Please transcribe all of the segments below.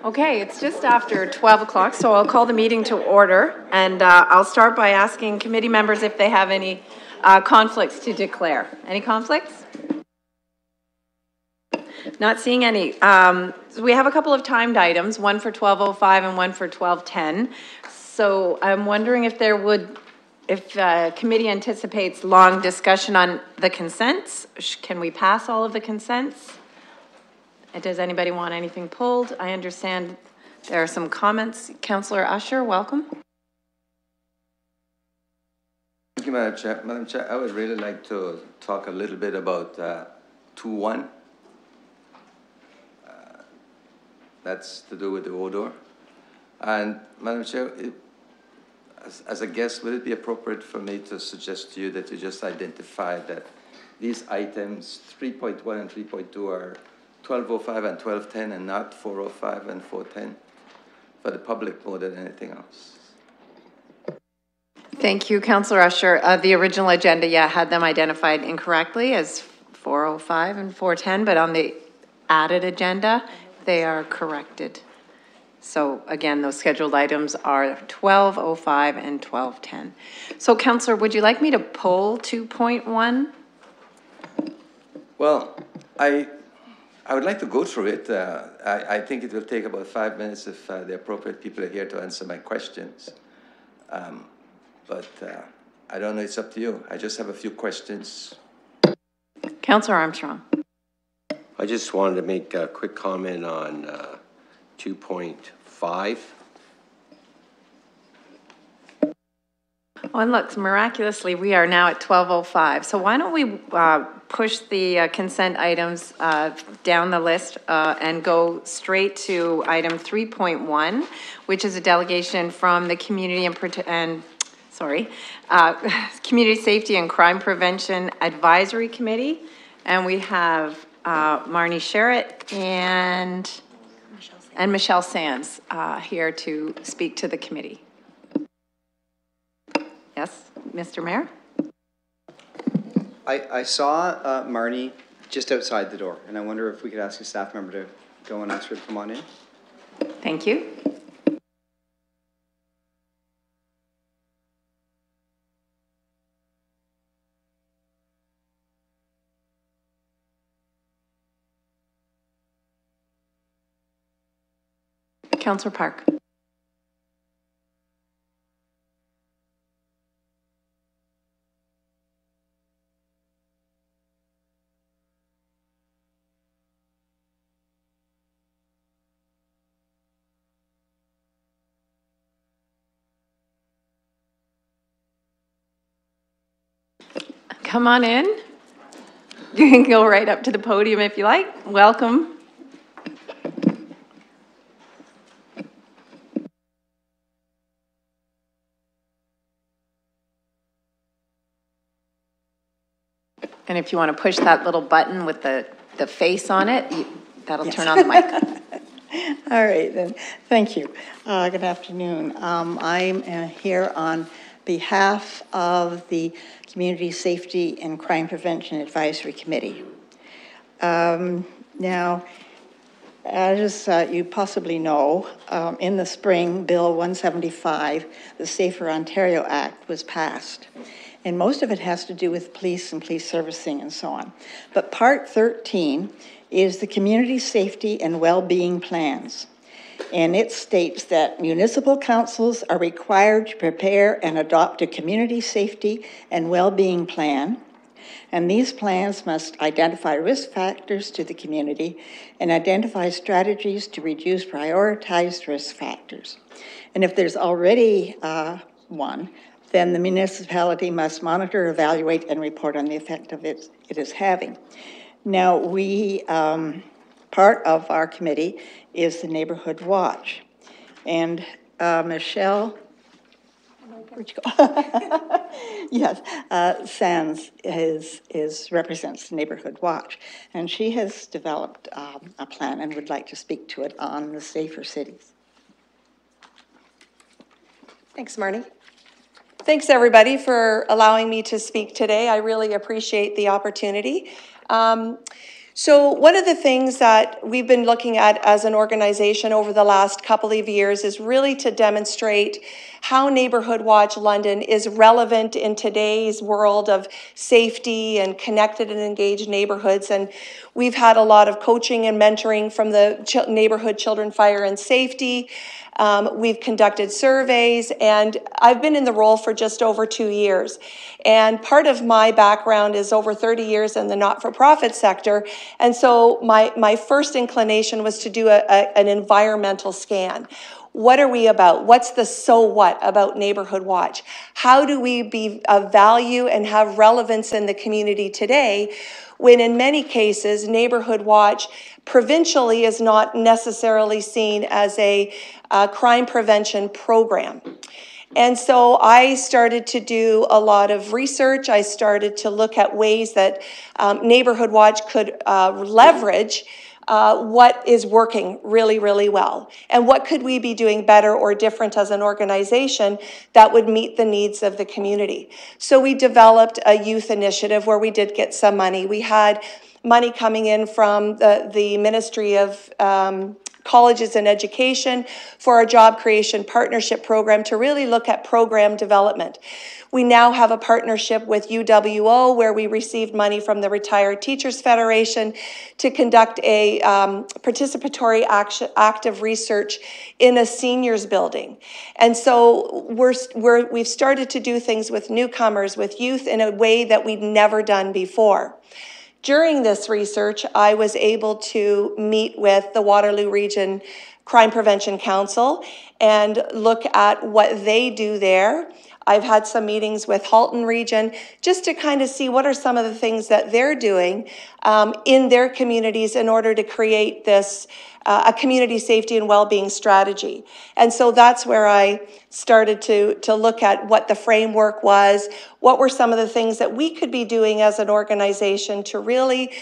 Okay, it's just after 12 o'clock, so I'll call the meeting to order, and I'll start by asking committee members if they have any conflicts to declare. Any conflicts? Not seeing any. So we have a couple of timed items, one for 12:05 and one for 12:10. So I'm wondering if committee anticipates long discussion on the consents. Can we pass all of the consents? Does anybody want anything pulled? I understand there are some comments. Councillor Usher, welcome. Thank you, Madam Chair. Madam Chair, I would really like to talk a little bit about 2.1. That's to do with the odor. And Madam Chair, as a guest, would it be appropriate for me to suggest to you that you just identify that these items 3.1 and 3.2 are 12:05 and 12:10 and not 4:05 and 4:10 for the public more than anything else? Thank you, Councillor Usher. The original agenda, had them identified incorrectly as 4:05 and 4:10, but on the added agenda, they are corrected. So again, those scheduled items are 12:05 and 12:10. So Councillor, would you like me to pull 2.1? Well, I would like to go through it. I think it will take about 5 minutes if the appropriate people are here to answer my questions. But I don't know, it's up to you. I just have a few questions. Councillor Armstrong. I just wanted to make a quick comment on 2.5. Oh, and look, miraculously, we are now at 12:05. So why don't we push the consent items down the list and go straight to item 3.1, which is a delegation from the Community Community Safety and Crime Prevention Advisory Committee. And we have Marnie Sherritt and Michelle Sands here to speak to the committee. Yes, Mr. Mayor? I saw Marnie just outside the door, and I wonder if we could ask a staff member to go and ask her to come on in. Thank you. Councillor Park. Come on in. You can go right up to the podium if you like. Welcome. And if you want to push that little button with the face on it, that'll turn on the mic. All right, then. Thank you. Good afternoon. I'm here on behalf of the Community Safety and Crime Prevention Advisory Committee. Now, as you possibly know, in the spring, Bill 175, the Safer Ontario Act, was passed. And most of it has to do with police and police servicing and so on. But Part 13 is the Community Safety and Wellbeing Plans. And it states that municipal councils are required to prepare and adopt a community safety and well-being plan. And these plans must identify risk factors to the community and identify strategies to reduce prioritized risk factors. And if there's already one, then the municipality must monitor, evaluate, and report on the effect of it is having. Now, part of our committee is the Neighborhood Watch. And Michelle, where'd you go? Yes, Sands represents the Neighborhood Watch. And she has developed a plan and would like to speak to it on the safer cities. Thanks, Marnie. Thanks, everybody, for allowing me to speak today. I really appreciate the opportunity. So one of the things that we've been looking at as an organization over the last couple of years is really to demonstrate how Neighbourhood Watch London is relevant in today's world of safety and connected and engaged neighbourhoods. And we've had a lot of coaching and mentoring from the Neighbourhood Children Fire and Safety. We've conducted surveys, and I've been in the role for just over 2 years. And part of my background is over 30 years in the not-for-profit sector. And so my first inclination was to do an environmental scan. What are we about? What's the so what about Neighbourhood Watch? How do we be of value and have relevance in the community today when in many cases Neighbourhood Watch provincially is not necessarily seen as a crime prevention program? And so I started to do a lot of research. I started to look at ways that Neighbourhood Watch could leverage what is working really, really well, and what could we be doing better or different as an organization that would meet the needs of the community. So we developed a youth initiative where we did get some money. We had money coming in from the Ministry of Colleges and Education for our Job Creation Partnership Program to really look at program development. We now have a partnership with UWO where we received money from the Retired Teachers Federation to conduct a participatory active research in a seniors building. And so we've started to do things with newcomers, with youth in a way that we'd never done before. During this research, I was able to meet with the Waterloo Region Crime Prevention Council and look at what they do there. I've had some meetings with Halton Region just to kind of see what are some of the things that they're doing in their communities in order to create this a community safety and well-being strategy. And so that's where I started to look at what the framework was, what were some of the things that we could be doing as an organization to really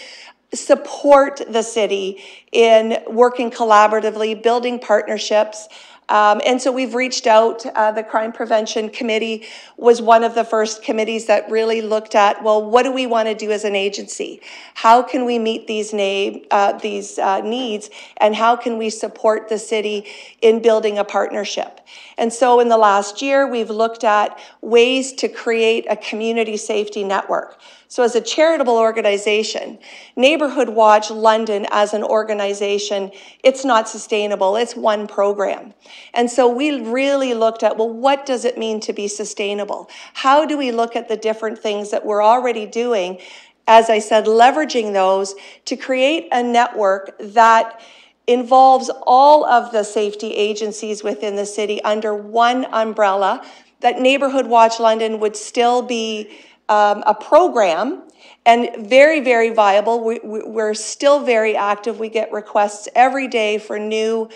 support the city in working collaboratively, building partnerships. And so we've reached out. The Crime Prevention Committee was one of the first committees that really looked at, well, what do we want to do as an agency? How can we meet these needs, and how can we support the city in building a partnership? And so in the last year, we've looked at ways to create a community safety network. So as a charitable organization, Neighbourhood Watch London as an organization, it's not sustainable. It's one program. And so we really looked at, well, what does it mean to be sustainable? How do we look at the different things that we're already doing, as I said, leveraging those to create a network that involves all of the safety agencies within the city under one umbrella, that Neighbourhood Watch London would still be a program and very, very viable. We're still very active. We get requests every day for new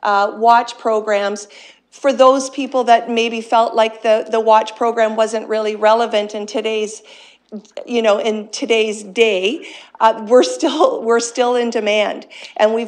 watch programs. For those people that maybe felt like the watch program wasn't really relevant in today's day, we're still in demand. And we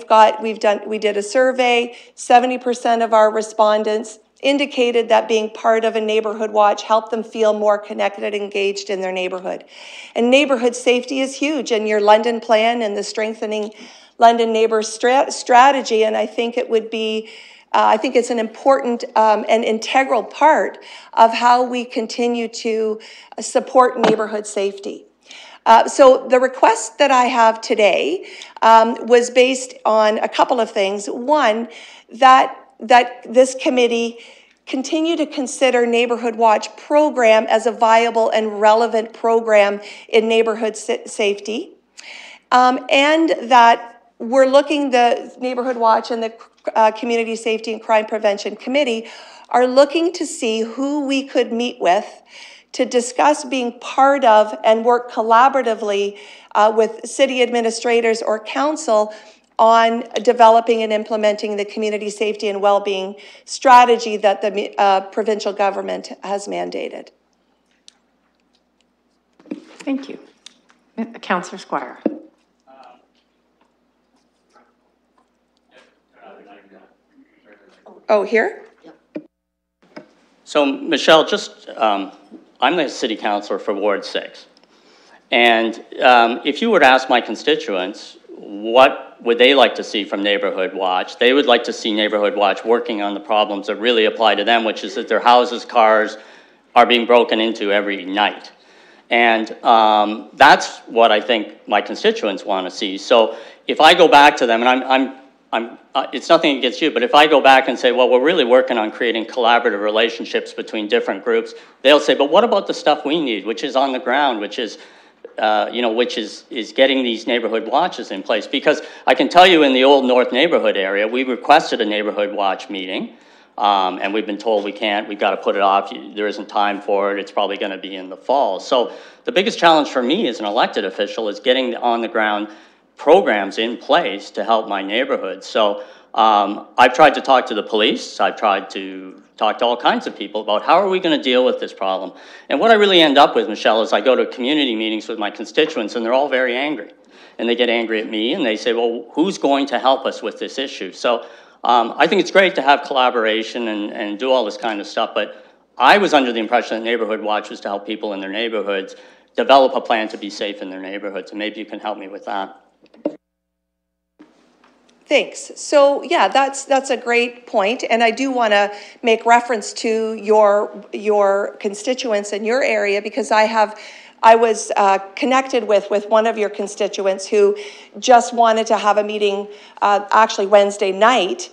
did a survey. 70% of our respondents indicated that being part of a neighborhood watch helped them feel more connected and engaged in their neighborhood. And neighborhood safety is huge, and your London plan and the Strengthening London Neighbours strategy, and I think it would be I think it's an important and integral part of how we continue to support neighborhood safety. So the request that I have today was based on a couple of things. One, that this committee continue to consider Neighbourhood Watch program as a viable and relevant program in neighborhood safety, and that we're looking, the Neighbourhood Watch and the Community Safety and Crime Prevention Committee are looking to see who we could meet with to discuss being part of and work collaboratively with city administrators or council on developing and implementing the community safety and well-being strategy that the provincial government has mandated. Thank you. Councillor Squire. Oh, here? So, Michelle, I'm the city councillor for Ward 6. And if you were to ask my constituents, what would they like to see from Neighborhood Watch? They would like to see Neighborhood Watch working on the problems that really apply to them, which is that their houses, cars are being broken into every night. And that's what I think my constituents want to see. So if I go back to them, and it's nothing against you, but if I go back and say, well, we're really working on creating collaborative relationships between different groups, they'll say, but what about the stuff we need, which is on the ground, which is, which is getting these neighborhood watches in place? Because I can tell you in the old North neighborhood area, we requested a neighborhood watch meeting, and we've been told we can't, we've got to put it off, there isn't time for it, it's probably going to be in the fall. So the biggest challenge for me as an elected official is getting on the ground programs in place to help my neighborhood. So I've tried to talk to the police, I've tried to talk to all kinds of people about how are we going to deal with this problem. And what I really end up with, Michelle, is I go to community meetings with my constituents and they're all very angry. And they get angry at me and they say, well, who's going to help us with this issue? So I think it's great to have collaboration and do all this kind of stuff, but I was under the impression that Neighborhood Watch was to help people in their neighborhoods develop a plan to be safe in their neighborhoods, and maybe you can help me with that. Thanks. So yeah, that's a great point, and I do want to make reference to your constituents in your area, because I was connected with one of your constituents who just wanted to have a meeting actually Wednesday night,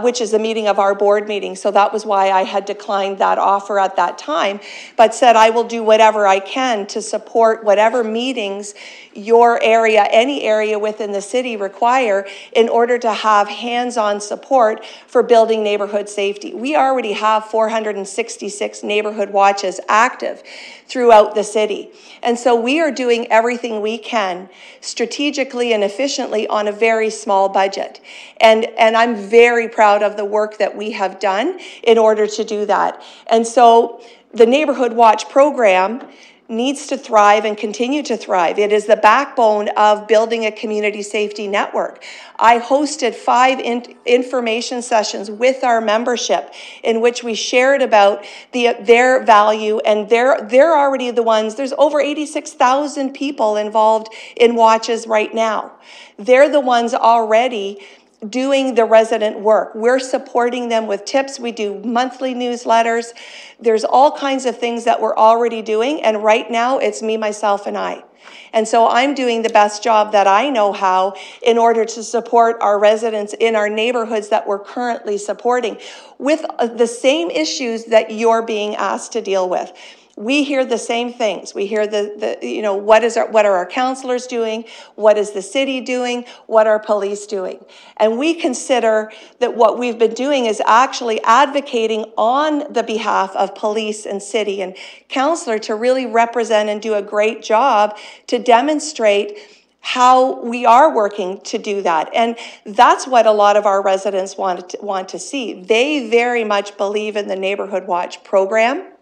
which is a meeting of our board meeting. So that was why I had declined that offer at that time, but said I will do whatever I can to support whatever meetings your area, any area within the city require in order to have hands-on support for building neighborhood safety. We already have 466 neighborhood watches active throughout the city. And so we are doing everything we can strategically and efficiently on a very small budget. And I'm very proud of the work that we have done in order to do that. And so the Neighborhood Watch program needs to thrive and continue to thrive. It is the backbone of building a community safety network. I hosted 5 information sessions with our membership in which we shared about their value, and they're already the ones, there's over 86,000 people involved in watches right now. They're the ones already doing the resident work. We're supporting them with tips. We do monthly newsletters. There's all kinds of things that we're already doing. And right now it's me, myself, and I. And so I'm doing the best job that I know how in order to support our residents in our neighborhoods that we're currently supporting with the same issues that you're being asked to deal with. We hear the same things. We hear what are our councillors doing? What is the city doing? What are police doing? And we consider that what we've been doing is actually advocating on the behalf of police and city and councillor to really represent and do a great job to demonstrate how we are working to do that. And that's what a lot of our residents want to see. They very much believe in the Neighborhood Watch program.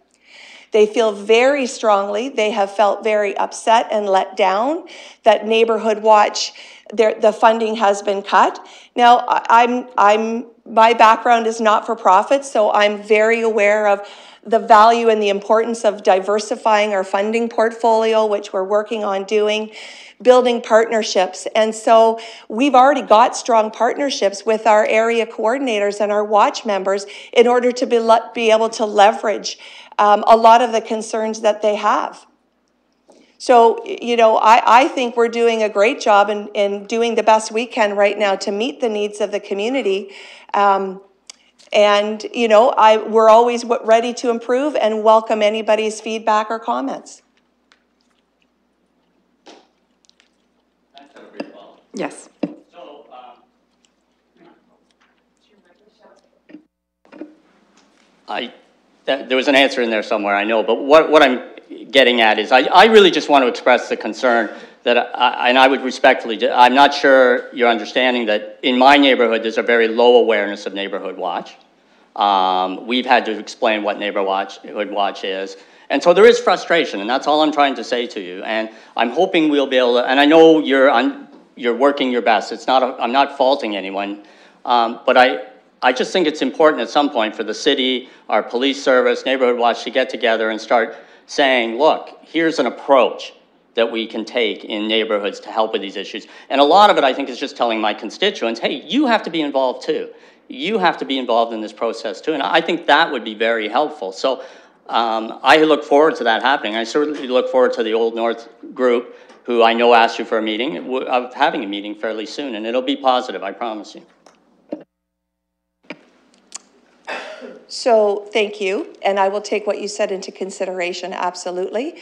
They feel very strongly, they have felt very upset and let down that Neighborhood Watch, the funding has been cut. Now, my background is not for profit, so I'm very aware of the value and the importance of diversifying our funding portfolio, which we're working on doing, building partnerships. And so we've already got strong partnerships with our area coordinators and our watch members in order to be able to leverage a lot of the concerns that they have. So, I think we're doing a great job in doing the best we can right now to meet the needs of the community. We're always ready to improve and welcome anybody's feedback or comments. Yes. There was an answer in there somewhere, I know, but what I'm getting at is I really just want to express the concern that, and I would respectfully, I'm not sure you're understanding that in my neighborhood there's a very low awareness of Neighborhood Watch. We've had to explain what Neighborhood Watch is. And so there is frustration, and that's all I'm trying to say to you. And I'm hoping we'll be able to, and I know you're working your best. I'm not faulting anyone, but I just think it's important at some point for the city, our police service, Neighborhood Watch to get together and start saying, look, here's an approach. that we can take in neighborhoods to help with these issues. And a lot of it, I think, is just telling my constituents, hey, you have to be involved too. You have to be involved in this process too. And I think that would be very helpful. So I look forward to that happening. I certainly look forward to the Old North group, who I know asked you for a meeting, of having a meeting fairly soon. And it'll be positive, I promise you. So thank you, and I will take what you said into consideration, absolutely.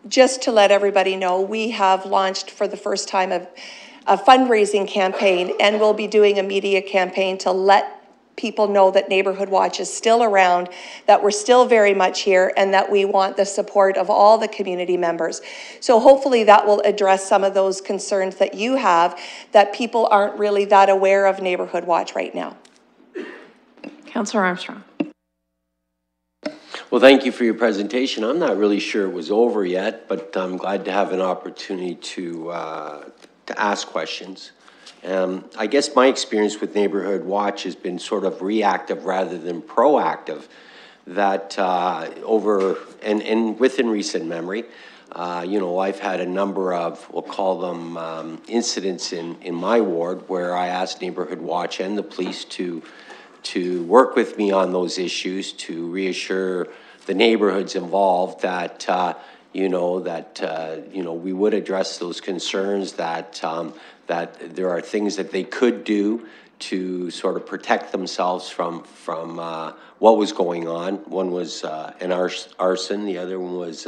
Just to let everybody know, we have launched for the first time a fundraising campaign, and we'll be doing a media campaign to let people know that Neighborhood Watch is still around, that we're still very much here, and that we want the support of all the community members. So hopefully that will address some of those concerns that you have, that people aren't really that aware of Neighborhood Watch right now. Councillor Armstrong. Well, thank you for your presentation. I'm not really sure it was over yet, but I'm glad to have an opportunity to ask questions. I guess my experience with Neighborhood Watch has been sort of reactive rather than proactive. That within recent memory, you know, I've had a number of, we'll call them incidents in my ward where I asked Neighborhood Watch and the police to work with me on those issues, to reassure the neighborhoods involved that, you know, we would address those concerns, that there are things that they could do to sort of protect themselves from what was going on. One was an arson, the other one was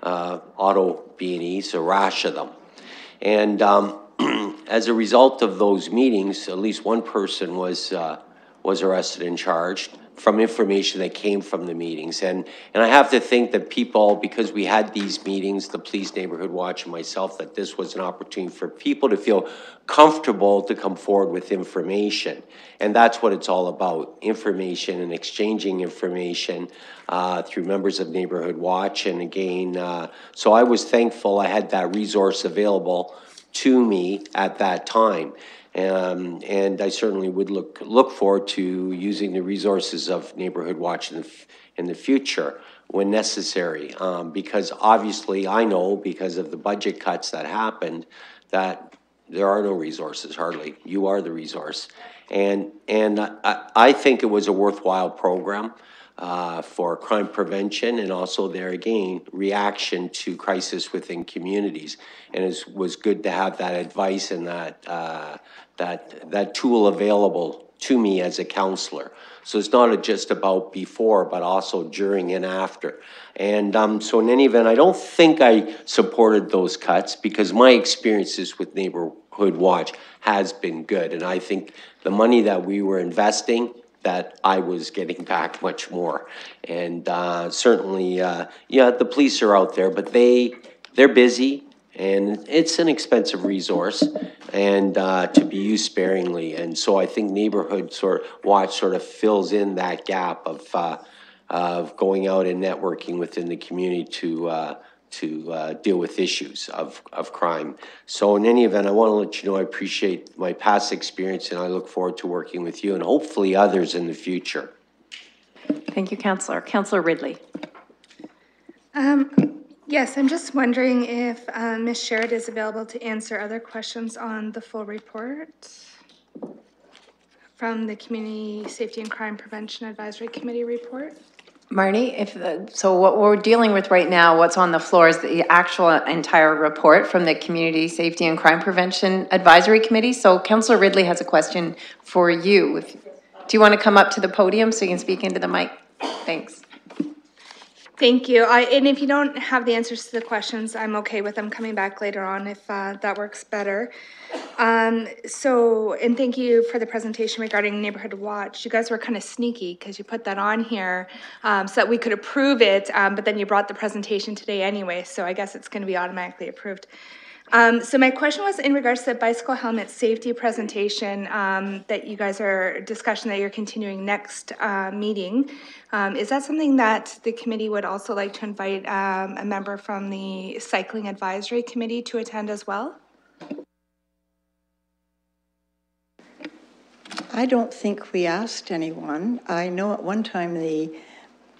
auto B&Es, a rash of them. And as a result of those meetings, at least one person was arrested and charged from information that came from the meetings. And I have to think that people, because we had these meetings, the police, Neighborhood Watch, and myself, that this was an opportunity for people to feel comfortable to come forward with information. And that's what it's all about, information and exchanging information through members of Neighborhood Watch. And again, so I was thankful I had that resource available to me at that time. And I certainly would look forward to using the resources of Neighborhood Watch in the future when necessary, because obviously I know, because of the budget cuts that happened, that there are no resources, hardly. You are the resource. And I think it was a worthwhile program for crime prevention, and also there again, reaction to crisis within communities. And it was good to have that advice and that tool available to me as a counselor. So it's not just about before, but also during and after. And so in any event, I don't think I supported those cuts, because my experiences with Neighborhood Watch has been good. And I think the money that we were investing, that I was getting back much more. And certainly, yeah, the police are out there, but they're busy, and it's an expensive resource, and to be used sparingly. And so I think Neighborhood Watch sort of fills in that gap of going out and networking within the community to deal with issues of crime. So in any event, I want to let you know I appreciate my past experience, and I look forward to working with you and hopefully others in the future. Thank you, Councillor. Councillor Ridley. Yes, I'm just wondering if Ms. Sherrod is available to answer other questions on the full report from the Community Safety and Crime Prevention Advisory Committee report. Marnie, so what we're dealing with right now, what's on the floor, is the actual entire report from the Community Safety and Crime Prevention Advisory Committee. So Councillor Ridley has a question for you. Do you want to come up to the podium so you can speak into the mic? Thanks. Thank you. And if you don't have the answers to the questions, I'm okay with them coming back later on if that works better. And thank you for the presentation regarding Neighborhood Watch. You guys were kind of sneaky because you put that on here so that we could approve it, but then you brought the presentation today anyway, so I guess it's going to be automatically approved. So my question was in regards to the bicycle helmet safety presentation that you guys are discussing that you're continuing next meeting. Is that something that the committee would also like to invite a member from the Cycling Advisory Committee to attend as well? I don't think we asked anyone. I know at one time the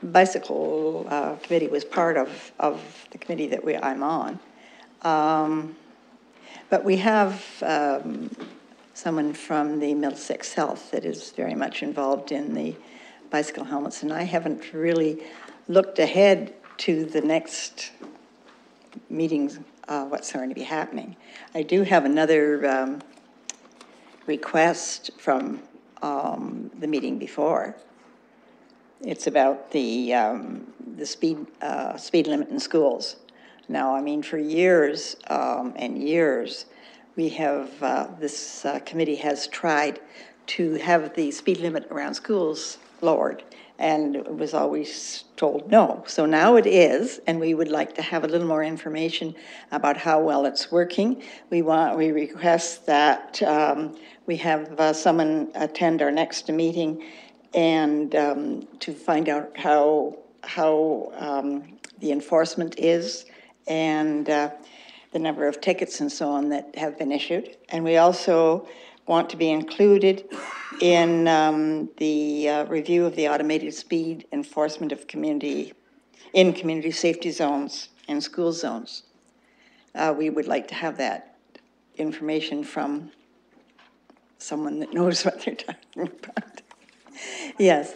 bicycle committee was part of the committee that I'm on. But we have someone from the Middlesex Health that is very much involved in the bicycle helmets, and I haven't really looked ahead to the next meetings, what's going to be happening. I do have another request from the meeting before. It's about the speed limit in schools. Now, I mean, for years and years, we have, this committee has tried to have the speed limit around schools lowered, and it was always told no. So now it is, and we would like to have a little more information about how well it's working. We request that we have someone attend our next meeting and to find out how the enforcement is, and the number of tickets and so on that have been issued. And we also want to be included in the review of the automated speed enforcement of community safety zones and school zones. We would like to have that information from someone that knows what they're talking about. Yes,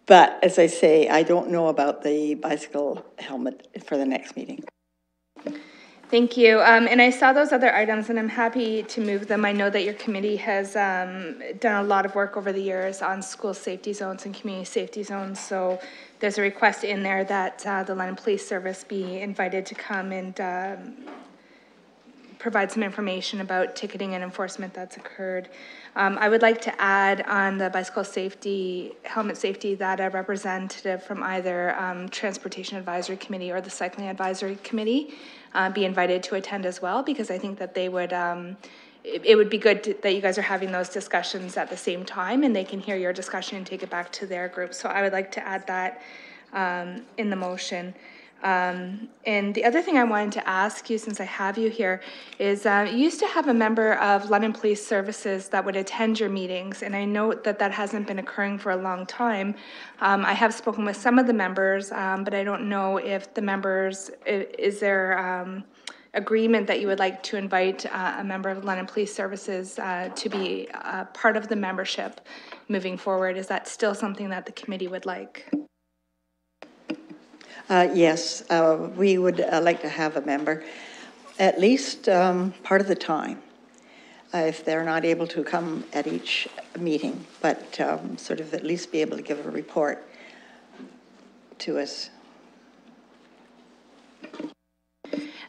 but as I say, I don't know about the bicycle helmet for the next meeting. Thank you. And I saw those other items, and I'm happy to move them. I know that your committee has done a lot of work over the years on school safety zones and community safety zones. So there's a request in there that the London Police Service be invited to come and provide some information about ticketing and enforcement that's occurred. I would like to add on the bicycle safety, helmet safety, that a representative from either Transportation Advisory Committee or the Cycling Advisory Committee be invited to attend as well, because I think that they would, it would be good that you guys are having those discussions at the same time, and they can hear your discussion and take it back to their group. So I would like to add that in the motion. And the other thing I wanted to ask you, since I have you here, is you used to have a member of London Police Services that would attend your meetings, and I know that that hasn't been occurring for a long time. I have spoken with some of the members, but I don't know if the members, is there agreement that you would like to invite a member of London Police Services to be part of the membership moving forward? Is that still something that the committee would like? Yes, we would like to have a member, at least part of the time, if they're not able to come at each meeting, but sort of at least be able to give a report to us.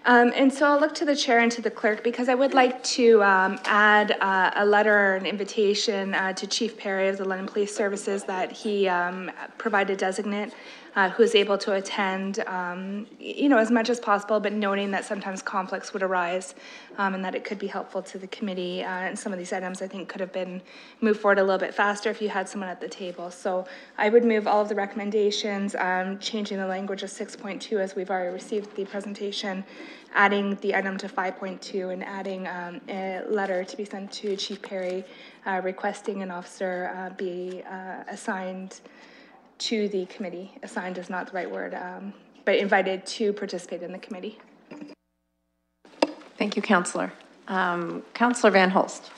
And so I'll look to the chair and to the clerk, because I would like to add a letter or an invitation to Chief Perry of the London Police Services that he provide a designate who is able to attend, you know, as much as possible, but noting that sometimes conflicts would arise and that it could be helpful to the committee. And some of these items I think could have been moved forward a little bit faster if you had someone at the table. So I would move all of the recommendations, changing the language of 6.2 as we've already received the presentation, adding the item to 5.2, and adding a letter to be sent to Chief Perry requesting an officer be assigned to the committee. Assigned is not the right word, but invited to participate in the committee. Thank you, Councillor. Councillor Van Holst.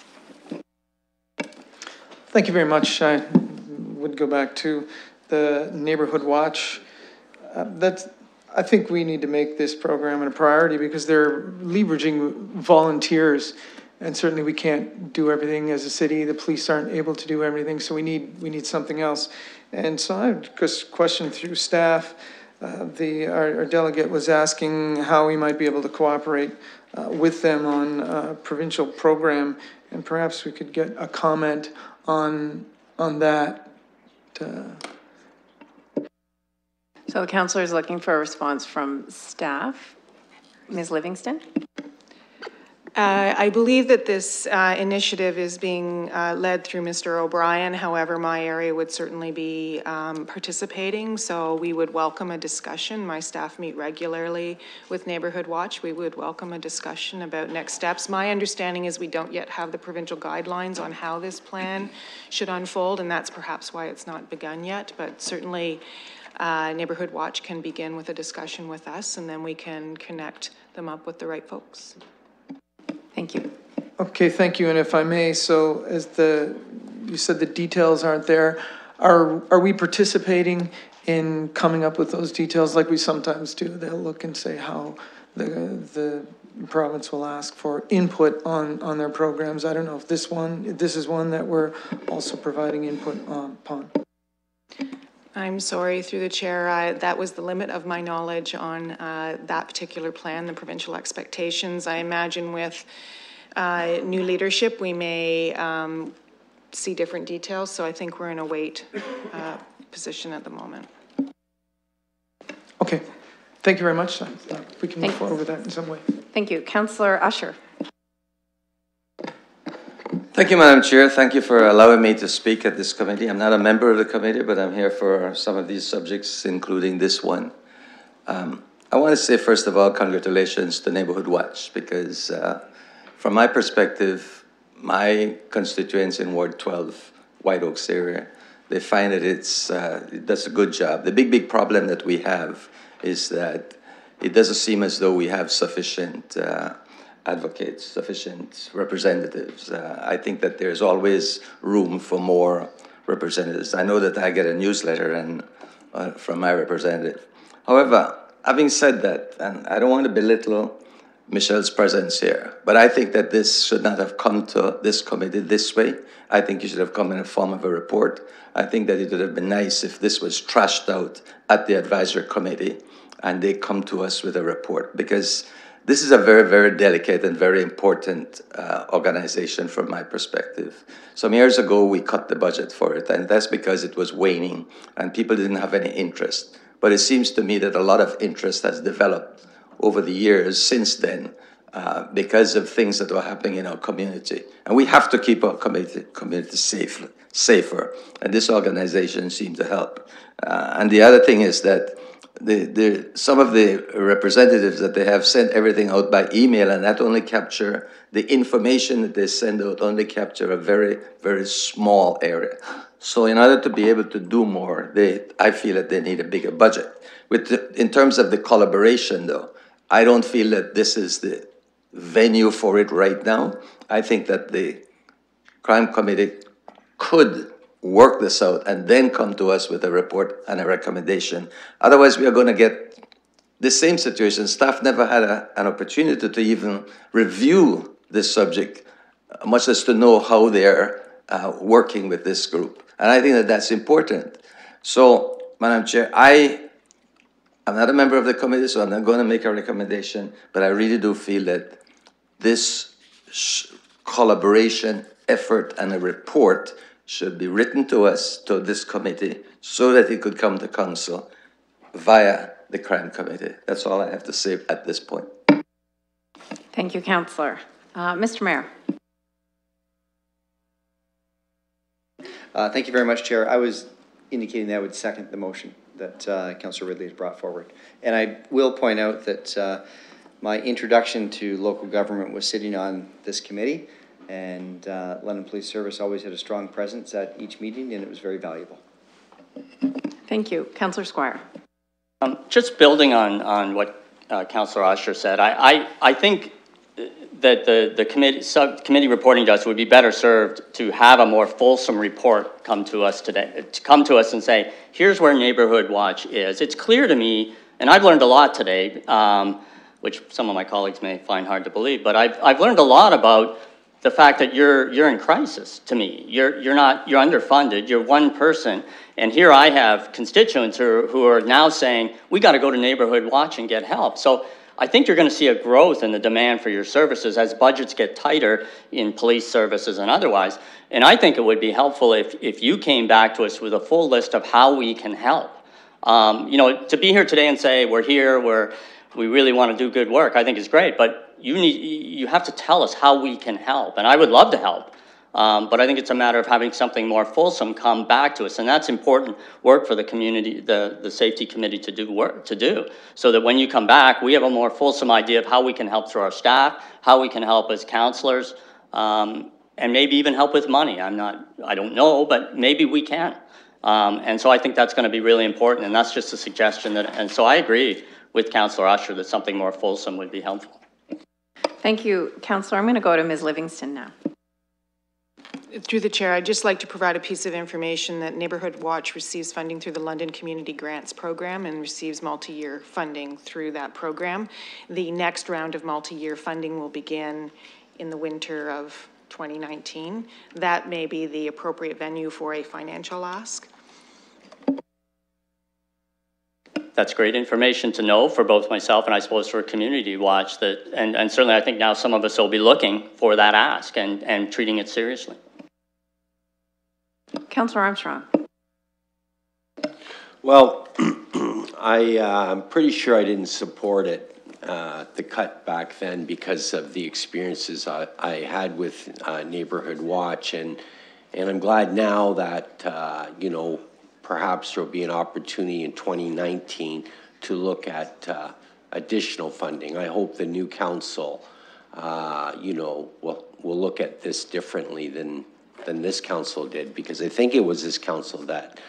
Thank you very much. I would go back to the Neighborhood Watch. I think we need to make this program a priority, because they're leveraging volunteers, and certainly we can't do everything as a city. The police aren't able to do everything, so we need something else. And so I have just a question through staff. Our delegate was asking how we might be able to cooperate with them on a provincial program, and perhaps we could get a comment on that. So the councillor is looking for a response from staff. Ms. Livingston? I believe that this initiative is being led through Mr. O'Brien. However, my area would certainly be participating, so we would welcome a discussion. My staff meet regularly with Neighborhood Watch. We would welcome a discussion about next steps. My understanding is we don't yet have the provincial guidelines on how this plan should unfold, and that's perhaps why it's not begun yet, but certainly Neighborhood Watch can begin with a discussion with us, and then we can connect them up with the right folks. Thank you. Okay, thank you. And if I may, so as you said the details aren't there, are we participating in coming up with those details like we sometimes do? They'll look and say how the province will ask for input on their programs. I don't know if this is one that we're also providing input upon. I'm sorry, through the chair, that was the limit of my knowledge on that particular plan, the provincial expectations. I imagine with new leadership, we may see different details, so I think we're in a wait position at the moment. Okay, thank you very much. We can move forward with that in some way. Thank you. Councillor Usher. Thank you, Madam Chair. Thank you for allowing me to speak at this committee. I'm not a member of the committee, but I'm here for some of these subjects, including this one. I want to say, first of all, congratulations to Neighborhood Watch, because from my perspective, my constituents in Ward 12, White Oaks area, they find that it does a good job. The big problem that we have is that it doesn't seem as though we have sufficient advocates, sufficient representatives. I think that there's always room for more representatives. I know that I get a newsletter from my representative. However, having said that, and I don't want to belittle Michelle's presence here, but I think that this should not have come to this committee this way. I think it should have come in the form of a report. I think that it would have been nice if this was trashed out at the advisory committee and they come to us with a report, because this is a very, very delicate and very important organization from my perspective. Some years ago, we cut the budget for it, and that's because it was waning and people didn't have any interest. But it seems to me that a lot of interest has developed over the years since then because of things that were happening in our community. And we have to keep our community safer, and this organization seemed to help. And the other thing is that some of the representatives that they have sent everything out by email, and that only capture the information that they send out, only capture a very, very small area. So in order to be able to do more, I feel that they need a bigger budget. In terms of the collaboration, though, I don't feel that this is the venue for it right now. I think that the crime committee could work this out and then come to us with a report and a recommendation. Otherwise, we are going to get the same situation. Staff never had an opportunity to even review this subject, much less to know how they're working with this group. And I think that that's important. So, Madam Chair, I'm not a member of the committee, so I'm not going to make a recommendation, but I really do feel that this collaboration effort and a report should be written to us, to this committee, so that it could come to council via the crime committee. That's all I have to say at this point. Thank you, Councillor. Mr. Mayor. Thank you very much, Chair. I was indicating that I would second the motion that Councillor Ridley has brought forward. And I will point out that my introduction to local government was sitting on this committee, and London Police Service always had a strong presence at each meeting, and it was very valuable. Thank you. Councillor Squire. Just building on what Councillor Usher said, I think that the subcommittee reporting to us would be better served to have a more fulsome report come to us today, to come to us and say, here's where Neighborhood Watch is. It's clear to me, and I've learned a lot today, which some of my colleagues may find hard to believe, but I've learned a lot about the fact that you're in crisis. To me, you're underfunded. You're one person, and here I have constituents who are now saying we got to go to Neighborhood Watch and get help. So I think you're going to see a growth in the demand for your services as budgets get tighter in police services and otherwise. And I think it would be helpful if you came back to us with a full list of how we can help. You know, to be here today and say we're here, we really want to do good work, I think is great, but you have to tell us how we can help, and I would love to help, but I think it's a matter of having something more fulsome come back to us, and that's important work for the community, the safety committee to do, so that when you come back, we have a more fulsome idea of how we can help through our staff, how we can help as counselors, and maybe even help with money. I don't know, but maybe we can. And so I think that's going to be really important, and that's just a suggestion that, and so I agree with Councillor Usher that something more fulsome would be helpful. Thank you, Councillor. I'm going to go to Ms. Livingston now. Through the chair, I'd just like to provide a piece of information that Neighbourhood Watch receives funding through the London Community Grants Program and receives multi-year funding through that program. The next round of multi-year funding will begin in the winter of 2019. That may be the appropriate venue for a financial ask. That's great information to know for both myself and I suppose for Community Watch, that, and certainly I think now some of us will be looking for that ask and treating it seriously. Councillor Armstrong. Well, I'm pretty sure I didn't support it, the cut back then, because of the experiences I had with Neighbourhood Watch, and I'm glad now that, you know, perhaps there'll be an opportunity in 2019 to look at additional funding. I hope the new council, you know, will look at this differently than this council did, because I think it was this council that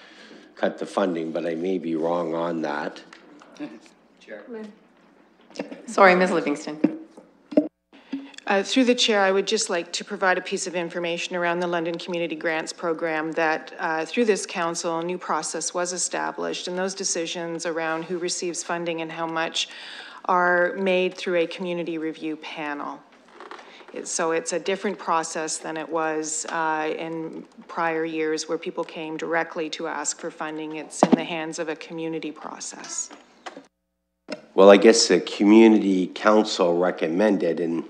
cut the funding, but I may be wrong on that. Chair. Sorry, Ms. Livingston. Through the chair, I would just like to provide a piece of information around the London Community Grants Program that through this council, a new process was established, and those decisions around who receives funding and how much are made through a community review panel. So it's a different process than it was in prior years where people came directly to ask for funding. It's in the hands of a community process. Well, I guess the community council recommended, and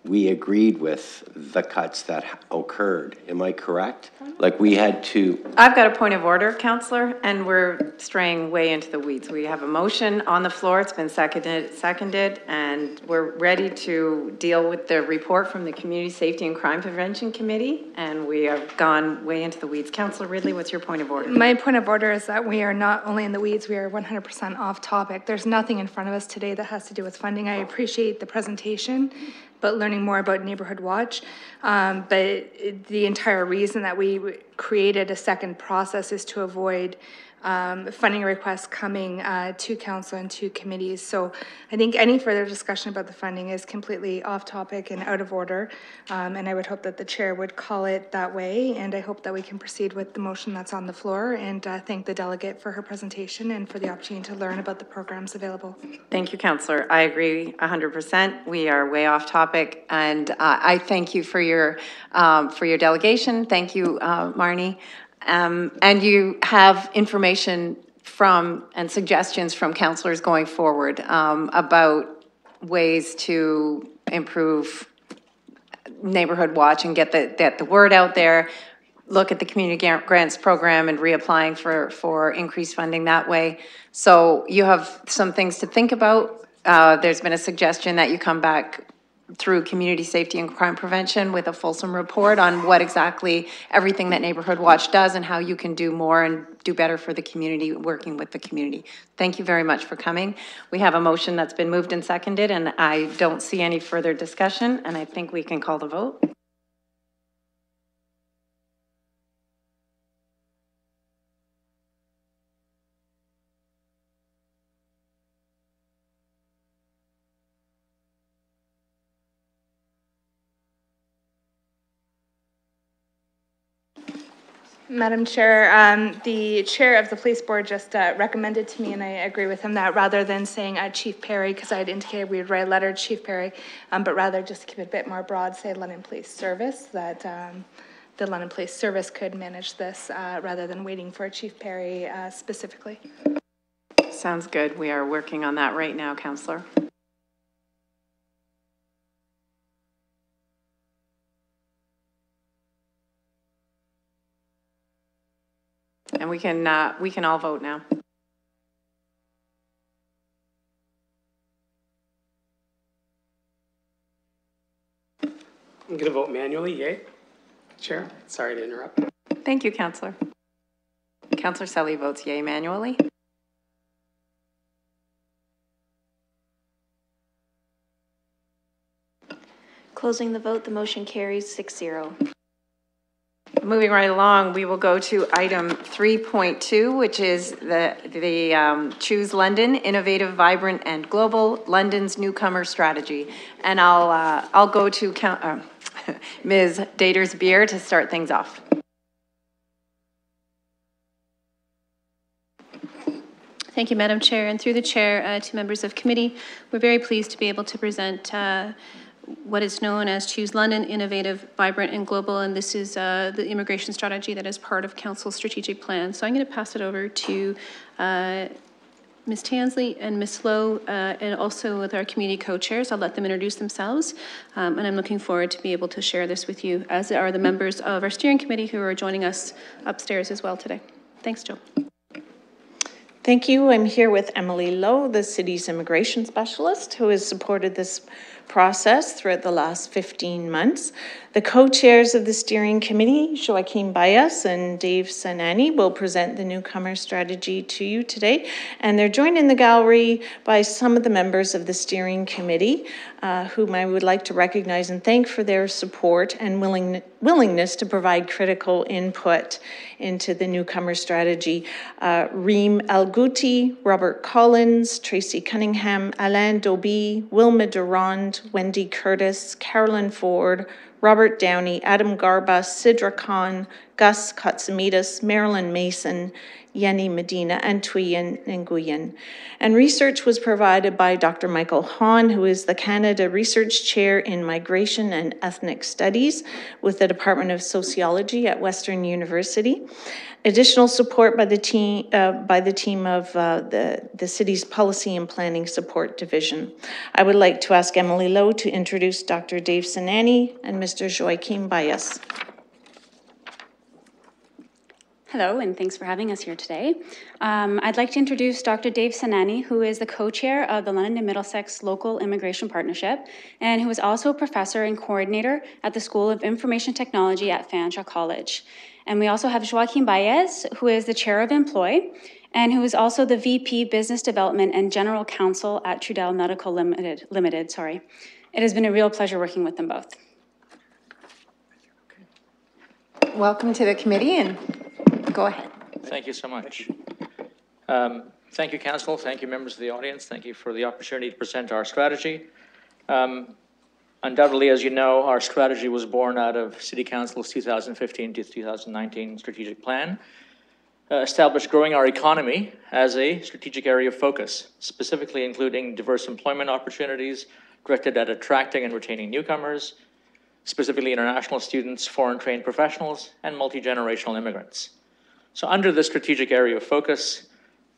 we agreed with the cuts that occurred. Am I correct? Like we had to... I've got a point of order, Councillor, and we're straying way into the weeds. We have a motion on the floor. It's been seconded, and we're ready to deal with the report from the Community Safety and Crime Prevention Committee, and we have gone way into the weeds. Councillor Ridley, what's your point of order? My point of order is that we are not only in the weeds, we are 100% off topic. There's nothing in front of us today that has to do with funding. I appreciate the presentation, but learning more about Neighbourhood Watch. But the entire reason that we created a second process is to avoid funding requests coming to council and to committees. So I think any further discussion about the funding is completely off topic and out of order. And I would hope that the chair would call it that way. And I hope that we can proceed with the motion that's on the floor, and thank the delegate for her presentation and for the opportunity to learn about the programs available. Thank you, Councillor. I agree 100%. We are way off topic, and I thank you for your delegation. Thank you, Marnie. And you have information from and suggestions from councillors going forward about ways to improve Neighbourhood Watch and get the word out there, look at the community grants program and reapplying for increased funding that way. So you have some things to think about. There's been a suggestion that you come back through Community Safety and Crime Prevention with a fulsome report on what exactly everything that Neighbourhood Watch does and how you can do more and do better for the community, working with the community. Thank you very much for coming. We have a motion that's been moved and seconded, and I don't see any further discussion, and I think we can call the vote. Madam Chair, the chair of the police board just recommended to me, and I agree with him, that rather than saying Chief Perry, because I had indicated we would write a letter to Chief Perry, but rather just to keep it a bit more broad, say London Police Service, that the London Police Service could manage this rather than waiting for Chief Perry specifically. Sounds good. We are working on that right now, Councillor. And we can all vote now. I'm going to vote manually, yay. Chair, sorry to interrupt. Thank you, Councillor. Councillor Selly votes yay manually. Closing the vote, the motion carries 6-0. moving right along, we will go to item 3.2, which is the Choose London, Innovative, Vibrant, and Global, London's Newcomer Strategy. And I'll go to Ms. Daters-Beer to start things off. Thank you, Madam Chair, and through the chair to members of committee. We're very pleased to be able to present what is known as Choose London, Innovative, Vibrant, and Global, and this is the immigration strategy that is part of Council's strategic plan. So I'm going to pass it over to Ms. Tansley and Ms. Lowe, and also with our community co-chairs. I'll let them introduce themselves, and I'm looking forward to be able to share this with you, as are the members of our steering committee who are joining us upstairs as well today. Thanks, Jill. Thank you. I'm here with Emily Lowe, the city's immigration specialist, who has supported this process throughout the last 15 months. The co-chairs of the steering committee, Joaquin Baez and Dave Sanani, will present the newcomer strategy to you today. And they're joined in the gallery by some of the members of the steering committee, whom I would like to recognize and thank for their support and willingness to provide critical input into the newcomer strategy. Reem Al-Ghouti, Robert Collins, Tracy Cunningham, Alain Doby, Wilma Durand, Wendy Curtis, Carolyn Ford, Robert Downey, Adam Garba, Sidra Khan, Gus Katsimidas, Marilyn Mason, Yenny Medina, and Tuyen Nguyen. And research was provided by Dr. Michael Hahn, who is the Canada Research Chair in Migration and Ethnic Studies with the Department of Sociology at Western University. Additional support by the team of the city's Policy and Planning Support Division. I would like to ask Emily Lowe to introduce Dr. Dave Sanani and Mr. Joaquin Baez. Hello, and thanks for having us here today. I'd like to introduce Dr. Dave Sanani, who is the co-chair of the London and Middlesex Local Immigration Partnership, and who is also a professor and coordinator at the School of Information Technology at Fanshawe College. And we also have Joaquin Baez, who is the chair of Employ, and who is also the VP Business Development and General Counsel at Trudell Medical Limited. It has been a real pleasure working with them both. Welcome to the committee, and go ahead. Thank you so much. Thank you, Council. Thank you, members of the audience. Thank you for the opportunity to present our strategy. Undoubtedly, as you know, our strategy was born out of City Council's 2015 to 2019 strategic plan, established growing our economy as a strategic area of focus, specifically including diverse employment opportunities directed at attracting and retaining newcomers, specifically international students, foreign trained professionals, and multi-generational immigrants. So under the strategic area of focus,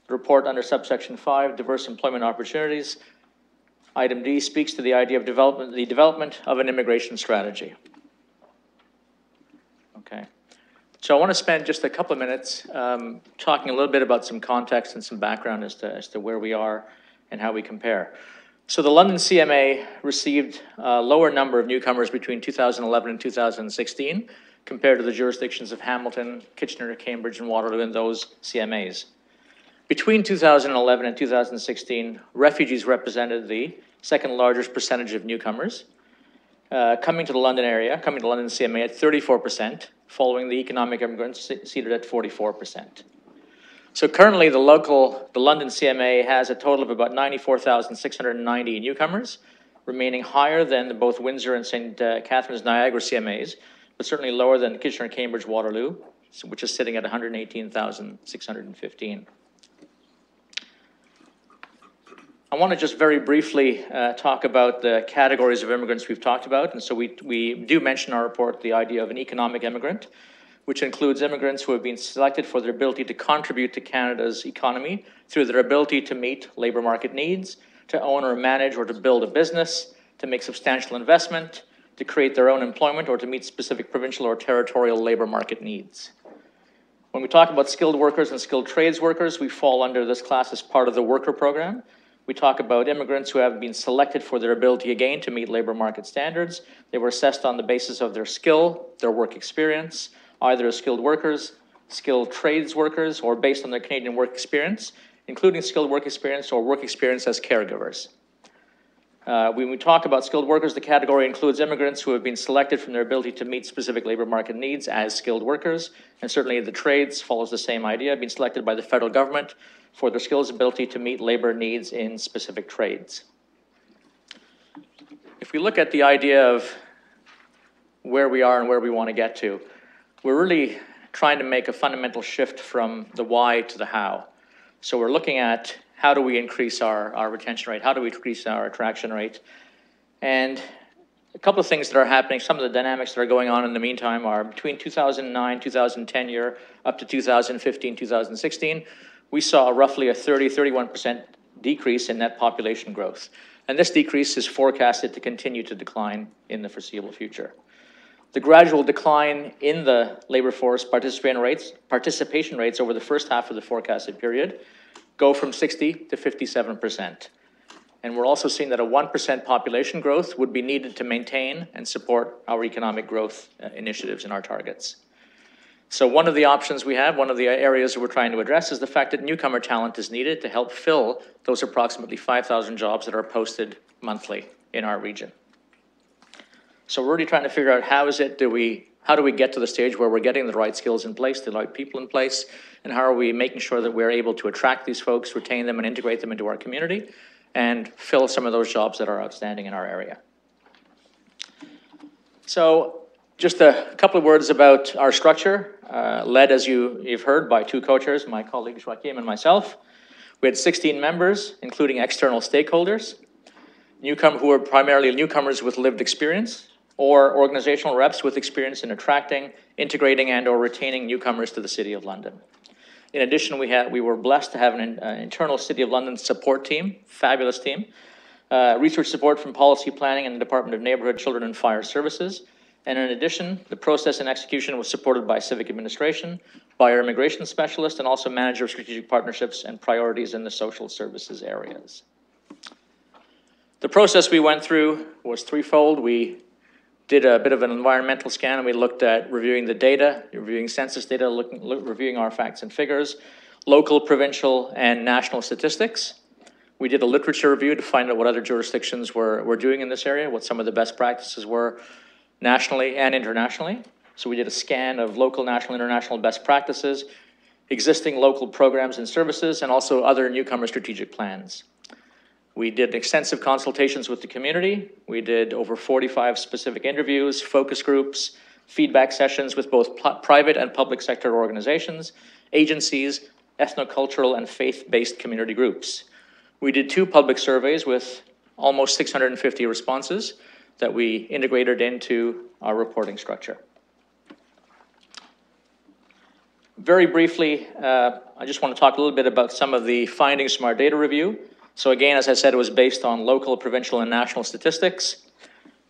the report under subsection 5, diverse employment opportunities, item D speaks to the idea of the development of an immigration strategy. Okay. So I want to spend just a couple of minutes talking a little bit about some context and some background as to where we are and how we compare. So the London CMA received a lower number of newcomers between 2011 and 2016 compared to the jurisdictions of Hamilton, Kitchener, Cambridge, and Waterloo in those CMAs. Between 2011 and 2016, refugees represented the second largest percentage of newcomers, coming to the London CMA at 34%, following the economic immigrants seated at 44%. So currently the London CMA has a total of about 94,690 newcomers, remaining higher than both Windsor and St. Catharines Niagara CMAs, but certainly lower than Kitchener, Cambridge, Waterloo, which is sitting at 118,615. I want to just very briefly talk about the categories of immigrants we've talked about. And so we do mention in our report the idea of an economic immigrant, which includes immigrants who have been selected for their ability to contribute to Canada's economy through their ability to meet labor market needs, to own or manage or to build a business, to make substantial investment, to create their own employment, or to meet specific provincial or territorial labor market needs. When we talk about skilled workers and skilled trades workers, we fall under this class as part of the worker program. We talk about immigrants who have been selected for their ability, again, to meet labor market standards. They were assessed on the basis of their skill, their work experience, either as skilled workers, skilled trades workers, or based on their Canadian work experience, including skilled work experience or work experience as caregivers. When we talk about skilled workers, the category includes immigrants who have been selected from their ability to meet specific labor market needs as skilled workers. And certainly the trades follows the same idea, being selected by the federal government for their skills ability to meet labor needs in specific trades. If we look at the idea of where we are and where we want to get to, we're really trying to make a fundamental shift from the why to the how. So we're looking at how do we increase our retention rate? How do we increase our attraction rate? And a couple of things that are happening, some of the dynamics that are going on in the meantime are between 2009, 2010 year, up to 2015, 2016, we saw roughly a 31% decrease in net population growth. And this decrease is forecasted to continue to decline in the foreseeable future. The gradual decline in the labor force participation rates over the first half of the forecasted period go from 60 to 57%. And we're also seeing that a 1% population growth would be needed to maintain and support our economic growth initiatives and our targets. So one of the options we have, one of the areas that we're trying to address is the fact that newcomer talent is needed to help fill those approximately 5,000 jobs that are posted monthly in our region. So we're really trying to figure out how do we get to the stage where we're getting the right skills in place, the right people in place, and how are we making sure that we're able to attract these folks, retain them, and integrate them into our community, and fill some of those jobs that are outstanding in our area. So just a couple of words about our structure, led, as you've heard, by two co-chairs, my colleague Joachim and myself. We had 16 members, including external stakeholders, who are primarily newcomers with lived experience, or organizational reps with experience in attracting, integrating, and or retaining newcomers to the City of London. In addition, we were blessed to have an internal City of London support team, fabulous team, research support from policy planning and the Department of Neighbourhood, Children and Fire Services. And in addition, the process and execution was supported by civic administration, by our immigration specialist, and also manager of strategic partnerships and priorities in the social services areas. The process we went through was threefold. We did a bit of an environmental scan, and we looked at reviewing the data, reviewing census data, reviewing our facts and figures, local, provincial, and national statistics. We did a literature review to find out what other jurisdictions were doing in this area, what some of the best practices were nationally and internationally. So we did a scan of local, national, international best practices, existing local programs and services, and also other newcomer strategic plans. We did extensive consultations with the community. We did over 45 specific interviews, focus groups, feedback sessions with both private and public sector organizations, agencies, ethnocultural and faith-based community groups. We did 2 public surveys with almost 650 responses that we integrated into our reporting structure. Very briefly, I just want to talk a little bit about some of the findings from our data review. So again, as I said, it was based on local, provincial, and national statistics.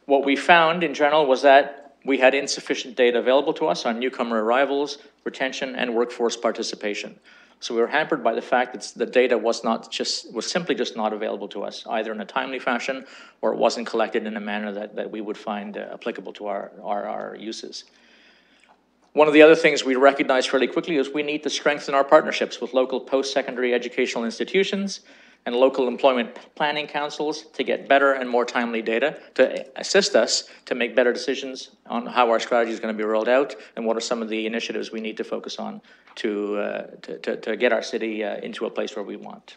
What we found in general was that we had insufficient data available to us on newcomer arrivals, retention, and workforce participation. So we were hampered by the fact that the data was simply just not available to us, either in a timely fashion or it wasn't collected in a manner that we would find applicable to our uses. One of the other things we recognized fairly quickly is we need to strengthen our partnerships with local post-secondary educational institutions and local employment planning councils to get better and more timely data to assist us to make better decisions on how our strategy is going to be rolled out and what are some of the initiatives we need to focus on to get our city into a place where we want.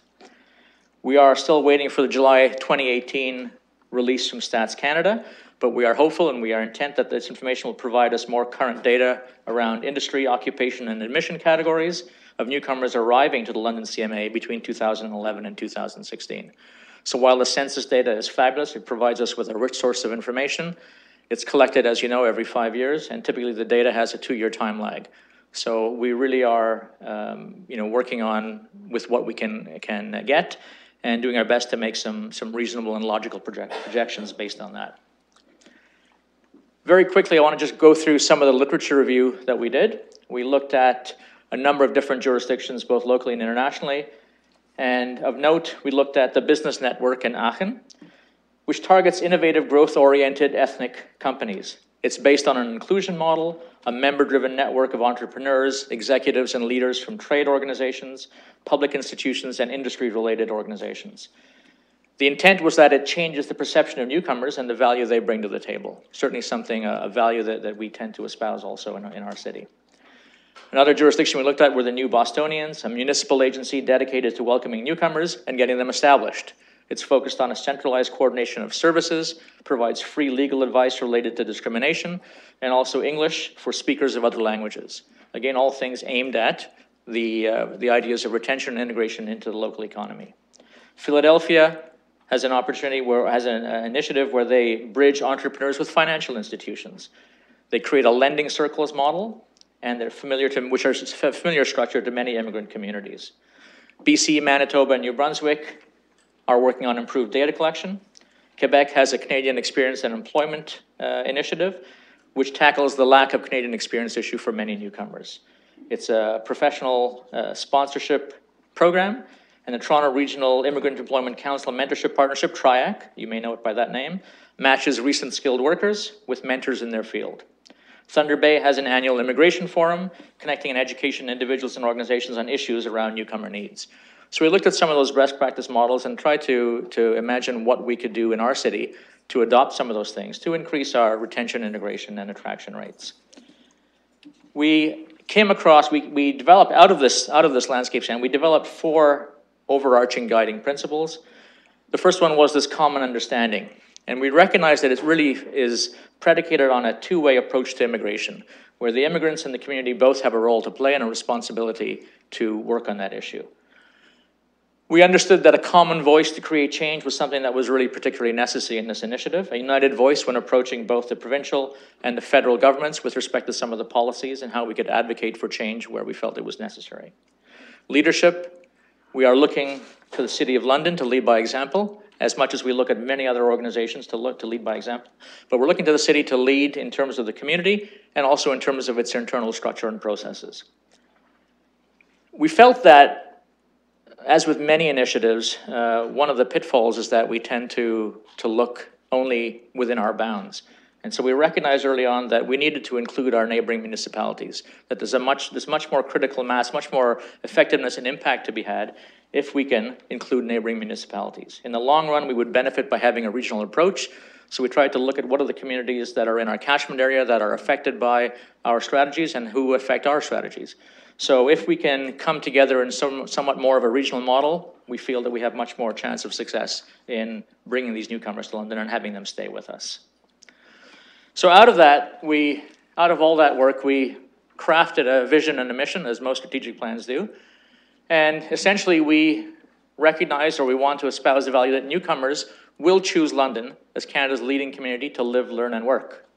We are still waiting for the July 2018 release from Stats Canada, but we are hopeful and we are intent that this information will provide us more current data around industry, occupation, and admission categories of newcomers arriving to the London CMA between 2011 and 2016. So while the census data is fabulous, it provides us with a rich source of information. It's collected, as you know, every 5 years, and typically the data has a 2-year time lag. So we really are, working on with what we can get, and doing our best to make some reasonable and logical projections based on that. Very quickly, I want to just go through some of the literature review that we did. We looked at a number of different jurisdictions, both locally and internationally. And of note, we looked at the Business Network in Aachen, which targets innovative, growth-oriented ethnic companies. It's based on an inclusion model, a member-driven network of entrepreneurs, executives, and leaders from trade organizations, public institutions, and industry-related organizations. The intent was that it changes the perception of newcomers and the value they bring to the table. Certainly something, a value that we tend to espouse also in our city. Another jurisdiction we looked at were the New Bostonians, a municipal agency dedicated to welcoming newcomers and getting them established. It's focused on a centralized coordination of services, provides free legal advice related to discrimination, and also English for speakers of other languages. Again, all things aimed at the ideas of retention and integration into the local economy. Philadelphia has an opportunity has an initiative where they bridge entrepreneurs with financial institutions. They create a lending circles model, and they're which are a familiar structure to many immigrant communities. BC, Manitoba, and New Brunswick are working on improved data collection. Quebec has a Canadian Experience and Employment initiative, which tackles the lack of Canadian experience issue for many newcomers. It's a professional sponsorship program, and the Toronto Regional Immigrant Employment Council Mentorship Partnership, TRIAC, you may know it by that name, matches recent skilled workers with mentors in their field. Thunder Bay has an annual immigration forum, connecting and education individuals and organizations on issues around newcomer needs. So we looked at some of those best practice models and tried to imagine what we could do in our city to adopt some of those things to increase our retention, integration, and attraction rates. We came across, we developed out of this landscape scan, we developed 4 overarching guiding principles. The first one was this common understanding. And we recognize that it really is predicated on a two-way approach to immigration, where the immigrants and the community both have a role to play and a responsibility to work on that issue. We understood that a common voice to create change was something that was really particularly necessary in this initiative, a united voice when approaching both the provincial and the federal governments with respect to some of the policies and how we could advocate for change where we felt it was necessary. Leadership, we are looking to the City of London to lead by example, as much as we look at many other organizations to lead by example. But we're looking to the city to lead in terms of the community and also in terms of its internal structure and processes. We felt that, as with many initiatives, one of the pitfalls is that we tend to look only within our bounds. And so we recognized early on that we needed to include our neighboring municipalities, that there's much more critical mass, much more effectiveness and impact to be had if we can include neighboring municipalities. In the long run, we would benefit by having a regional approach. So we tried to look at what are the communities that are in our catchment area that are affected by our strategies and who affect our strategies. So if we can come together in somewhat more of a regional model, we feel that we have much more chance of success in bringing these newcomers to London and having them stay with us. So out of all that work, we crafted a vision and a mission, as most strategic plans do. And essentially, we recognize, or we want to espouse the value that newcomers will choose London as Canada's leading community to live, learn, and work.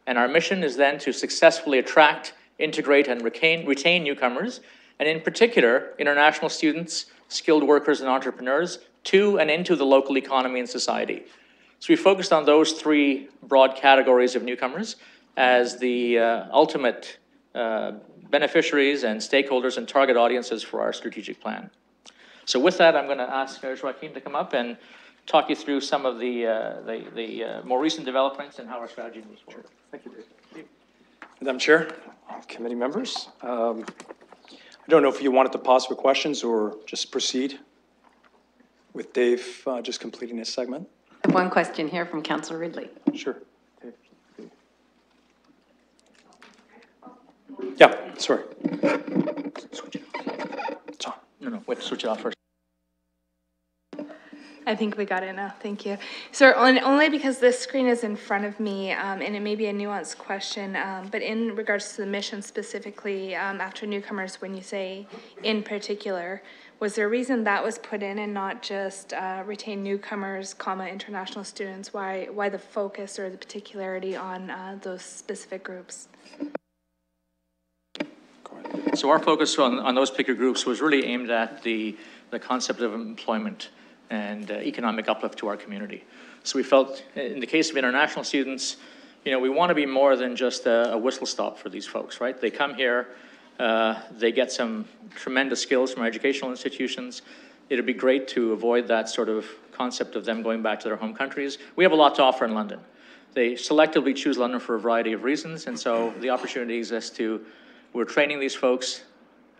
And our mission is then to successfully attract, integrate, and retain newcomers, and in particular, international students, skilled workers, and entrepreneurs to and into the local economy and society. So we focused on those 3 broad categories of newcomers as the ultimate beneficiaries and stakeholders and target audiences for our strategic plan. So with that, I'm going to ask Joaquin to come up and talk you through some of the more recent developments and how our strategy moves forward. Thank you, Dave. Madam Chair, committee members, I don't know if you wanted to pause for questions or just proceed with Dave just completing his segment. I have one question here from Councillor Ridley. Sure. Yeah, sorry. Switch it off. It's on. No, wait, switch it off first. I think we got it now. Thank you. Sir, only because this screen is in front of me, and it may be a nuanced question, but in regards to the mission specifically, after newcomers, when you say in particular, was there a reason that was put in and not just retain newcomers, international students? Why the focus or the particularity on those specific groups? So our focus on those particular groups was really aimed at the concept of employment and economic uplift to our community. So we felt, in the case of international students, we want to be more than just a whistle stop for these folks, right? They come here, they get some tremendous skills from our educational institutions. It'd be great to avoid that sort of concept of them going back to their home countries. We have a lot to offer in London. They selectively choose London for a variety of reasons, and so the opportunity exists we're training these folks,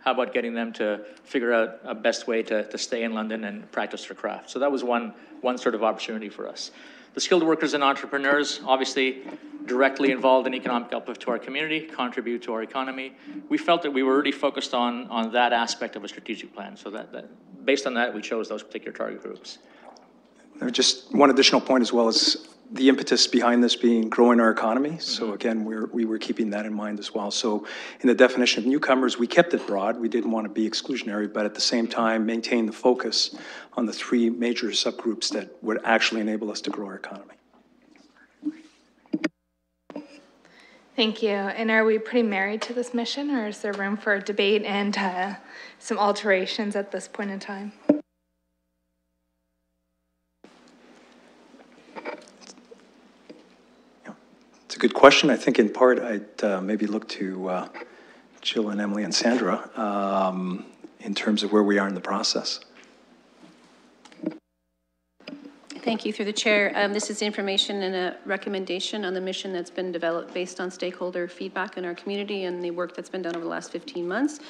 How about getting them to figure out a best way to stay in London and practice their craft? So that was one sort of opportunity for us. The skilled workers and entrepreneurs, obviously directly involved in economic uplift to our community, contribute to our economy. We felt that we were already focused on that aspect of a strategic plan. So that based on that, we chose those particular target groups. Just one additional point as well is the impetus behind this being growing our economy. So again, we were keeping that in mind as well. So in the definition of newcomers, we kept it broad. We didn't want to be exclusionary, but at the same time, maintain the focus on the three major subgroups that would actually enable us to grow our economy. Thank you. And are we pretty married to this mission, or is there room for debate and some alterations at this point in time? It's a good question. I think in part I'd maybe look to Jill and Emily and Sandra in terms of where we are in the process. Thank you. Through the chair, this is information and a recommendation on the mission that's been developed based on stakeholder feedback in our community and the work that's been done over the last 15 months.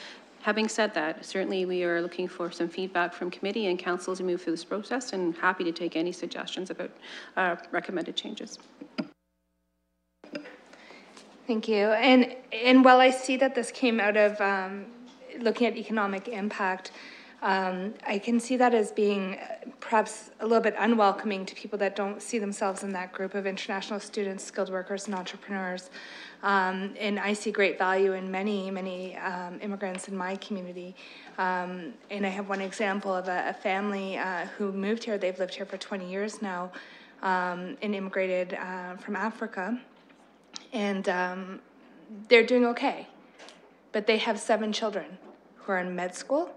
Having said that, certainly we are looking for some feedback from committee and council as we move through this process, and happy to take any suggestions about recommended changes. Thank you. And while I see that this came out of looking at economic impact, I can see that as being perhaps a little bit unwelcoming to people that don't see themselves in that group of international students, skilled workers, and entrepreneurs. And I see great value in many immigrants in my community. And I have one example of a family who moved here. They've lived here for 20 years now and immigrated from Africa. And they're doing okay. But they have 7 children who are in med school,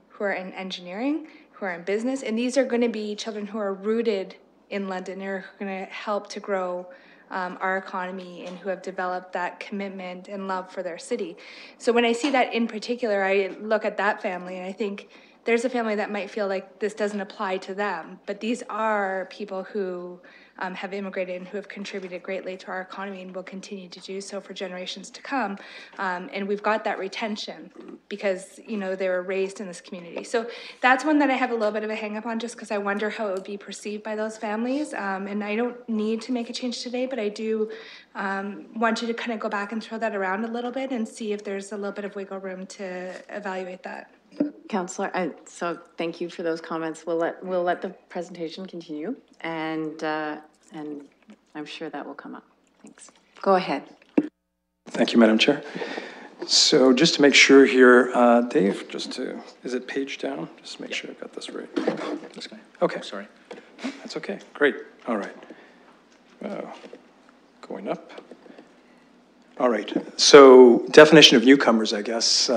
who are in engineering, who are in business, and these are going to be children who are rooted in London, or who are going to help to grow our economy, and who have developed that commitment and love for their city. So when I see that in particular, I look at that family and I think there's a family that might feel like this doesn't apply to them, but these are people who have immigrated and who have contributed greatly to our economy and will continue to do so for generations to come. And we've got that retention because, you know, they were raised in this community. So that's one that I have a little bit of a hang up on, just because I wonder how it would be perceived by those families. And I don't need to make a change today, but I do want you to kind of go back and throw that around a little bit and see if there's a little bit of wiggle room to evaluate that. Councillor, so thank you for those comments. We'll let the presentation continue, and I'm sure that will come up. Thanks. Go ahead. Thank you, Madam Chair. So just to make sure here, Dave, is it page down? Just to make sure I've got this right. This guy. Okay. Sorry. That's okay. Great. All right. Going up. All right. So definition of newcomers, I guess.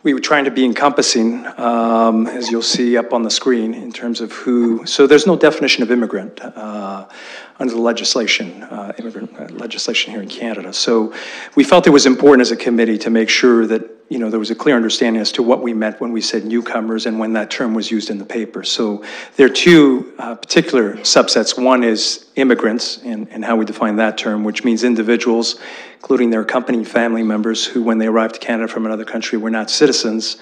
We were trying to be encompassing, as you'll see up on the screen, in terms of who. So there's no definition of immigrant under the legislation, immigrant legislation here in Canada. So we felt it was important as a committee to make sure that, you know, there was a clear understanding as to what we meant when we said newcomers and when that term was used in the paper. So there are two particular subsets. One is immigrants and how we define that term, which means individuals, including their accompanying family members who, when they arrived to Canada from another country, were not citizens.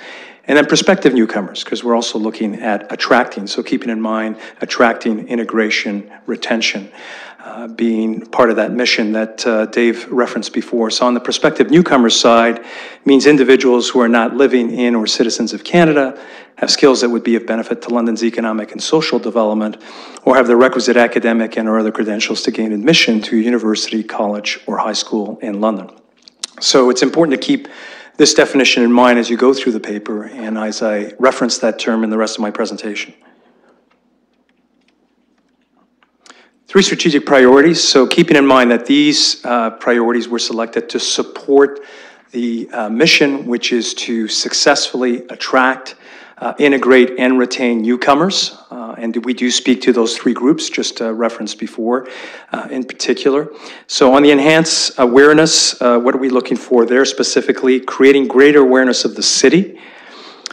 And then prospective newcomers, because we're also looking at attracting, so keeping in mind attracting, integration, retention, being part of that mission that Dave referenced before. So on the prospective newcomer side, means individuals who are not living in or citizens of Canada, have skills that would be of benefit to London's economic and social development, or have the requisite academic and or other credentials to gain admission to a university, college, or high school in London. So it's important to keep this definition in mind as you go through the paper and as I reference that term in the rest of my presentation. 3 strategic priorities. So keeping in mind that these priorities were selected to support the mission, which is to successfully attract, integrate, and retain newcomers. And we do speak to those 3 groups, just referenced before in particular. So on the enhance awareness, what are we looking for there specifically? Creating greater awareness of the city,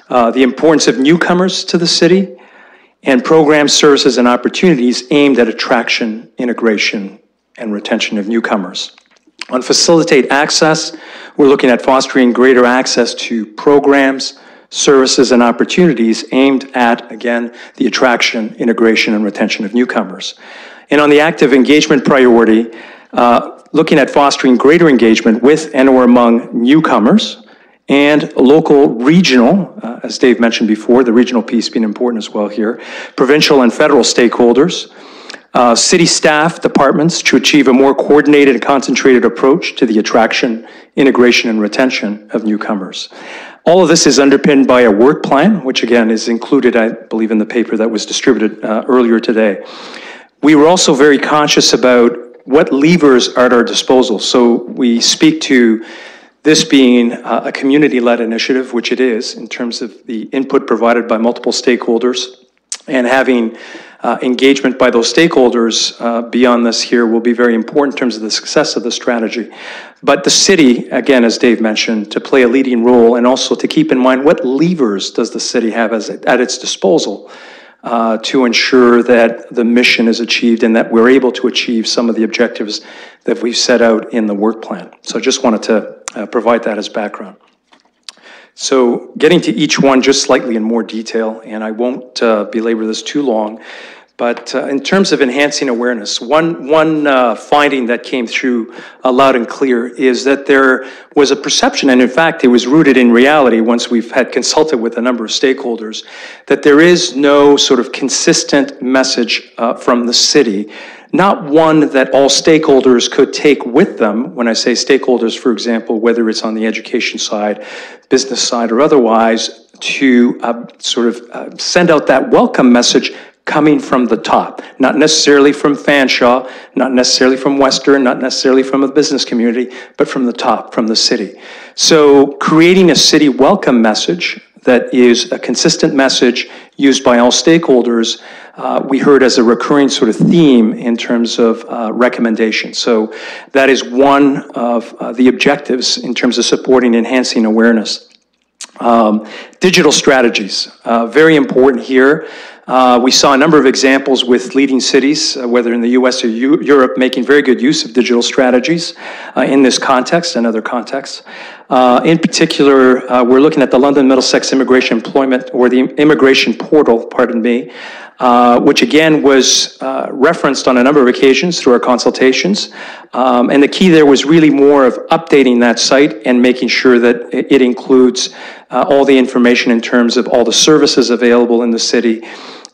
the importance of newcomers to the city, and programs, services, and opportunities aimed at attraction, integration, and retention of newcomers. On facilitate access, we're looking at fostering greater access to programs, services, and opportunities aimed at, again, the attraction, integration, and retention of newcomers. And on the active engagement priority, looking at fostering greater engagement with and or among newcomers and local, regional, as Dave mentioned before, the regional piece being important as well here, provincial and federal stakeholders, city staff departments to achieve a more coordinated and concentrated approach to the attraction, integration, and retention of newcomers. All of this is underpinned by a work plan, which again is included, I believe, in the paper that was distributed earlier today. We were also very conscious about what levers are at our disposal. So we speak to this being a community-led initiative, which it is, in terms of the input provided by multiple stakeholders, and having engagement by those stakeholders beyond this here will be very important in terms of the success of the strategy. But the city, again, as Dave mentioned, to play a leading role and also to keep in mind what levers does the city have at its disposal to ensure that the mission is achieved and that we're able to achieve some of the objectives that we've set out in the work plan. So I just wanted to provide that as background. So getting to each one just slightly in more detail, and I won't belabor this too long, but in terms of enhancing awareness, one finding that came through loud and clear is that there was a perception, and in fact it was rooted in reality once we've had consulted with a number of stakeholders, that there is no sort of consistent message from the city, not one that all stakeholders could take with them. When I say stakeholders, for example, whether it's on the education side, business side, or otherwise, to send out that welcome message coming from the top, not necessarily from Fanshawe, not necessarily from Western, not necessarily from the business community, but from the top, from the city. So creating a city welcome message that is a consistent message used by all stakeholders, we heard as a recurring sort of theme in terms of recommendations. So that is one of the objectives in terms of supporting enhancing awareness. Digital strategies, very important here. We saw a number of examples with leading cities, whether in the US or Europe, making very good use of digital strategies in this context and other contexts. In particular, we're looking at the London Middlesex Immigration Employment, or the Immigration Portal, pardon me, which again was referenced on a number of occasions through our consultations. And the key there was really more of updating that site and making sure that it includes all the information in terms of all the services available in the city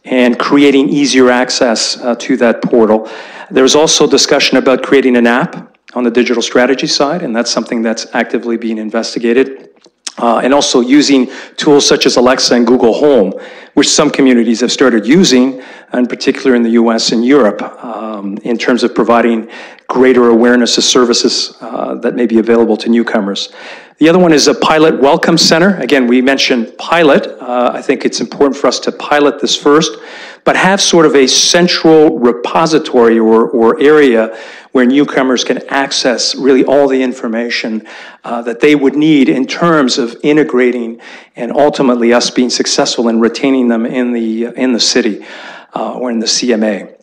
and creating easier access to that portal. There was also discussion about creating an app on the digital strategy side, and that's something that's actively being investigated. And also using tools such as Alexa and Google Home, which some communities have started using, in particular in the US and Europe, in terms of providing greater awareness of services that may be available to newcomers. The other one is a pilot welcome center. Again, we mentioned pilot. I think it's important for us to pilot this first, but have sort of a central repository or area where newcomers can access really all the information that they would need in terms of integrating and ultimately us being successful in retaining them in the city or in the CMA.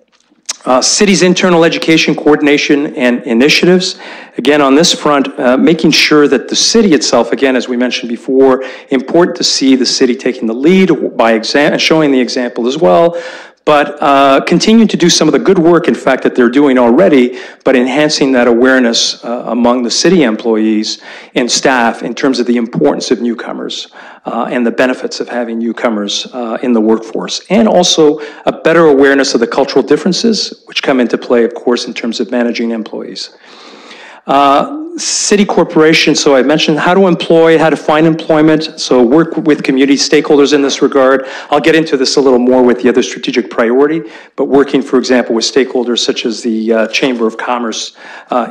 City's internal education coordination and initiatives. Again, on this front, making sure that the city itself, again, as we mentioned before, important to see the city taking the lead by showing the example as well, but continuing to do some of the good work, in fact, that they're doing already, but enhancing that awareness among the city employees and staff in terms of the importance of newcomers and the benefits of having newcomers in the workforce. And also a better awareness of the cultural differences, which come into play, of course, in terms of managing employees. City corporation, so I mentioned how to employ, how to find employment, so work with community stakeholders in this regard. I'll get into this a little more with the other strategic priority, but working, for example, with stakeholders such as the Chamber of Commerce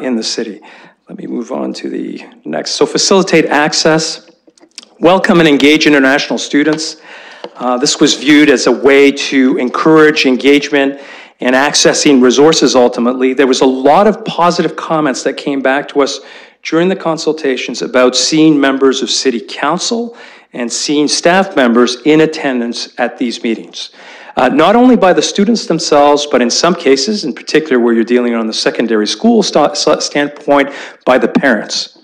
in the city. Let me move on to the next. So facilitate access, welcome and engage international students. This was viewed as a way to encourage engagement and accessing resources ultimately. There was a lot of positive comments that came back to us during the consultations about seeing members of City Council and seeing staff members in attendance at these meetings. not only by the students themselves, but in some cases, in particular where you're dealing on the secondary school standpoint, by the parents.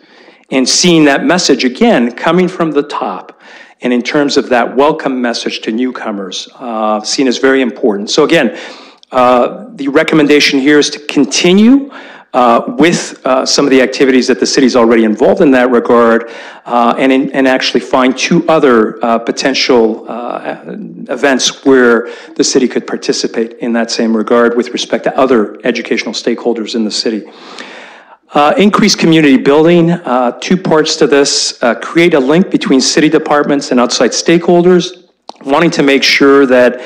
And seeing that message, again, coming from the top, and in terms of that welcome message to newcomers, seen as very important. So again, the recommendation here is to continue with some of the activities that the city's already involved in that regard, and actually find 2 other potential events where the city could participate in that same regard with respect to other educational stakeholders in the city. Increased community building, 2 parts to this. Create a link between city departments and outside stakeholders, wanting to make sure that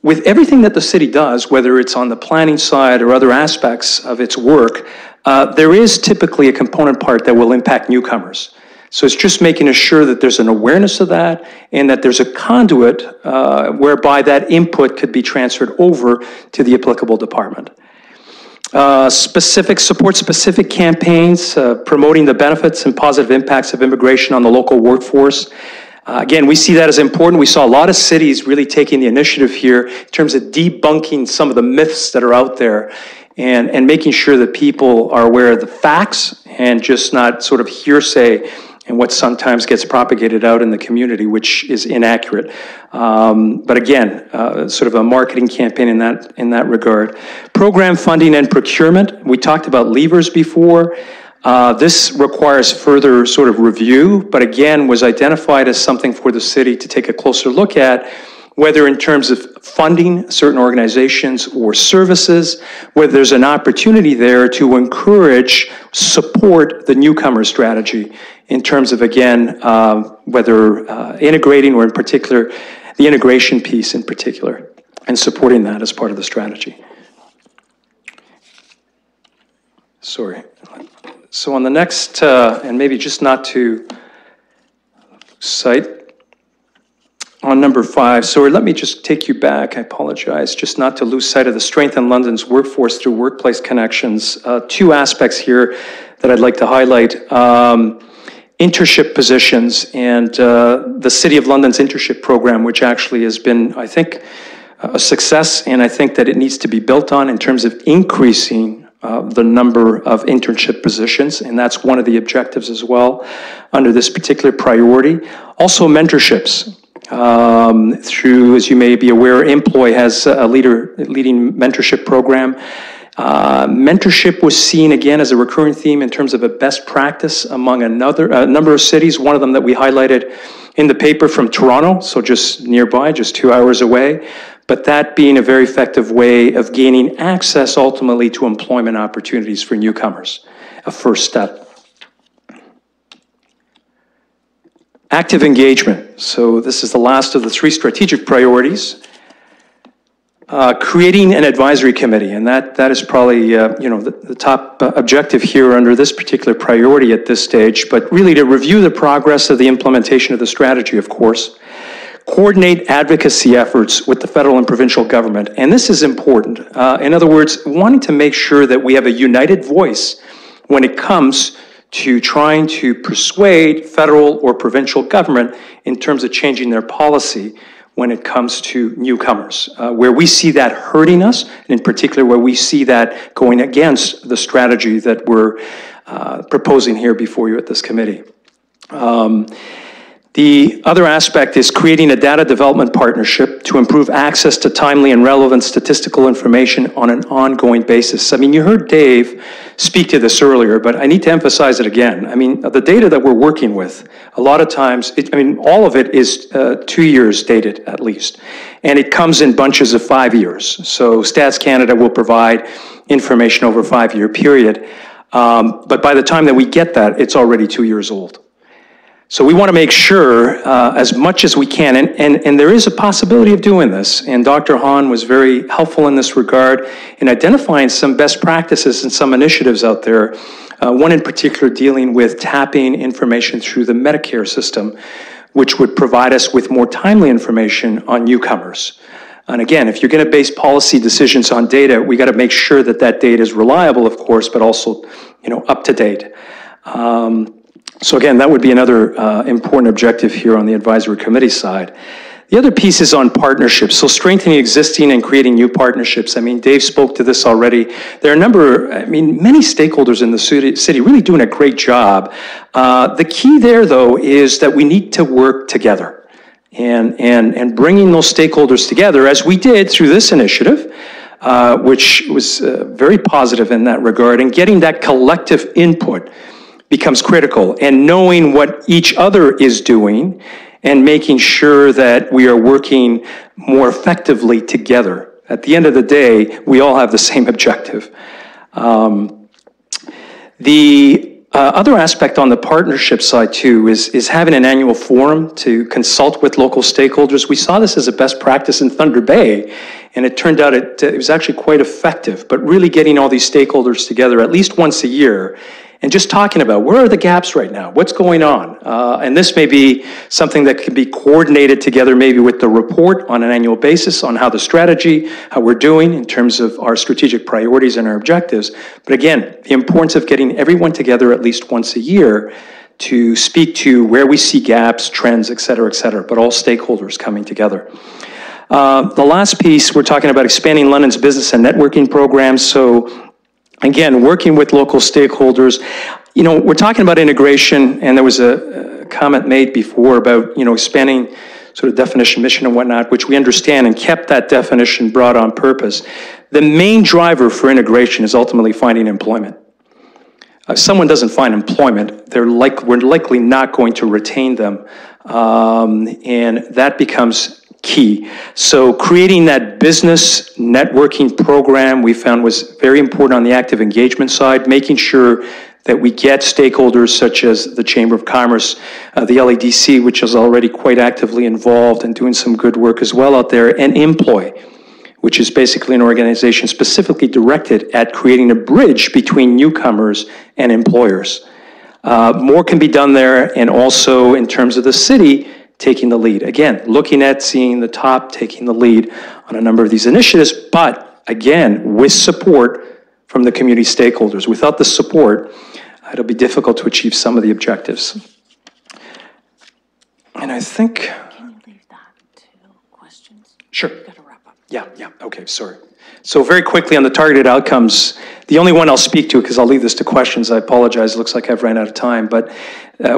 with everything that the city does, whether it's on the planning side or other aspects of its work, there is typically a component part that will impact newcomers. So it's just making sure that there's an awareness of that and that there's a conduit whereby that input could be transferred over to the applicable department. Support specific campaigns, promoting the benefits and positive impacts of immigration on the local workforce. Again, we see that as important. We saw a lot of cities really taking the initiative here in terms of debunking some of the myths that are out there and making sure that people are aware of the facts and just not sort of hearsay and what sometimes gets propagated out in the community, which is inaccurate. But again, sort of a marketing campaign in that regard. Program funding and procurement. We talked about levers before. This requires further sort of review, but again, was identified as something for the city to take a closer look at, whether in terms of funding certain organizations or services, whether there's an opportunity there to encourage, support the newcomer strategy in terms of, again, whether integrating or in particular, the integration piece in particular, and supporting that as part of the strategy. Sorry. So on the next, and maybe just not to cite, on number 5, sorry, let me just take you back, I apologize, just not to lose sight of the strengthen London's workforce through workplace connections. 2 aspects here that I'd like to highlight. Internship positions and the City of London's internship program, which actually has been, I think, a success, and I think that it needs to be built on in terms of increasing the number of internship positions, and that's one of the objectives as well under this particular priority. Also mentorships. Through, as you may be aware, Employ has a leading mentorship program. Mentorship was seen again as a recurring theme in terms of a best practice among a number of cities. One of them that we highlighted in the paper from Toronto, so just nearby, just 2 hours away. But that being a very effective way of gaining access ultimately to employment opportunities for newcomers, a first step. Active engagement. So this is the last of the 3 strategic priorities. Creating an advisory committee, and that is probably the top objective here under this particular priority at this stage, but really to review the progress of the implementation of the strategy, of course. Coordinate advocacy efforts with the federal and provincial government, and this is important. In other words, wanting to make sure that we have a united voice when it comes to trying to persuade federal or provincial government in terms of changing their policy when it comes to newcomers, where we see that hurting us, and in particular where we see that going against the strategy that we're proposing here before you at this committee. The other aspect is creating a data development partnership to improve access to timely and relevant statistical information on an ongoing basis. I mean, you heard Dave speak to this earlier, but I need to emphasize it again. I mean, the data that we're working with, a lot of times, all of it is 2 years dated at least, and it comes in bunches of 5 years. So Stats Canada will provide information over a 5-year period, but by the time that we get that, it's already 2 years old. So we want to make sure as much as we can, and there is a possibility of doing this, and Dr. Hahn was very helpful in this regard in identifying some best practices and some initiatives out there, one in particular dealing with tapping information through the Medicare system, which would provide us with more timely information on newcomers. And again, if you're going to base policy decisions on data, we got to make sure that that data is reliable, of course, but also, up to date. So again, that would be another important objective here on the advisory committee side. The other piece is on partnerships, so strengthening existing and creating new partnerships. I mean, Dave spoke to this already. There are a number, I mean, many stakeholders in the city really doing a great job. The key there, though, is that we need to work together and bringing those stakeholders together, as we did through this initiative, which was very positive in that regard, and getting that collective input becomes critical, and knowing what each other is doing and making sure that we are working more effectively together. At the end of the day, we all have the same objective. The other aspect on the partnership side too is having an annual forum to consult with local stakeholders. We saw this as a best practice in Thunder Bay, and it turned out it was actually quite effective, but really getting all these stakeholders together at least once a year and just talking about where are the gaps right now, what's going on. And this may be something that can be coordinated together maybe with the report on an annual basis on how the strategy, how we're doing in terms of our strategic priorities and our objectives. But again, the importance of getting everyone together at least once a year to speak to where we see gaps, trends, et cetera, but all stakeholders coming together. The last piece, we're talking about expanding London's business and networking programs. So again, working with local stakeholders. You know, we're talking about integration, and there was a comment made before about, you know, expanding sort of definition, mission, and whatnot, which we understand and kept that definition broad on purpose. The main driver for integration is ultimately finding employment. If someone doesn't find employment, we're likely not going to retain them, and that becomes key. So creating that business networking program we found was very important on the active engagement side, making sure that we get stakeholders such as the Chamber of Commerce, the LEDC, which is already quite actively involved and doing some good work as well out there, and Employ, which is basically an organization specifically directed at creating a bridge between newcomers and employers. More can be done there, and also in terms of the city, taking the lead. Again, looking at seeing the top taking the lead on a number of these initiatives, but again, with support from the community stakeholders. Without the support, it'll be difficult to achieve some of the objectives. And I think... Can you leave that to questions? Sure. You've got to wrap up. Yeah, okay, sorry. So very quickly on the targeted outcomes, the only one I'll speak to, because I'll leave this to questions, I apologize, it looks like I've ran out of time, but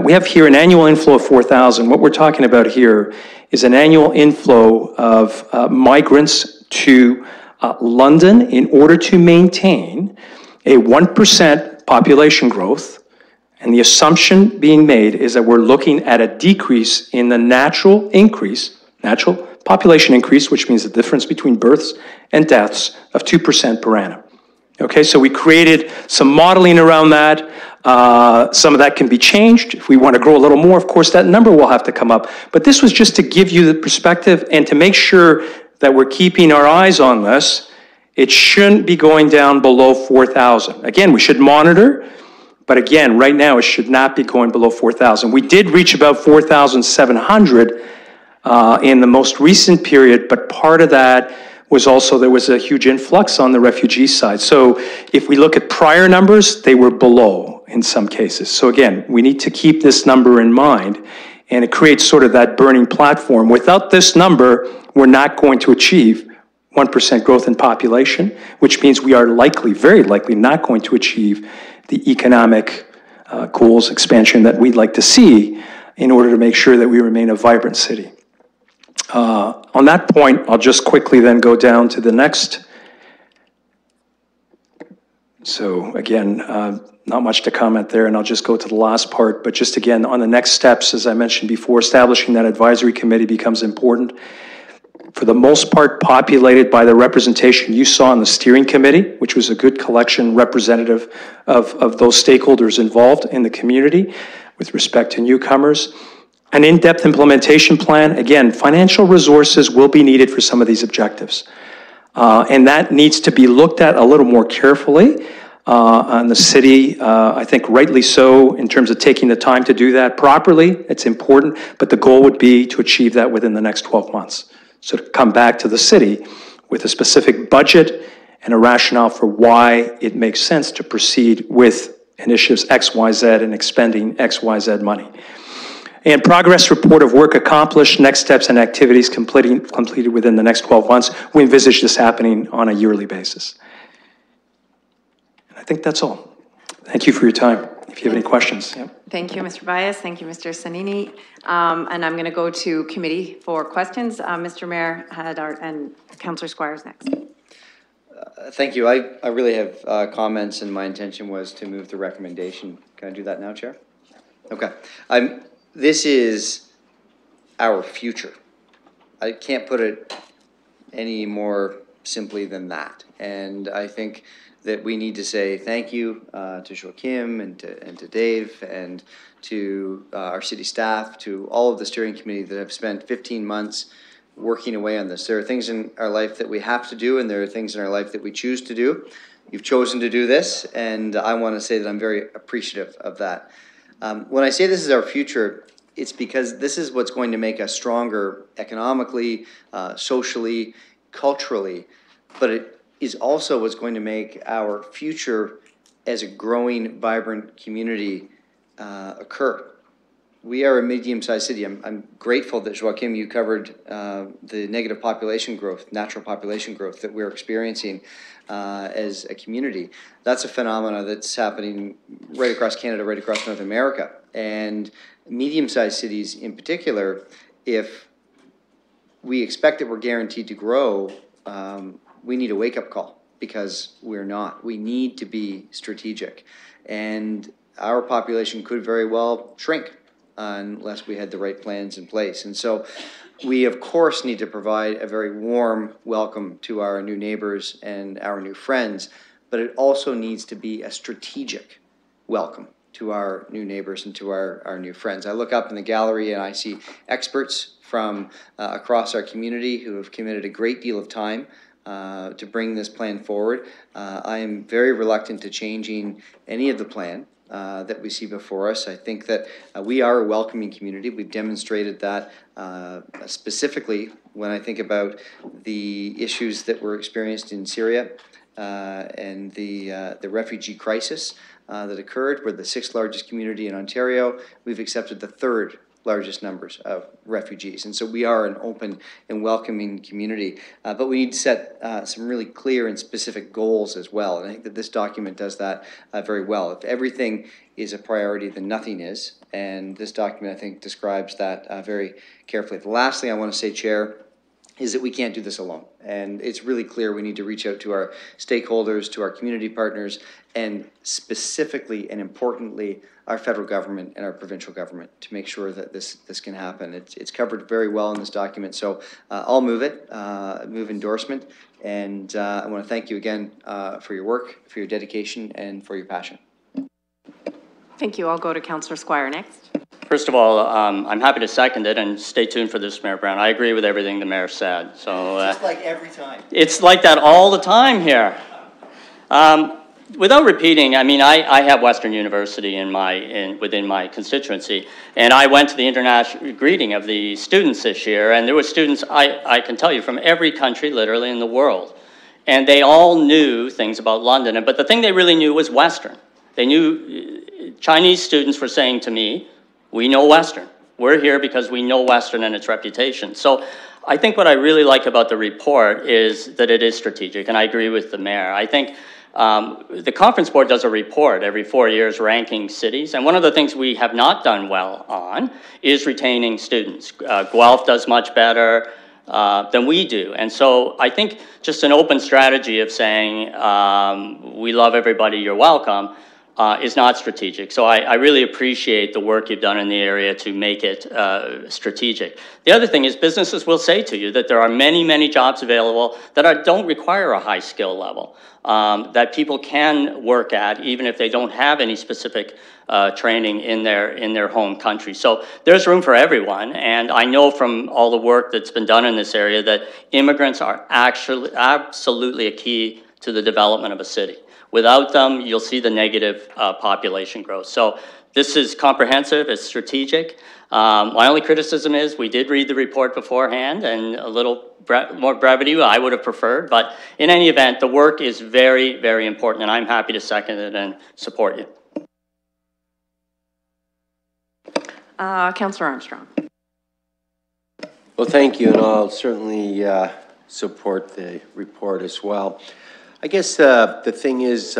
we have here an annual inflow of 4,000. What we're talking about here is an annual inflow of migrants to London in order to maintain a 1% population growth, and the assumption being made is that we're looking at a decrease in the natural population increase, which means the difference between births and deaths of 2% per annum. Okay, so we created some modeling around that. Some of that can be changed. If we want to grow a little more, of course, that number will have to come up. But this was just to give you the perspective and to make sure that we're keeping our eyes on this. It shouldn't be going down below 4,000. Again, we should monitor, but again, right now, it should not be going below 4,000. We did reach about 4,700 in the most recent period, but part of that was also there was a huge influx on the refugee side. So if we look at prior numbers, they were below in some cases. So again, we need to keep this number in mind, and it creates sort of that burning platform. Without this number, we're not going to achieve 1% growth in population, which means we are likely, very likely, not going to achieve the economic goals expansion that we'd like to see in order to make sure that we remain a vibrant city. On that point, I'll just quickly then go down to the next. So again, not much to comment there, and I'll just go to the last part, but just again, on the next steps, as I mentioned before, establishing that advisory committee becomes important. For the most part, populated by the representation you saw in the steering committee, which was a good collection representative of those stakeholders involved in the community with respect to newcomers. An in-depth implementation plan. Again, financial resources will be needed for some of these objectives. And that needs to be looked at a little more carefully on the city, I think rightly so, in terms of taking the time to do that properly. It's important, but the goal would be to achieve that within the next 12 months. So to come back to the city with a specific budget and a rationale for why it makes sense to proceed with initiatives X, Y, Z and expending X, Y, Z money. And progress report of work accomplished, next steps and activities completed within the next 12 months. We envisage this happening on a yearly basis. And I think that's all. Thank you for your time. If you have any questions. Yep. Thank you, Mr. Bias. Thank you, Mr. Sanini. And I'm going to go to committee for questions. Mr. Mayor and Councillor Squires next. Thank you. I really have comments, and my intention was to move the recommendation. Can I do that now, Chair? Okay. This is our future. I can't put it any more simply than that. And I think that we need to say thank you to Joachim and to Dave and to our city staff, to all of the steering committee that have spent 15 months working away on this. There are things in our life that we have to do, and there are things in our life that we choose to do. You've chosen to do this, and I want to say that I'm very appreciative of that. When I say this is our future, it's because this is what's going to make us stronger economically, socially, culturally, but it is also what's going to make our future as a growing, vibrant community occur. We are a medium-sized city. I'm grateful that, Joachim, you covered the negative population growth, natural population growth that we're experiencing as a community. That's a phenomena that's happening right across Canada, right across North America. And medium-sized cities in particular, if we expect that we're guaranteed to grow, we need a wake-up call, because we're not. We need to be strategic. And our population could very well shrink unless we had the right plans in place. And so we, of course, need to provide a very warm welcome to our new neighbors and our new friends, but it also needs to be a strategic welcome to our new neighbors and to our new friends. I look up in the gallery and I see experts from across our community who have committed a great deal of time to bring this plan forward. I am very reluctant to changing any of the plan that we see before us. I think that we are a welcoming community. We've demonstrated that specifically when I think about the issues that were experienced in Syria and the refugee crisis that occurred. We're the 6th largest community in Ontario. We've accepted the 3rd largest numbers of refugees. And so we are an open and welcoming community. But we need to set some really clear and specific goals as well. And I think that this document does that very well. If everything is a priority, then nothing is. And this document, I think, describes that very carefully. The last thing I want to say, Chair, is that we can't do this alone. And it's really clear we need to reach out to our stakeholders, to our community partners, and specifically and importantly, our federal government and our provincial government to make sure that this can happen. It's covered very well in this document. So I'll move it, move endorsement. And I want to thank you again for your work, for your dedication, and for your passion. Thank you. I'll go to Councillor Squire next. First of all, I'm happy to second it, and stay tuned for this, Mayor Brown. I agree with everything the mayor said. So just like every time. It's like that all the time here. Without repeating, I mean, I have Western University within my constituency, and I went to the international greeting of the students this year, and there were students, I can tell you, from every country literally in the world. And they all knew things about London, but the thing they really knew was Western. They knew, Chinese students were saying to me, we know Western. We're here because we know Western and its reputation. So I think what I really like about the report is that it is strategic, and I agree with the mayor. I think the conference board does a report every 4 years ranking cities, and one of the things we have not done well on is retaining students. Guelph does much better than we do. And so I think just an open strategy of saying, we love everybody, you're welcome, is not strategic. So I really appreciate the work you've done in the area to make it strategic. The other thing is businesses will say to you that there are many, many jobs available that don't require a high skill level, that people can work at even if they don't have any specific training in their home country. So there's room for everyone, and I know from all the work that's been done in this area that immigrants are actually absolutely a key to the development of a city. Without them, you'll see the negative population growth. So this is comprehensive, it's strategic. My only criticism is we did read the report beforehand, and a little more brevity I would have preferred. But in any event, the work is very, very important, and I'm happy to second it and support you. Councillor Armstrong. Well, thank you, and I'll certainly support the report as well. I guess the thing is,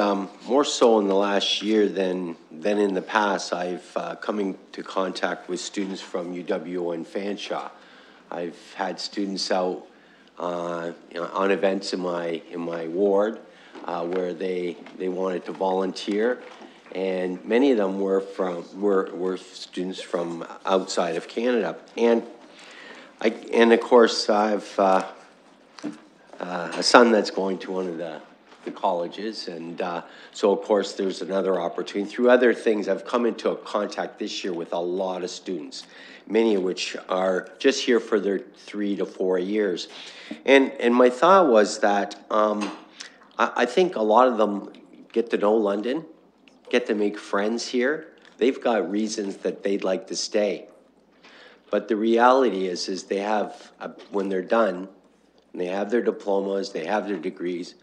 more so in the last year than in the past, I've come into contact with students from UW and Fanshawe. I've had students out on events in my ward where they wanted to volunteer, and many of them were students from outside of Canada. And of course, I've a son that's going to one of the colleges, and so of course there's another opportunity. Through other things, I've come into contact this year with a lot of students, many of which are just here for their 3 to 4 years. And my thought was that I think a lot of them get to know London, get to make friends here. They've got reasons that they'd like to stay. But the reality is they have, when they're done, and they have their diplomas, they have their degrees,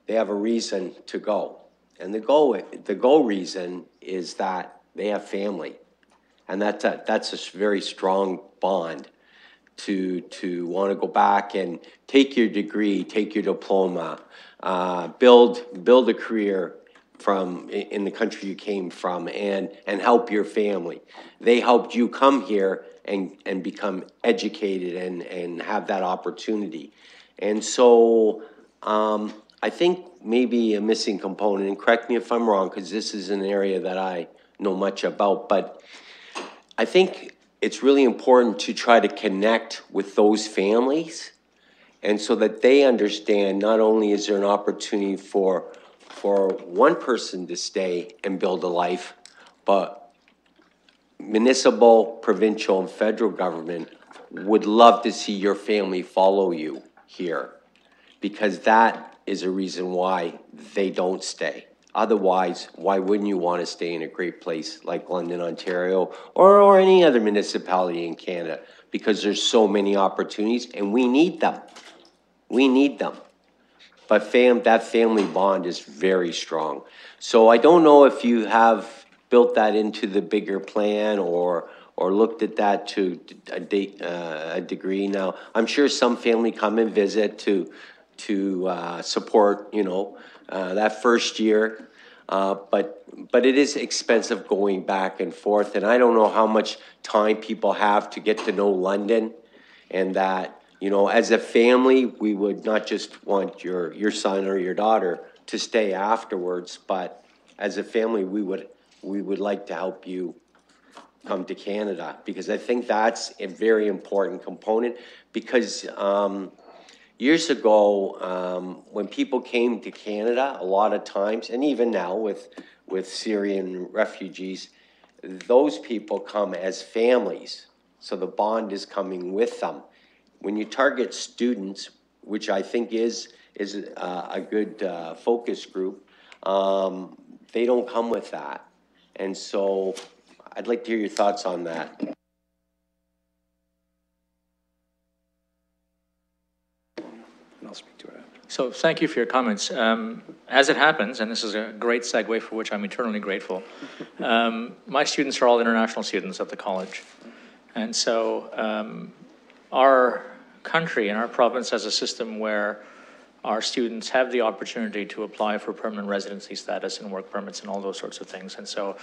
they have a reason to go. And the go reason is that they have family. And that's a very strong bond to want to go back and take your degree, take your diploma, build a career in the country you came from, and help your family. They helped you come here and become educated and have that opportunity. And so I think maybe a missing component, and correct me if I'm wrong, because this is an area that I know much about, but I think it's really important to try to connect with those families, and so that they understand not only is there an opportunity for one person to stay and build a life, but municipal, provincial, and federal government would love to see your family follow you here, because that is a reason why they don't stay. Otherwise, why wouldn't you want to stay in a great place like London, Ontario, or any other municipality in Canada? Because there's so many opportunities, and we need them. We need them. But that family bond is very strong. So I don't know if you have built that into the bigger plan or looked at that to a degree. Now, I'm sure some family come and visit to support, that first year. But it is expensive going back and forth. And I don't know how much time people have to get to know London, and that, as a family, we would not just want your son or your daughter to stay afterwards, but as a family, we would like to help you come to Canada, because I think that's a very important component. Because years ago, when people came to Canada, a lot of times, and even now with Syrian refugees, those people come as families, so the bond is coming with them. When you target students, which I think is a good focus group, they don't come with that. And so I'd like to hear your thoughts on that. I'll speak to it after. So thank you for your comments. As it happens, and this is a great segue for which I'm eternally grateful, my students are all international students at the college. And so our country and our province has a system where our students have the opportunity to apply for permanent residency status and work permits and all those sorts of things. And so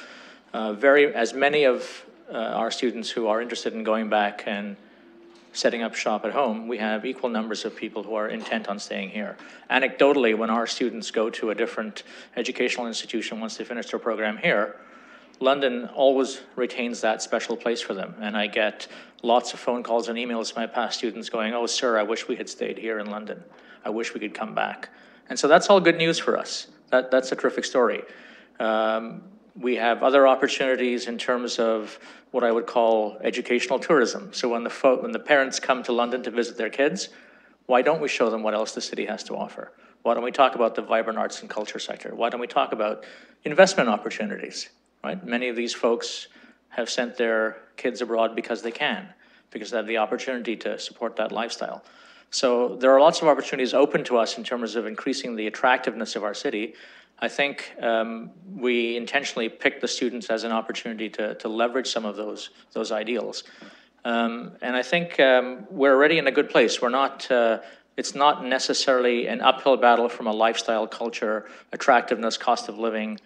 as many of our students who are interested in going back and setting up shop at home, we have equal numbers of people who are intent on staying here. Anecdotally, when our students go to a different educational institution once they finish their program here, London always retains that special place for them. And I get lots of phone calls and emails from my past students going, "Oh, sir, I wish we had stayed here in London. I wish we could come back." And so that's all good news for us. That's a terrific story. We have other opportunities in terms of what I would call educational tourism. So when the parents come to London to visit their kids, why don't we show them what else the city has to offer? Why don't we talk about the vibrant arts and culture sector? Why don't we talk about investment opportunities, right? Many of these folks have sent their kids abroad because they can, because they have the opportunity to support that lifestyle. So there are lots of opportunities open to us in terms of increasing the attractiveness of our city. I think we intentionally picked the students as an opportunity to leverage some of those ideals. And I think we're already in a good place. We're not, it's not necessarily an uphill battle from a lifestyle, culture, attractiveness, cost of living,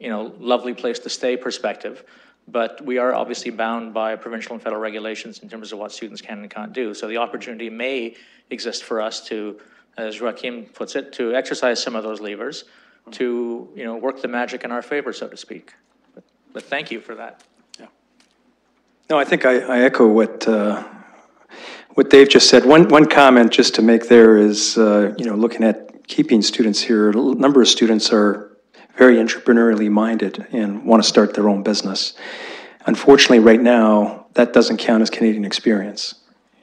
lovely place to stay perspective. But we are obviously bound by provincial and federal regulations in terms of what students can and can't do. So the opportunity may exist for us to, as Joaquin puts it, to exercise some of those levers, to work the magic in our favor, so to speak. But thank you for that. Yeah. No, I think I echo what Dave just said. One comment just to make there is, looking at keeping students here, a number of students are very entrepreneurially minded and want to start their own business. Unfortunately, right now, that doesn't count as Canadian experience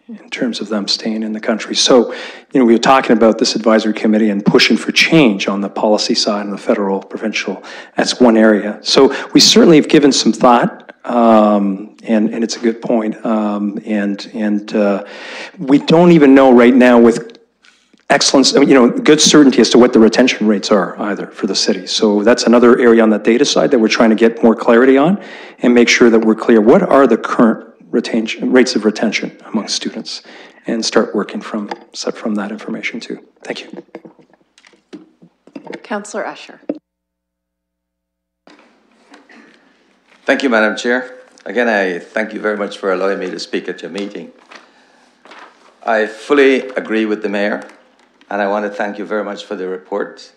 in terms of them staying in the country. So, we were talking about this advisory committee and pushing for change on the policy side and the federal, provincial. That's one area. So we certainly have given some thought, and it's a good point. We don't even know right now with excellence, good certainty as to what the retention rates are either for the city. So that's another area on the data side that we're trying to get more clarity on and make sure that we're clear. What are the current rates of retention among students, and start working from that information too. Thank you. Councillor Usher. Thank you, Madam Chair. Again, I thank you very much for allowing me to speak at your meeting. I fully agree with the Mayor, and I want to thank you very much for the report.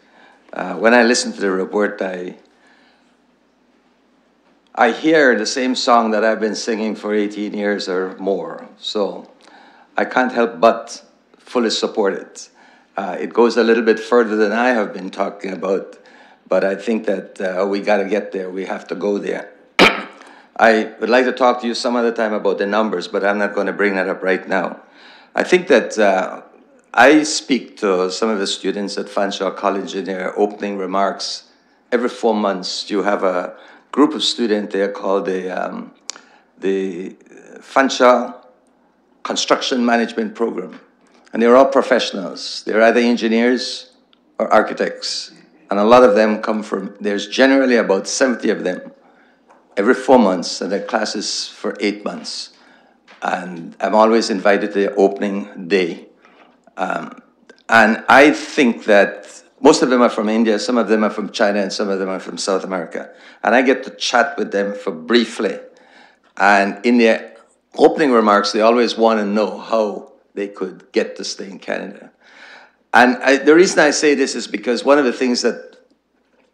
When I listen to the report, I hear the same song that I've been singing for 18 years or more. So I can't help but fully support it. It goes a little bit further than I have been talking about, but I think that we got to get there. We have to go there. I would like to talk to you some other time about the numbers, but I'm not going to bring that up right now. I think that I speak to some of the students at Fanshawe College in their opening remarks. Every 4 months, you have a group of students there called the Fanshawe Construction Management Program. And they're all professionals. They're either engineers or architects. And a lot of them come from, there's generally about 70 of them every 4 months, and their classes for 8 months. And I'm always invited to the opening day. And I think that most of them are from India, some of them are from China, and some of them are from South America. And I get to chat with them for briefly. And in their opening remarks, they always want to know how they could get to stay in Canada. And the reason I say this is because one of the things that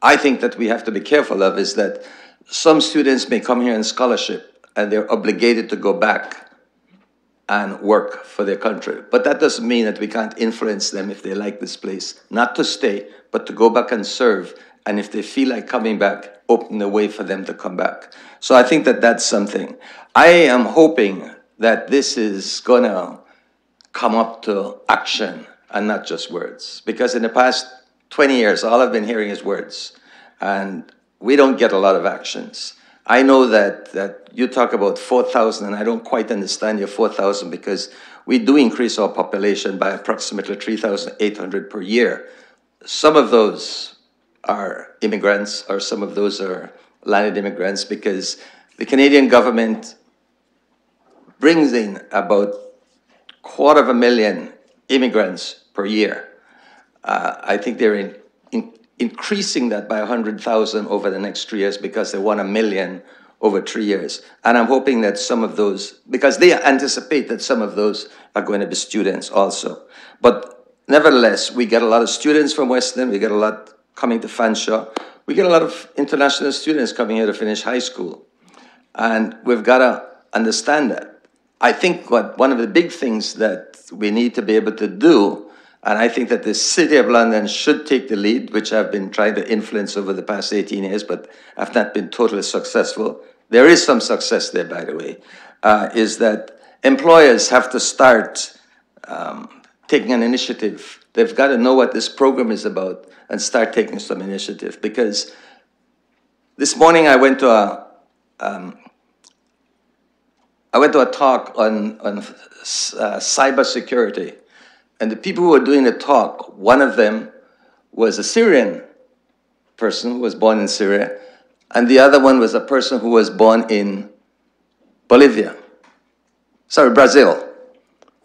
I think that we have to be careful of is that some students may come here in scholarship and they're obligated to go back and work for their country. But that doesn't mean that we can't influence them if they like this place, not to stay, but to go back and serve. And if they feel like coming back, open the way for them to come back. So I think that that's something. I am hoping that this is gonna come up to action and not just words. Because in the past 20 years, all I've been hearing is words. And we don't get a lot of actions. I know that you talk about 4,000, and I don't quite understand your 4,000 because we do increase our population by approximately 3,800 per year. Some of those are immigrants, or some of those are landed immigrants, because the Canadian government brings in about 250,000 immigrants per year. I think they're increasing that by 100,000 over the next 3 years because they want 1 million over 3 years. And I'm hoping that some of those, because they anticipate that some of those are going to be students also. But nevertheless, we get a lot of students from Western, we get a lot coming to Fanshawe, we get a lot of international students coming here to finish high school. And we've got to understand that. I think one of the big things that we need to be able to do, and I think that the City of London should take the lead, which I've been trying to influence over the past 18 years, but I've not been totally successful. There is some success there, by the way, is that employers have to start taking an initiative. They've got to know what this program is about and start taking some initiative. Because this morning I went to a talk on person who was born in Syria, and the other one was a person who was born in Brazil.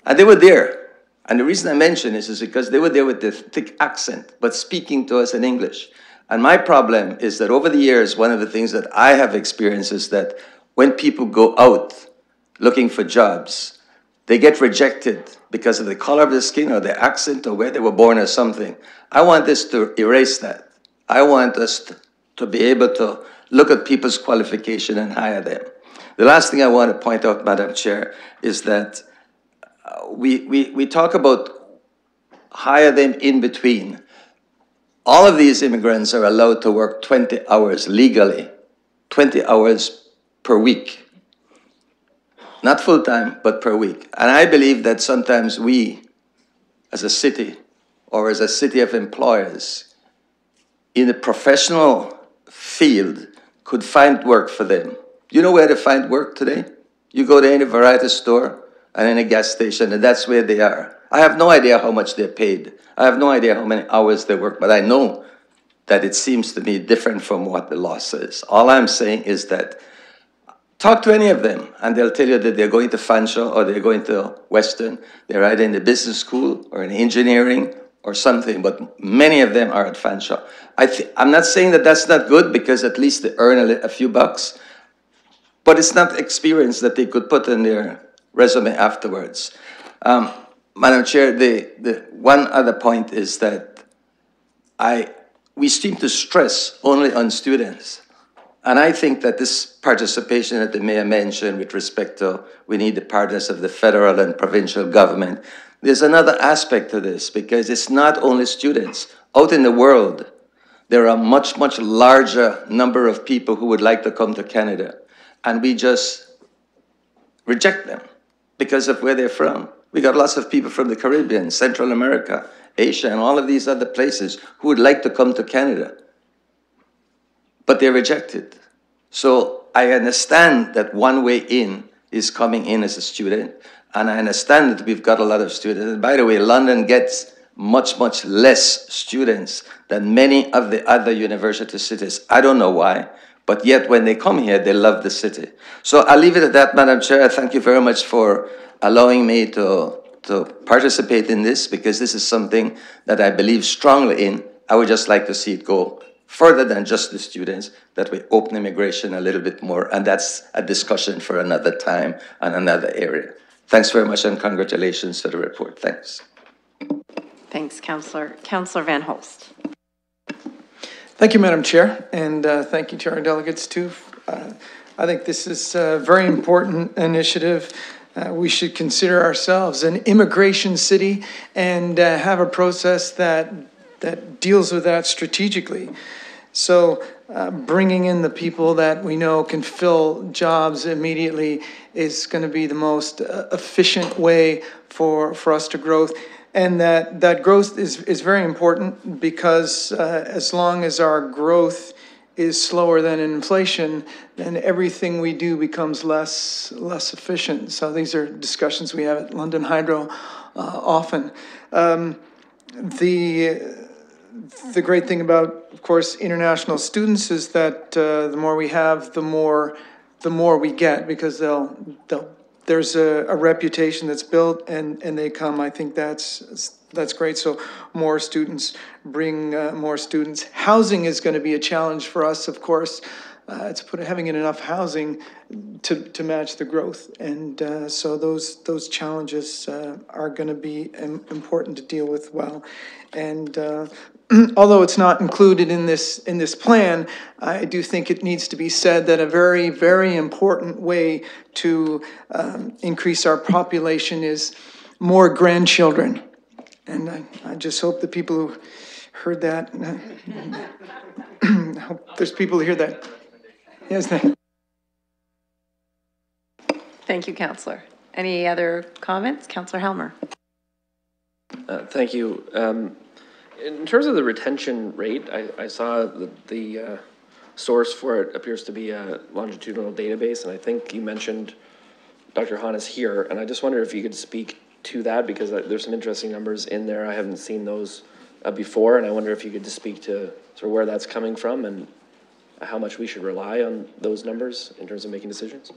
And they were there. And the reason I mention this is because they were there with the thick accent, but speaking to us in English. And my problem is that over the years, one of the things that I have experienced is that when people go out looking for jobs, they get rejected because of the color of the skin or their accent or where they were born or something. I want this to erase that. I want us to be able to look at people's qualification and hire them. The last thing I want to point out, Madam Chair, is that we talk about hire them in between. All of these immigrants are allowed to work 20 hours legally, 20 hours per week. Not full-time, but per week. And I believe that sometimes we, as a city, or as a city of employers, in the professional field, could find work for them. You know where to find work today? You go to any variety store and any gas station, and that's where they are. I have no idea how much they're paid. I have no idea how many hours they work, but I know that it seems to me different from what the law says. All I'm saying is that talk to any of them, and they'll tell you that they're going to Fanshawe or they're going to Western. They're either in the business school or in engineering or something, but many of them are at Fanshawe. I'm not saying that that's not good, because at least they earn a few bucks, but it's not experience that they could put in their resume afterwards. Madam Chair, the one other point is that we seem to stress only on students. And I think that this participation that the Mayor mentioned with respect to we need the partners of the federal and provincial government, there's another aspect to this, because it's not only students. Out in the world, there are much, much larger number of people who would like to come to Canada, and we just reject them because of where they're from. We got lots of people from the Caribbean, Central America, Asia, and all of these other places who would like to come to Canada, but they're rejected. So I understand that one way in is coming in as a student, and I understand that we've got a lot of students. And by the way, London gets much, much less students than many of the other university cities. I don't know why, but yet when they come here, they love the city. So I'll leave it at that, Madam Chair. Thank you very much for allowing me to participate in this, because this is something that I believe strongly in. I would just like to see it go further than just the students, that we open immigration a little bit more, and that's a discussion for another time and another area. Thanks very much, and congratulations for the report. Thanks. Thanks, Councillor. Councillor Van Holst. Thank you, Madam Chair, and thank you to our delegates too. I think this is a very important initiative. We should consider ourselves an immigration city and have a process that deals with that strategically. So bringing in the people that we know can fill jobs immediately is going to be the most efficient way for us to grow. And that growth is very important, because as long as our growth is slower than inflation, then everything we do becomes less efficient. So these are discussions we have at London Hydro often. The great thing about, of course, international students is that the more we have, the more we get, because there's a reputation that's built, and they come. I think that's great. So more students bring more students. Housing is going to be a challenge for us, of course. It's having enough housing to match the growth, and so those challenges are going to be important to deal with well. And although it's not included in this plan, I do think it needs to be said that a very, very important way to increase our population is more grandchildren. And I just hope the people who heard that, I hope there's people who hear that. Yes, Thank you, Councillor. Any other comments? Councillor Helmer. Thank you. In terms of the retention rate, I saw the source for it appears to be a longitudinal database, and I think you mentioned Dr. Hahn is here, and I just wonder if you could speak to that, because there's some interesting numbers in there. I haven't seen those before, and I wonder if you could just speak to sort of where that's coming from and how much we should rely on those numbers in terms of making decisions.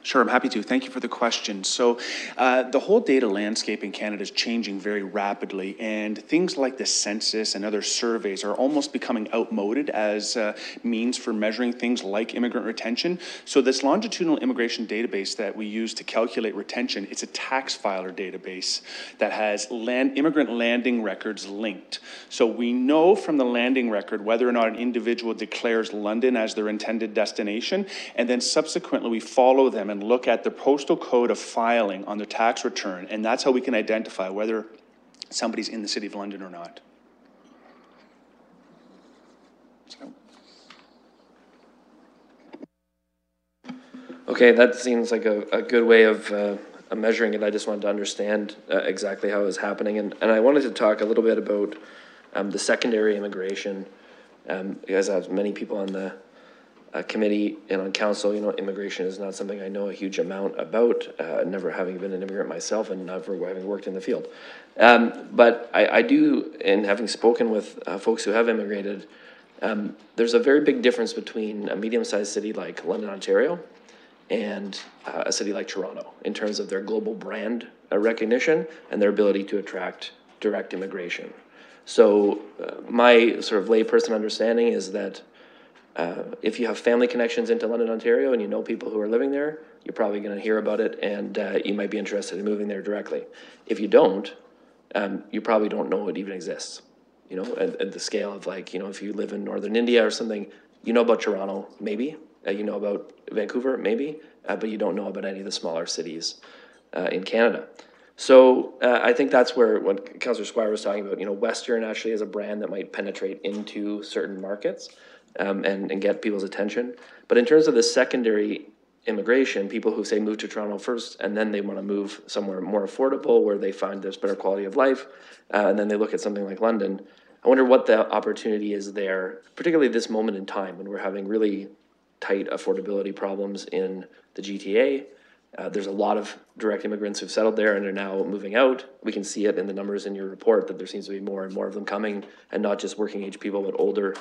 Sure, I'm happy to. Thank you for the question. So the whole data landscape in Canada is changing very rapidly, and things like the census and other surveys are almost becoming outmoded as means for measuring things like immigrant retention. So this longitudinal immigration database that we use to calculate retention, it's a tax filer database that has immigrant landing records linked. So we know from the landing record whether or not an individual declares London as their intended destination, and then subsequently we follow them and look at the postal code of filing on their tax return, and that's how we can identify whether somebody's in the City of London or not. So. Okay, that seems like a good way of measuring it. I just wanted to understand exactly how it was happening, and I wanted to talk a little bit about the secondary immigration, because I have many people on the committee and on council. You know, immigration is not something I know a huge amount about, never having been an immigrant myself and never having worked in the field. But I do, and having spoken with folks who have immigrated, there's a very big difference between a medium-sized city like London, Ontario, and a city like Toronto in terms of their global brand recognition and their ability to attract direct immigration. So my sort of layperson understanding is that if you have family connections into London, Ontario, and you know people who are living there, you're probably going to hear about it, and you might be interested in moving there directly. If you don't, you probably don't know it even exists. You know, at the scale of, like, you know, if you live in northern India or something, you know about Toronto, maybe. You know about Vancouver, maybe, but you don't know about any of the smaller cities in Canada. So I think that's where what Councillor Squire was talking about, you know, Western actually is a brand that might penetrate into certain markets. And get people's attention. But in terms of the secondary immigration, people who say move to Toronto first and then they want to move somewhere more affordable where they find there's better quality of life, and then they look at something like London, I wonder what the opportunity is there, particularly this moment in time when we're having really tight affordability problems in the GTA. There's a lot of direct immigrants who've settled there and are now moving out. We can see it in the numbers in your report that there seems to be more and more of them coming, and not just working age people, but older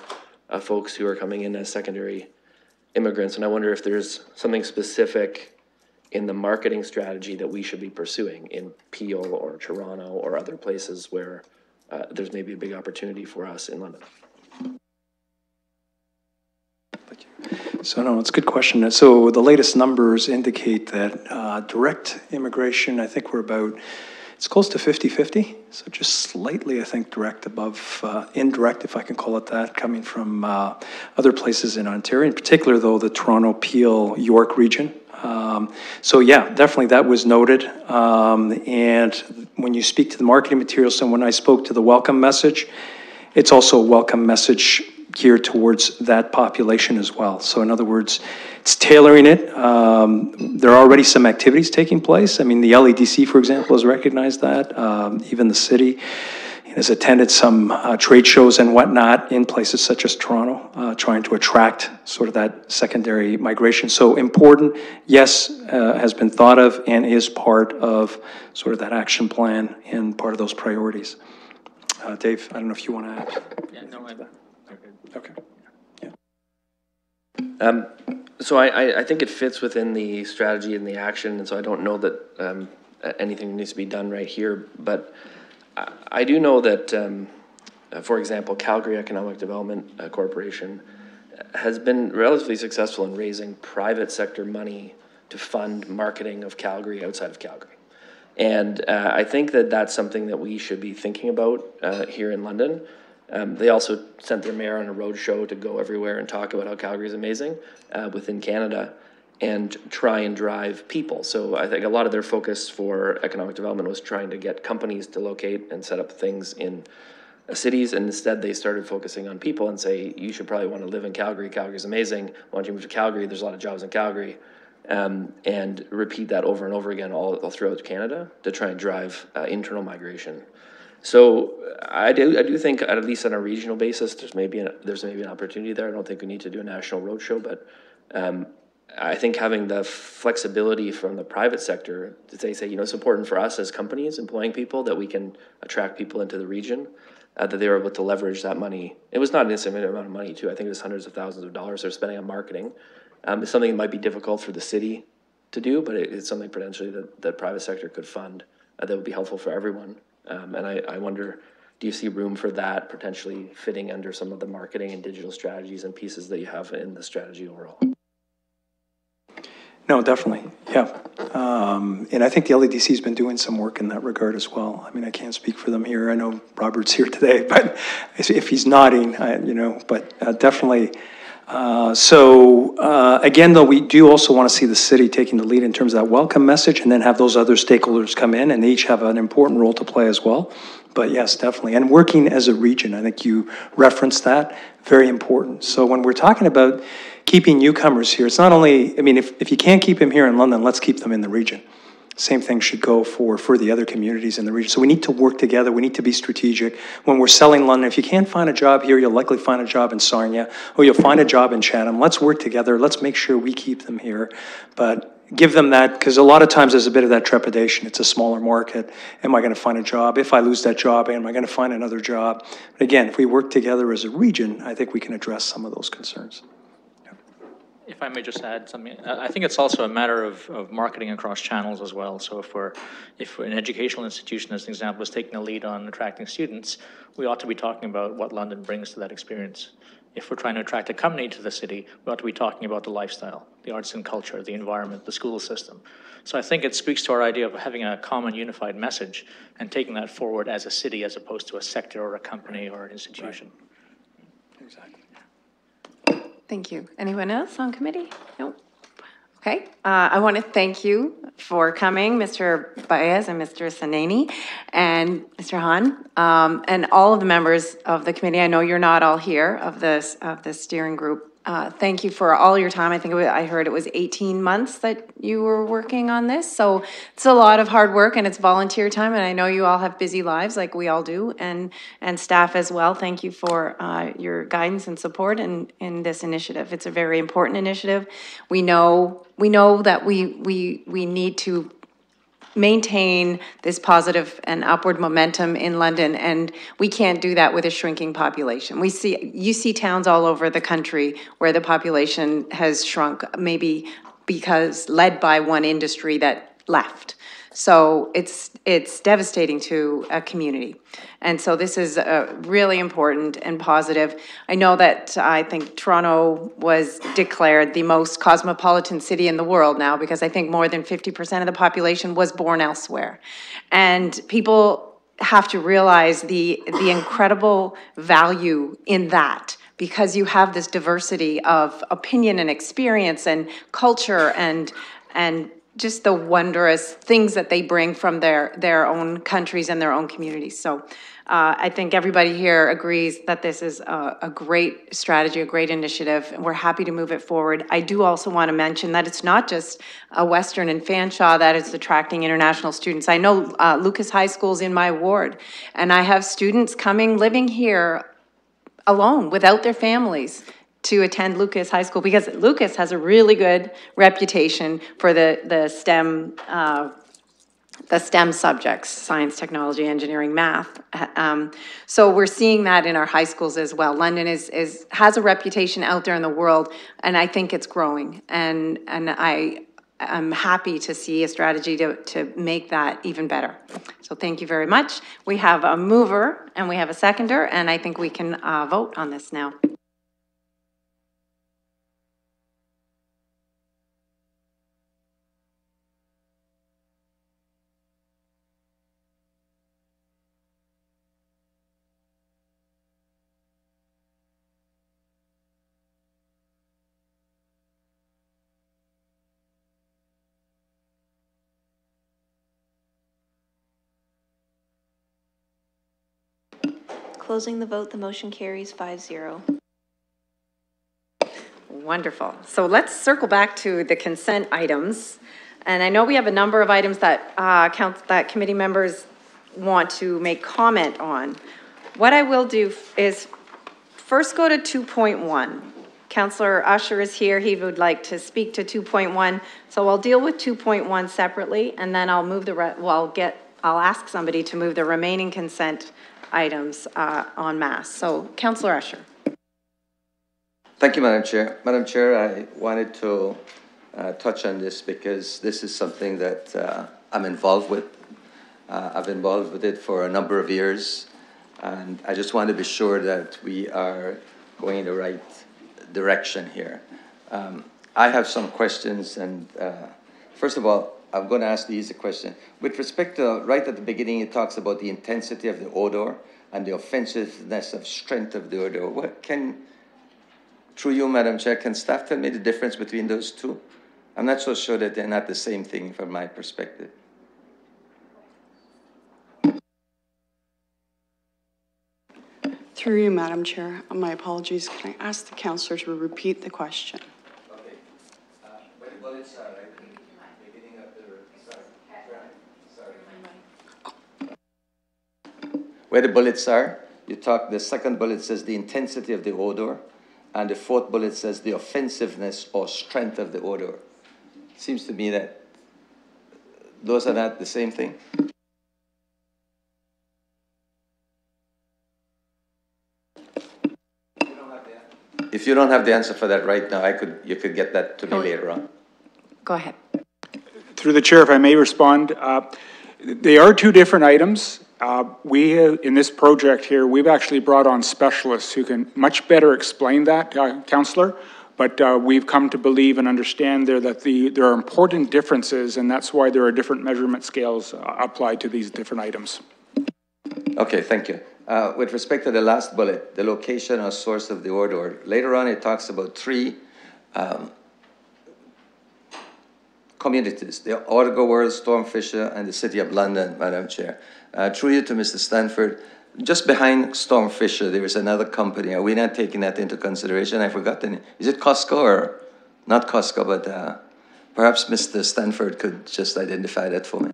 folks who are coming in as secondary immigrants. And I wonder if there's something specific in the marketing strategy that we should be pursuing in Peel or Toronto or other places where there's maybe a big opportunity for us in London. Thank you. So no, it's a good question. So the latest numbers indicate that direct immigration, I think we're about, it's close to 50-50, so just slightly, I think, direct above indirect, if I can call it that, coming from other places in Ontario, in particular, though, the Toronto, Peel, York region. So yeah, definitely that was noted. And when you speak to the marketing materials, and when I spoke to the welcome message, it's also a welcome message geared towards that population as well. So in other words, it's tailoring it. There are already some activities taking place. I mean, the LEDC, for example, has recognized that. Even the city has attended some trade shows and whatnot in places such as Toronto, trying to attract sort of that secondary migration. So important, yes, has been thought of and is part of sort of that action plan and part of those priorities. Dave, I don't know if you want to add. Yeah, no, Okay. Yeah. So I think it fits within the strategy and the action, and so I don't know that anything needs to be done right here. But I do know that, for example, Calgary Economic Development Corporation has been relatively successful in raising private sector money to fund marketing of Calgary outside of Calgary. And I think that that's something that we should be thinking about here in London. They also sent their mayor on a road show to go everywhere and talk about how Calgary is amazing within Canada and try and drive people. So I think a lot of their focus for economic development was trying to get companies to locate and set up things in cities, and instead they started focusing on people and say, you should probably want to live in Calgary. Calgary's amazing. Why don't you move to Calgary? There's a lot of jobs in Calgary. And repeat that over and over again all throughout Canada to try and drive internal migration. So I do think, at least on a regional basis, there's maybe an opportunity there. I don't think we need to do a national roadshow, but I think having the flexibility from the private sector to say, you know, it's important for us as companies employing people that we can attract people into the region, that they were able to leverage that money. It was not an insignificant amount of money too. I think it was hundreds of thousands of dollars they're spending on marketing. It's something that might be difficult for the city to do, but it's something potentially that the private sector could fund that would be helpful for everyone. And I wonder, do you see room for that potentially fitting under some of the marketing and digital strategies and pieces that you have in the strategy overall? No, definitely, yeah. And I think the LEDC has been doing some work in that regard as well. I mean, I can't speak for them here. I know Robert's here today, but if he's nodding, you know, but definitely. Again, though, we do also want to see the city taking the lead in terms of that welcome message and then have those other stakeholders come in and they each have an important role to play as well. But yes, definitely. And working as a region, I think you referenced that, very important. So when we're talking about keeping newcomers here, it's not only, I mean, if you can't keep them here in London, let's keep them in the region. Same thing should go for the other communities in the region. So we need to work together. We need to be strategic. When we're selling London, if you can't find a job here, you'll likely find a job in Sarnia, or you'll find a job in Chatham. Let's work together. Let's make sure we keep them here. But give them that, because a lot of times there's a bit of that trepidation. It's a smaller market. Am I going to find a job? If I lose that job, am I going to find another job? But again, if we work together as a region, I think we can address some of those concerns. If I may just add something, I think it's also a matter of marketing across channels as well. So if an educational institution, as an example, is taking a lead on attracting students, we ought to be talking about what London brings to that experience. If we're trying to attract a company to the city, we ought to be talking about the lifestyle, the arts and culture, the environment, the school system. So I think it speaks to our idea of having a common unified message and taking that forward as a city as opposed to a sector or a company or an institution. Right. Exactly. Thank you. Anyone else on committee? No? Okay. I want to thank you for coming, Mr. Baez and Mr. Sanani and Mr. Han, and all of the members of the committee. I know you're not all here of this steering group. Thank you for all your time. I think I heard it was 18 months that you were working on this. So it's a lot of hard work and it's volunteer time. And I know you all have busy lives like we all do, and staff as well. Thank you for your guidance and support in this initiative. It's a very important initiative. We know that we need to maintain this positive and upward momentum in London, and we can't do that with a shrinking population. You see towns all over the country where the population has shrunk, maybe because led by one industry that left. So it's devastating to a community. And so this is really important and positive. I know that I think Toronto was declared the most cosmopolitan city in the world now, because I think more than 50% of the population was born elsewhere. And people have to realize the incredible value in that, because you have this diversity of opinion and experience and culture and just the wondrous things that they bring from their own countries and their own communities. So I think everybody here agrees that this is a great strategy, a great initiative, and we're happy to move it forward. I do also want to mention that it's not just Western and Fanshawe that is attracting international students. I know Lucas High School's in my ward, and I have students living here alone without their families to attend Lucas High School, because Lucas has a really good reputation for the STEM subjects, science, technology, engineering, math. So we're seeing that in our high schools as well. London has a reputation out there in the world, and I think it's growing. And I'm happy to see a strategy to make that even better. So thank you very much. We have a mover and we have a seconder, and I think we can vote on this now. Closing the vote, the motion carries 5-0. Wonderful. So let's circle back to the consent items. And I know we have a number of items that committee members want to make comment on. What I will do is first go to 2.1. Councillor Usher is here. He would like to speak to 2.1. So I'll deal with 2.1 separately, and then I'll move I'll ask somebody to move the remaining consent items en masse. So Councillor Usher. Thank you, Madam Chair. Madam Chair, I wanted to touch on this because this is something that I'm involved with. I've been involved with it for a number of years, and I just want to be sure that we are going in the right direction here. I have some questions, and first of all, I'm going to ask the easy question. With respect to, right at the beginning, it talks about the intensity of the odor and the offensiveness of strength of the odor. What through you, Madam Chair, can staff tell me the difference between those two? I'm not so sure that they're not the same thing from my perspective. Through you, Madam Chair, my apologies. Can I ask the councillor to repeat the question? Okay. Where the bullets are, right? Beginning of the, sorry. Where the bullets are, the second bullet says the intensity of the odor, and the fourth bullet says the offensiveness or strength of the odor. Seems to me that those are not the same thing. If you don't have the answer for that right now, you could get that to me later on. Go ahead. Through the chair, if I may respond, they are two different items. In this project here, we've actually brought on specialists who can much better explain that, Councillor. But we've come to believe and understand that there are important differences, and that's why there are different measurement scales applied to these different items. Okay, thank you. With respect to the last bullet, the location or source of the odor, later on it talks about three communities, the Orgo World, Stormfisher, and the City of London, Madam Chair. Through you to Mr. Stanford, just behind Stormfisher, there is another company. Are we not taking that into consideration? I forgot the name. Is it Costco or not Costco, but perhaps Mr. Stanford could just identify that for me.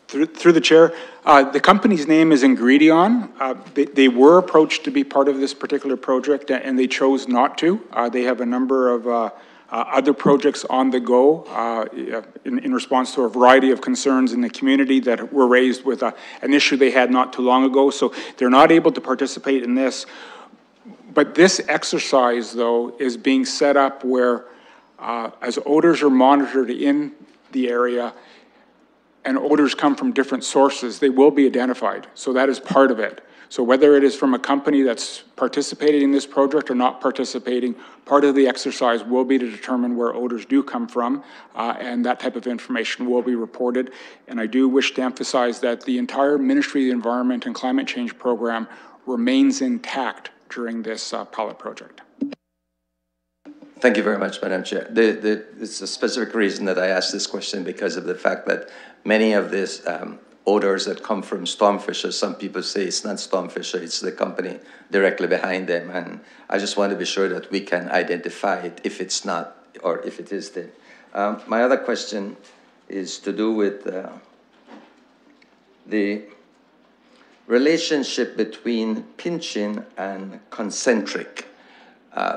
Through the chair, the company's name is Ingredion. They were approached to be part of this particular project, and they chose not to. They have a number of other projects on the go in response to a variety of concerns in the community that were raised with an issue they had not too long ago. So they're not able to participate in this. But this exercise, though, is being set up where as odors are monitored in the area, and odors come from different sources, they will be identified. So that is part of it. So whether it is from a company that's participating in this project or not participating, part of the exercise will be to determine where odors do come from, and that type of information will be reported. And I do wish to emphasize that the entire Ministry of the Environment and Climate Change program remains intact during this pilot project. Thank you very much, Madam Chair. It's a specific reason that I asked this question because of the fact that many of these odors that come from Stormfisher, some people say it's not Stormfisher, it's the company directly behind them. And I just want to be sure that we can identify it if it's not, or if it is there. My other question is to do with the relationship between pinching and concentric.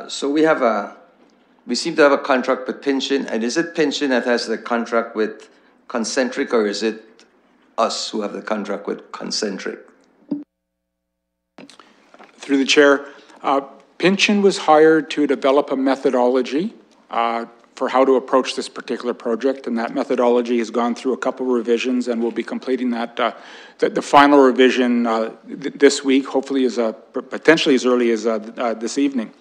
So we seem to have a contract with pinching, and is it pinching that has the contract with concentric, or is it us who have the contract with concentric? Through the chair, Pynchon was hired to develop a methodology for how to approach this particular project, and that methodology has gone through a couple of revisions, and we'll be completing that. The final revision this week, hopefully potentially as early as this evening.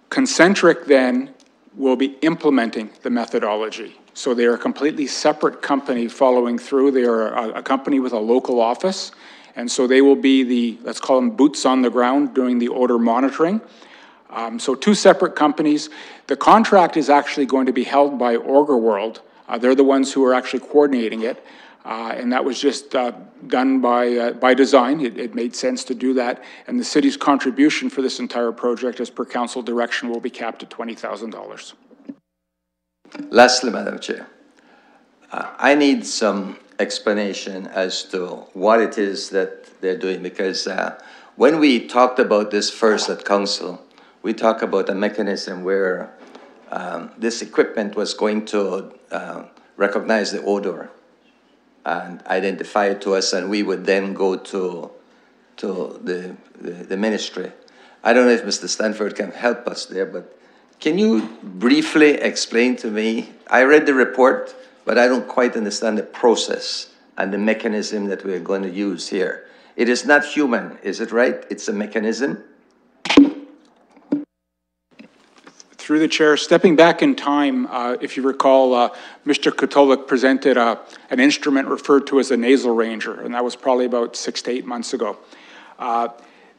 Concentric then will be implementing the methodology. So they are a completely separate company following through. They are a company with a local office, and so they will be let's call them boots on the ground doing the odor monitoring. So two separate companies. The contract is actually going to be held by Orgo World. They're the ones who are actually coordinating it. And that was just done by design. It made sense to do that. And the city's contribution for this entire project, as per council direction, will be capped at $20,000. Lastly, Madam Chair, I need some explanation as to what it is that they're doing, because when we talked about this first at council, we talk about a mechanism where this equipment was going to recognize the odor and identify it to us, and we would then go to the ministry. I don't know if Mr. Stanford can help us there, but can you briefly explain to me? I read the report, but I don't quite understand the process and the mechanism that we're going to use here. It is not human, is it right? It's a mechanism? Through the chair, stepping back in time, if you recall, Mr. Katolik presented an instrument referred to as a nasal ranger, and that was probably about 6 to 8 months ago.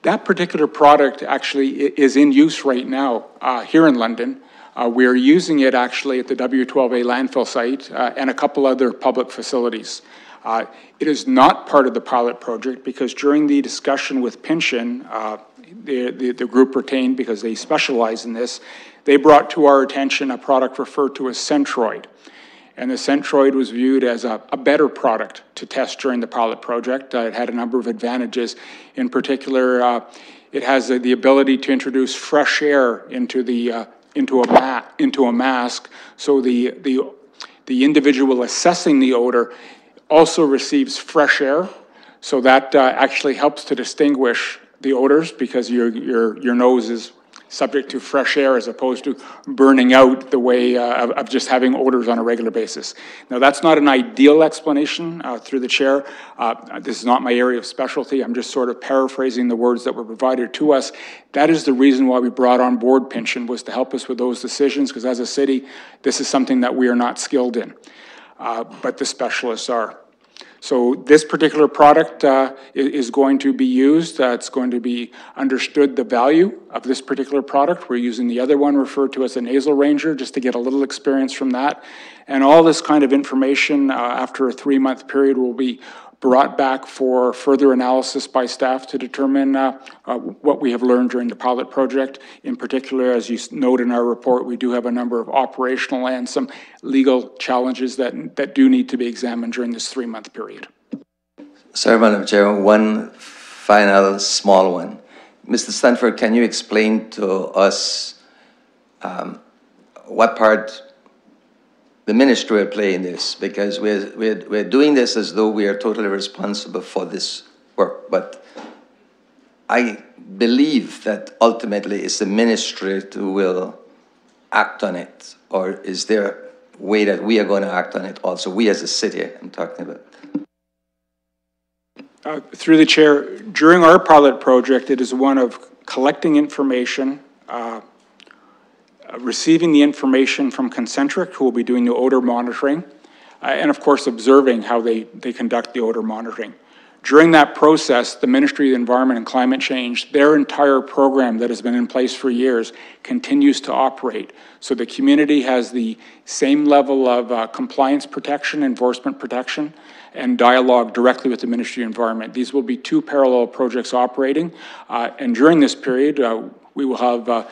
That particular product actually is in use right now here in London. We're using it actually at the W12A landfill site and a couple other public facilities. It is not part of the pilot project because during the discussion with Pynchon, the group retained, because they specialize in this, they brought to our attention a product referred to as Centroid. And the Centroid was viewed as a better product to test during the pilot project. It had a number of advantages. In particular, it has the ability to introduce fresh air into a mask, so the individual assessing the odor also receives fresh air. So that actually helps to distinguish the odors, because your nose is subject to fresh air as opposed to burning out the way of just having odors on a regular basis. Now, that's not an ideal explanation through the chair. This is not my area of specialty. I'm just sort of paraphrasing the words that were provided to us. That is the reason why we brought on board Pynchon, was to help us with those decisions, because as a city, this is something that we are not skilled in, but the specialists are. So this particular product is going to be used. It's going to be understood the value of this particular product. We're using the other one referred to as a nasal ranger just to get a little experience from that. And all this kind of information after a 3-month period will be brought back for further analysis by staff to determine what we have learned during the pilot project. In particular, as you note in our report, we do have a number of operational and some legal challenges that do need to be examined during this 3-month period. Sorry, Madam Chair, one final small one. Mr. Stanford, can you explain to us what part the ministry will play in this? Because we're doing this as though we are totally responsible for this work, but I believe that ultimately it's the ministry who will act on it, or is there a way that we are going to act on it also, we as a city I'm talking about? Through the chair, during our pilot project, it is one of collecting information, receiving the information from Concentric, who will be doing the odor monitoring, and of course observing how they conduct the odor monitoring. During that process, the Ministry of Environment and Climate Change, their entire program that has been in place for years, continues to operate. So the community has the same level of compliance protection, enforcement protection, and dialogue directly with the Ministry of Environment. These will be 2 parallel projects operating, and during this period, we will have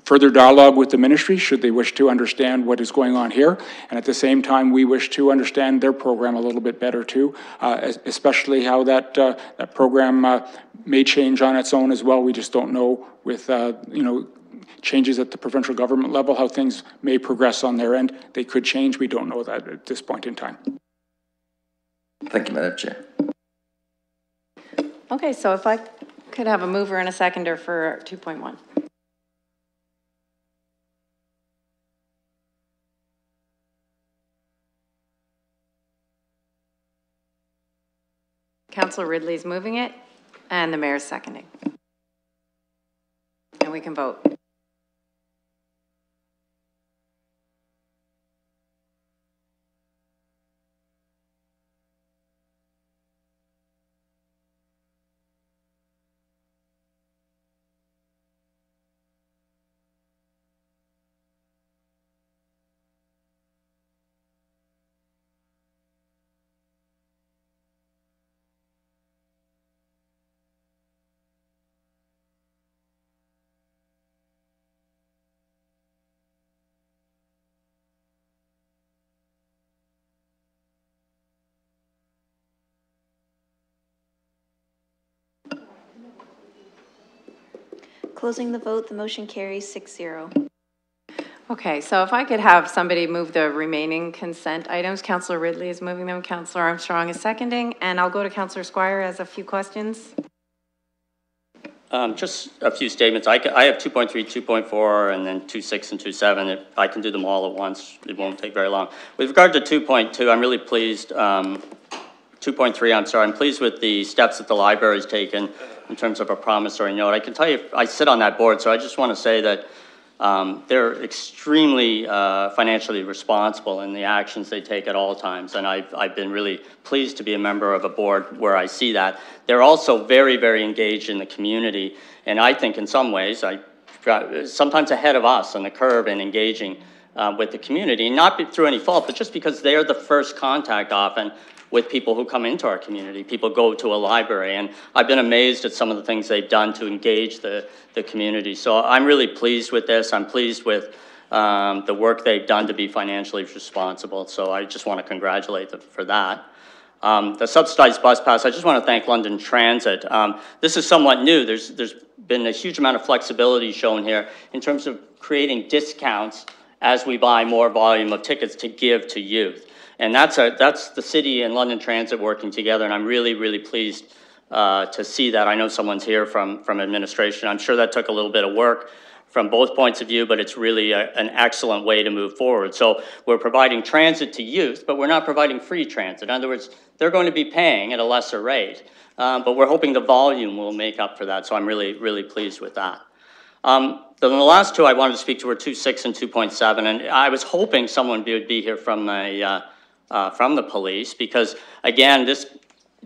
further dialogue with the ministry should they wish to understand what is going on here, and at the same time we wish to understand their program a little bit better too, especially how that program may change on its own as well. We just don't know with changes at the provincial government level how things may progress on their end. They could change. We don't know that at this point in time. Thank you, Madam Chair. Okay, so if I could have a mover and a seconder for 2.1. Councillor Ridley's moving it, and the mayor's seconding. And we can vote. Closing the vote, the motion carries 6-0. Okay, so if I could have somebody move the remaining consent items. Councillor Ridley is moving them, Councillor Armstrong is seconding, and I'll go to Councillor Squire as a few questions. Just a few statements. I have 2.3, 2.4, and then 2.6 and 2.7. If I can do them all at once, it won't take very long. With regard to 2.2, I'm really pleased. 2.3, I'm sorry, I'm pleased with the steps that the library's taken in terms of a promissory note. I can tell you, I sit on that board, so I just want to say that they're extremely financially responsible in the actions they take at all times, and I've been really pleased to be a member of a board where I see that. They're also very, very engaged in the community, and I think in some ways, sometimes ahead of us on the curve in engaging with the community, and not through any fault, but just because they're the first contact often with people who come into our community. People go to a library, and I've been amazed at some of the things they've done to engage the community. So I'm really pleased with this. I'm pleased with the work they've done to be financially responsible. So I just want to congratulate them for that. The subsidized bus pass, I just want to thank London Transit. This is somewhat new. There's been a huge amount of flexibility shown here in terms of creating discounts as we buy more volume of tickets to give to youth. And that's the city and London Transit working together, and I'm really, really pleased to see that. I know someone's here from administration. I'm sure that took a little bit of work from both points of view, but it's really an excellent way to move forward. So we're providing transit to youth, but we're not providing free transit. In other words, they're going to be paying at a lesser rate, but we're hoping the volume will make up for that. So I'm really, really pleased with that. Then the last two I wanted to speak to were 2.6 and 2.7, and I was hoping someone would be here from the police, because again, this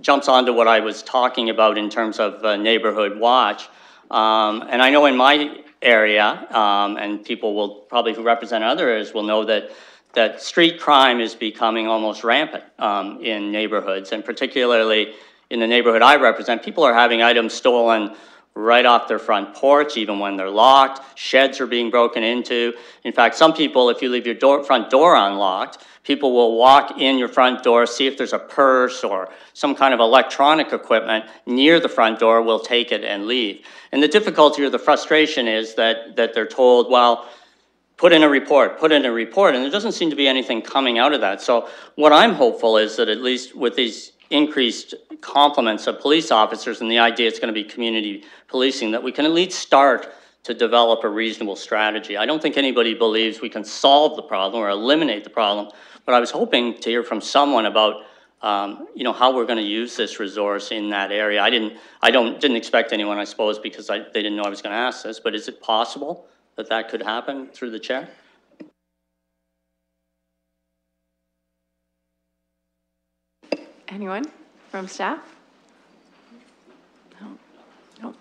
jumps onto what I was talking about in terms of neighborhood watch. And I know in my area, and people will probably who represent other areas will know that street crime is becoming almost rampant in neighborhoods, and particularly in the neighborhood I represent, people are having items stolen right off their front porch, even when they're locked. Sheds are being broken into. In fact, some people, if you leave your front door unlocked, people will walk in your front door, see if there's a purse or some kind of electronic equipment near the front door, will take it and leave. And the difficulty or the frustration is that they're told, well, put in a report, and there doesn't seem to be anything coming out of that. So what I'm hopeful is that at least with these increased complements of police officers and the idea it's going to be community policing, that we can at least start to develop a reasonable strategy. I don't think anybody believes we can solve the problem or eliminate the problem, but I was hoping to hear from someone about how we're going to use this resource in that area. I didn't expect anyone, I suppose, because they didn't know I was going to ask this, but is it possible that could happen through the chair? Anyone from staff? No.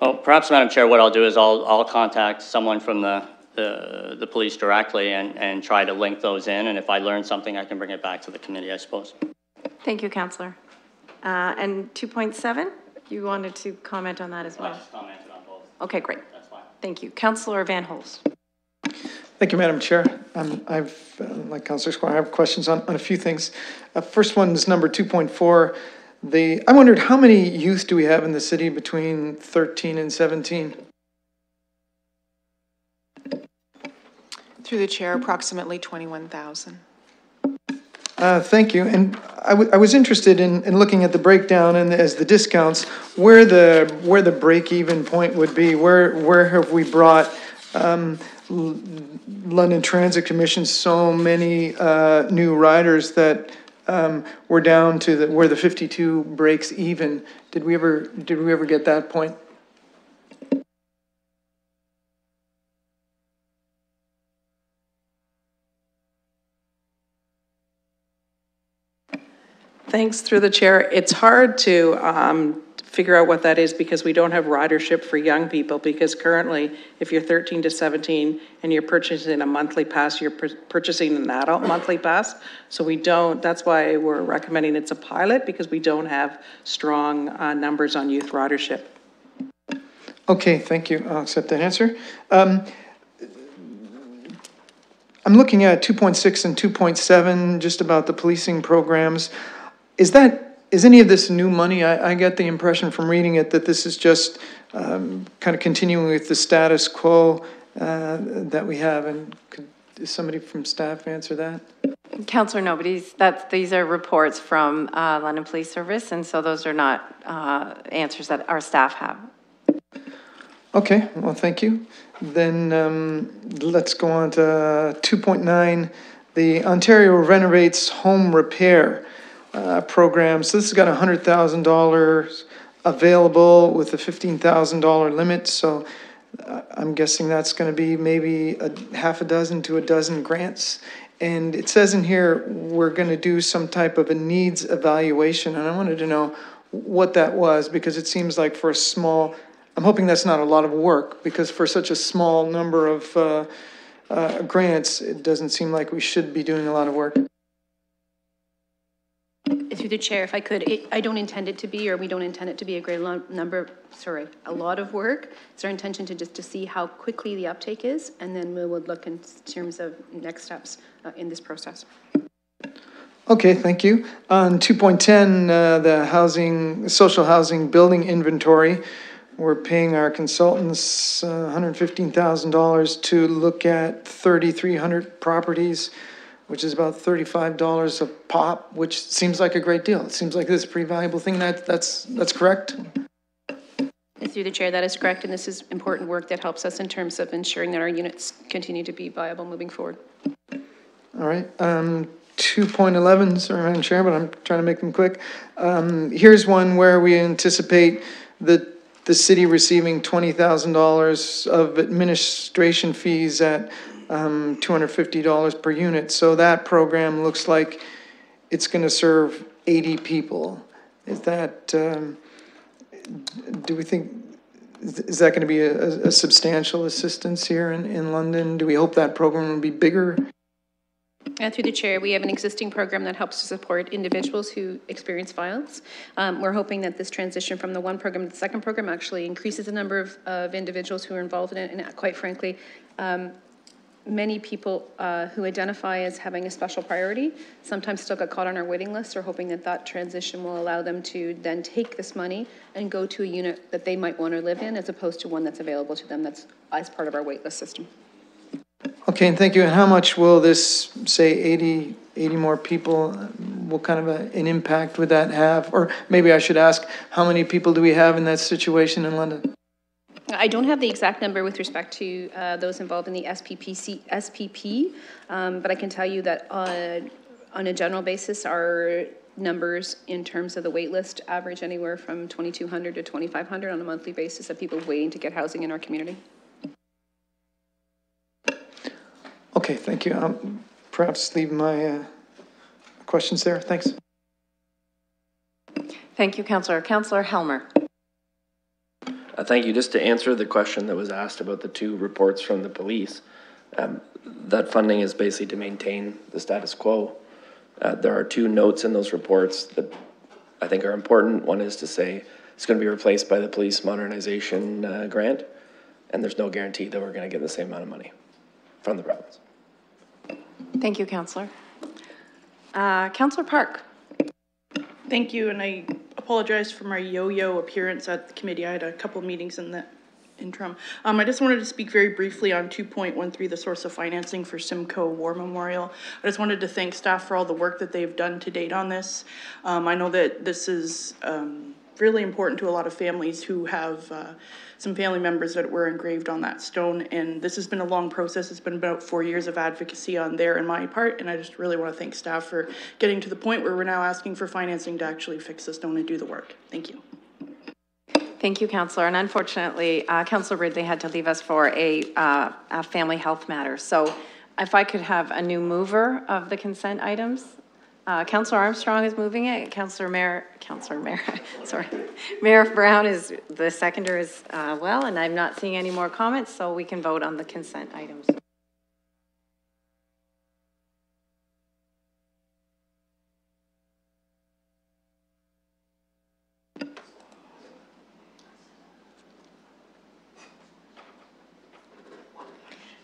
Well, perhaps, Madam Chair, what I'll do is I'll contact someone from the police directly and try to link those in, and if I learn something, I can bring it back to the committee, I suppose. Thank you, Councillor. And 2.7, you wanted to comment on that as well? I just commented on both. Okay, great. That's fine. Thank you. Councillor Van Holst. Thank you, Madam Chair. Like Councillor Squire, I have questions on a few things. First one is number 2.4. I wondered how many youth do we have in the city between 13 and 17? Through the chair, approximately 21,000. Thank you. And I was interested in looking at the breakdown and as the discounts, where the break-even point would be. Where have we brought London Transit Commission so many new riders that we're down to where the 52 breaks even? Did we ever get that point? Thanks, through the chair. It's hard to figure out what that is because we don't have ridership for young people, because currently if you're 13 to 17 and you're purchasing a monthly pass, you're purchasing an adult monthly pass. So we don't, that's why we're recommending it's a pilot, because we don't have strong numbers on youth ridership. Okay, thank you. I'll accept that answer. I'm looking at 2.6 and 2.7, just about the policing programs. Is that is any of this new money? I get the impression from reading it that this is just kind of continuing with the status quo that we have. And could somebody from staff answer that? Councillor Nobody's, these are reports from London Police Service, and so those are not answers that our staff have. Okay, well, thank you. Then let's go on to 2.9, the Ontario Renovates Home Repair program. So this has got $100,000 available with a $15,000 limit. So I'm guessing that's going to be maybe half a dozen to a dozen grants. And it says in here, we're going to do some type of a needs evaluation. And I wanted to know what that was, because it seems like for a small, I'm hoping that's not a lot of work, because for such a small number of grants, it doesn't seem like we should be doing a lot of work. Through the chair, if I could, I don't intend it to be, or we don't intend it to be a great a lot of work. It's our intention to see how quickly the uptake is, and then we would look in terms of next steps in this process. Okay, thank you. On 2.10, the social housing building inventory, we're paying our consultants $115,000 to look at 3,300 properties, which is about $35 a pop, which seems like a great deal. It seems like this is a pretty valuable thing. That's correct? Through the chair, that is correct, and this is important work that helps us in terms of ensuring that our units continue to be viable moving forward. All right. 2.11, sorry, Madam Chair, but I'm trying to make them quick. Here's one where we anticipate the city receiving $20,000 of administration fees at $250 per unit. So that program looks like it's going to serve 80 people. Is that, do we think, is that going to be a substantial assistance here in London? Do we hope that program will be bigger? Through the chair, we have an existing program that helps to support individuals who experience violence. We're hoping that this transition from the one program to the second program actually increases the number of individuals who are involved in it, and quite frankly, many people who identify as having a special priority sometimes still get caught on our waiting list. We're hoping that that transition will allow them to then take this money and go to a unit that they might want to live in, as opposed to one that's available to them that's as part of our wait list system. Okay, and thank you. And how much will this, say, 80 more people, what kind of an impact would that have? Or maybe I should ask, how many people do we have in that situation in London? I don't have the exact number with respect to those involved in the SPP, but I can tell you that on a general basis, our numbers in terms of the wait list average anywhere from 2,200 to 2,500 on a monthly basis of people waiting to get housing in our community. Okay, thank you. Perhaps leave my questions there. Thanks. Thank you, Councillor. Councillor Helmer. Thank you. Just to answer the question that was asked about the two reports from the police, that funding is basically to maintain the status quo. There are two notes in those reports that I think are important. One is to say it's going to be replaced by the police modernization grant, and there's no guarantee that we're going to get the same amount of money from the province. Thank you, Councillor. Councillor Park. Thank you, and I apologize for my yo-yo appearance at the committee. I had a couple of meetings in the interim. I just wanted to speak very briefly on 2.13, the source of financing for Simcoe War Memorial. I just wanted to thank staff for all the work that they've done to date on this. I know that this is really important to a lot of families who have some family members that were engraved on that stone, and this has been a long process. It's been about 4 years of advocacy on their and my part, and I just really want to thank staff for getting to the point where we're now asking for financing to actually fix the stone and do the work. Thank you. Thank you, Councillor. And unfortunately, Councillor Ridley had to leave us for a family health matter. So if I could have a new mover of the consent items. Councillor Armstrong is moving it. Mayor Brown is the seconder as well, and I'm not seeing any more comments, so we can vote on the consent items.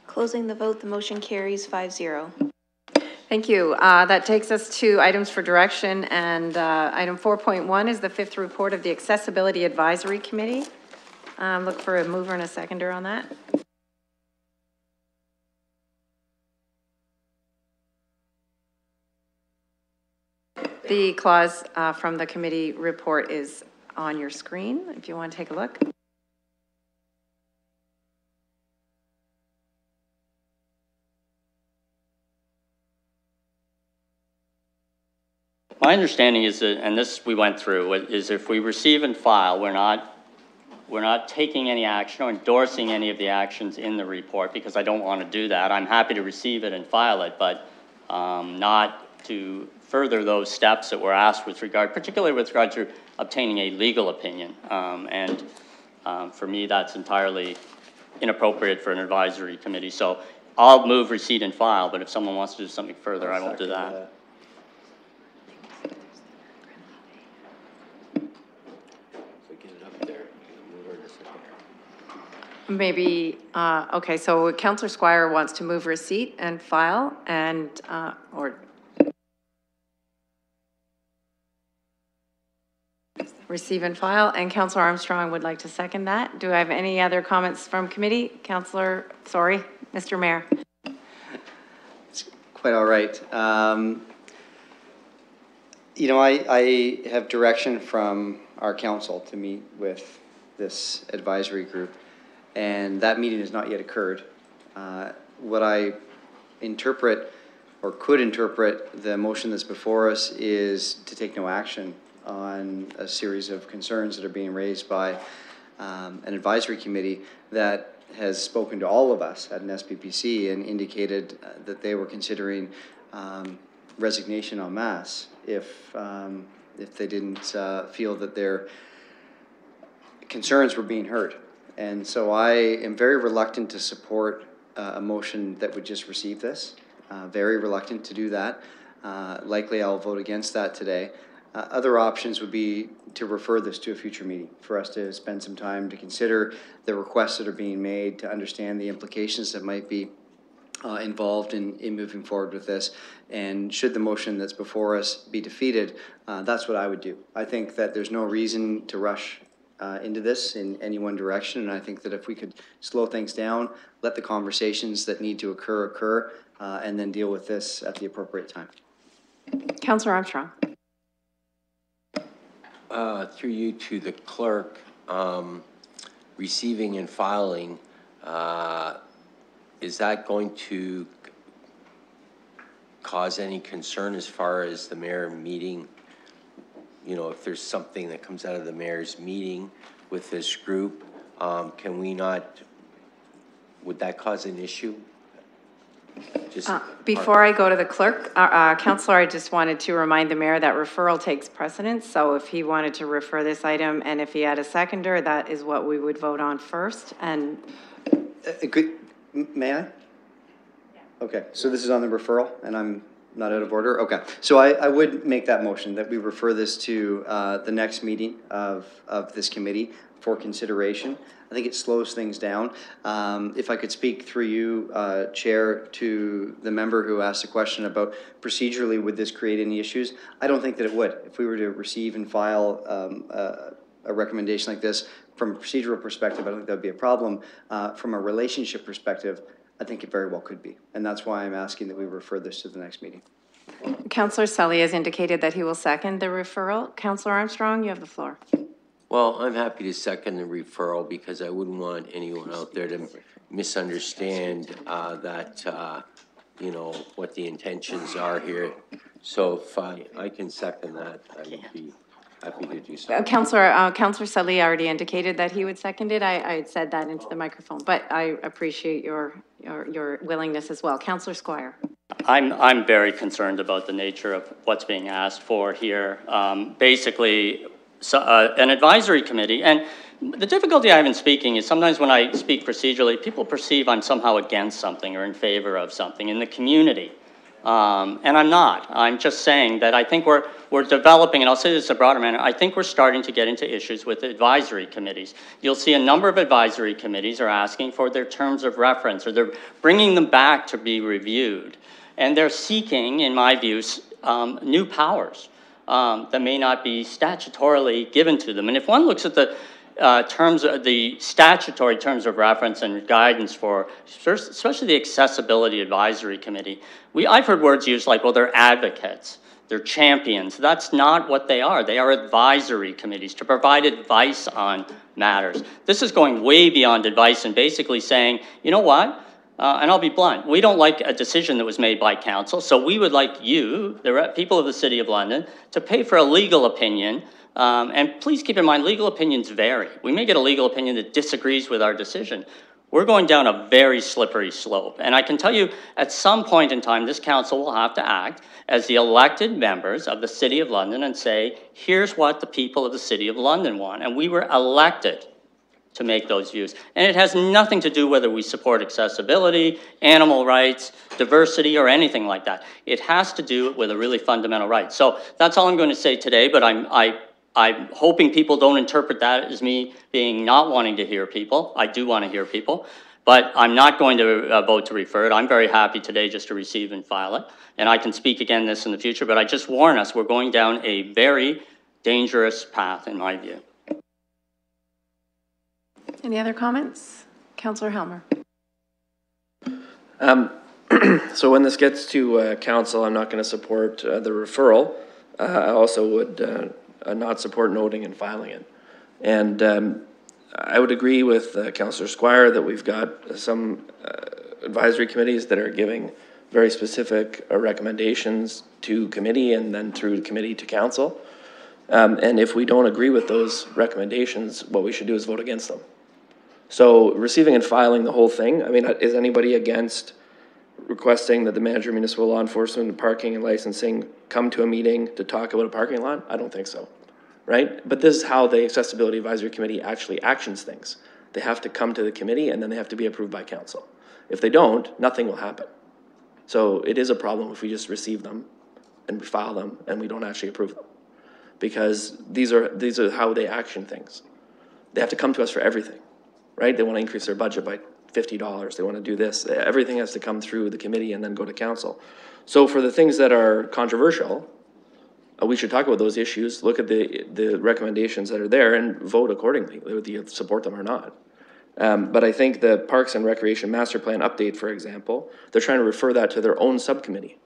Closing the vote, the motion carries 5-0. Thank you. That takes us to items for direction, and item 4.1 is the fifth report of the Accessibility Advisory Committee. Look for a mover and a seconder on that. The clause from the committee report is on your screen, if you want to take a look. My understanding is that, and this we went through, is if we receive and file, we're not taking any action or endorsing any of the actions in the report, because I don't want to do that. I'm happy to receive it and file it, but not to further those steps that were asked with regard, particularly with regard to obtaining a legal opinion. For me, that's entirely inappropriate for an advisory committee. So I'll move receipt and file, but if someone wants to do something further, I won't do that. Maybe, okay, so Councillor Squire wants to move receipt and file and, or receive and file, and Councillor Armstrong would like to second that. Do I have any other comments from committee? Mr. Mayor. It's quite all right. You know, I have direction from our council to meet with this advisory group, and that meeting has not yet occurred. What I interpret, or could interpret, the motion that's before us is to take no action on a series of concerns that are being raised by an advisory committee that has spoken to all of us at an SPPC and indicated that they were considering resignation en masse if they didn't feel that their concerns were being heard. And so I am very reluctant to support a motion that would just receive this. Very reluctant to do that. Likely I'll vote against that today. Other options would be to refer this to a future meeting for us to spend some time to consider the requests that are being made, to understand the implications that might be involved in moving forward with this. And should the motion that's before us be defeated, that's what I would do. I think that there's no reason to rush into this in any one direction, and I think that if we could slow things down, let the conversations that need to occur, and then deal with this at the appropriate time. Councillor Armstrong. Through you to the clerk, receiving and filing, is that going to cause any concern as far as the mayor meeting? You know, if there's something that comes out of the mayor's meeting with this group, can we not, would that cause an issue? Before I go to the clerk, Councillor, I just wanted to remind the mayor that referral takes precedence. So if he wanted to refer this item, and if he had a seconder, that is what we would vote on first. And may I? Yeah. Okay, so this is on the referral, and I'm not out of order? Okay, so I would make that motion that we refer this to the next meeting of this committee for consideration. I think it slows things down. If I could speak through you, Chair, to the member who asked a question about procedurally, would this create any issues? I don't think that it would. If we were to receive and file a recommendation like this, from a procedural perspective, I don't think that would be a problem. From a relationship perspective, I think it very well could be. And that's why I'm asking that we refer this to the next meeting. Councillor Sully has indicated that he will second the referral. Councillor Armstrong, you have the floor. Well, I'm happy to second the referral because I wouldn't want anyone out there to misunderstand that, you know, what the intentions are here. So if I can second that, I would be happy to do so. Councillor Sully already indicated that he would second it. I had said that into the microphone, but I appreciate your willingness as well. Councillor Squire. I'm very concerned about the nature of what's being asked for here. Basically, an advisory committee, and the difficulty I have in speaking is sometimes when I speak procedurally, people perceive I'm somehow against something or in favor of something in the community. And I'm not. I'm just saying that I think we're developing, and I'll say this in a broader manner, I think we're starting to get into issues with advisory committees. You'll see a number of advisory committees are asking for their terms of reference, or they're bringing them back to be reviewed. And they're seeking, in my views, new powers that may not be statutorily given to them. And if one looks at the terms of the statutory terms of reference and guidance for, especially the Accessibility Advisory Committee, I've heard words used like, well, they're advocates, they're champions. That's not what they are. They are advisory committees to provide advice on matters. This is going way beyond advice and basically saying, you know what? And I'll be blunt, we don't like a decision that was made by council, so we would like you, the people of the City of London, to pay for a legal opinion. And please keep in mind, legal opinions vary. We may get a legal opinion that disagrees with our decision. We're going down a very slippery slope. And I can tell you, at some point in time, this council will have to act as the elected members of the City of London and say, here's what the people of the City of London want. And we were elected to make those views. And it has nothing to do whether we support accessibility, animal rights, diversity, or anything like that. It has to do with a really fundamental right. So that's all I'm going to say today, but I'm hoping people don't interpret that as me being not wanting to hear people. I do want to hear people, but I'm not going to vote to refer it. I'm very happy today just to receive and file it. And I can speak again this in the future, but I just warn us, we're going down a very dangerous path in my view. Any other comments? Councillor Helmer. So when this gets to council, I'm not going to support the referral. I also would not support noting and filing it. And I would agree with Councillor Squire that we've got some advisory committees that are giving very specific recommendations to committee and then through the committee to council. And if we don't agree with those recommendations, what we should do is vote against them. So receiving and filing the whole thing, I mean, is anybody against requesting that the manager of municipal law enforcement, parking and licensing come to a meeting to talk about a parking lot? I don't think so, right? But this is how the Accessibility Advisory Committee actually actions things. They have to come to the committee and then they have to be approved by council. If they don't, nothing will happen. So it is a problem if we just receive them and we file them and we don't actually approve them. Because these are how they action things. They have to come to us for everything. Right? They want to increase their budget by $50. They want to do this. Everything has to come through the committee and then go to council. So for the things that are controversial, we should talk about those issues, look at the recommendations that are there and vote accordingly, whether you support them or not. But I think the Parks and Recreation Master Plan update, for example, they're trying to refer that to their own subcommittee,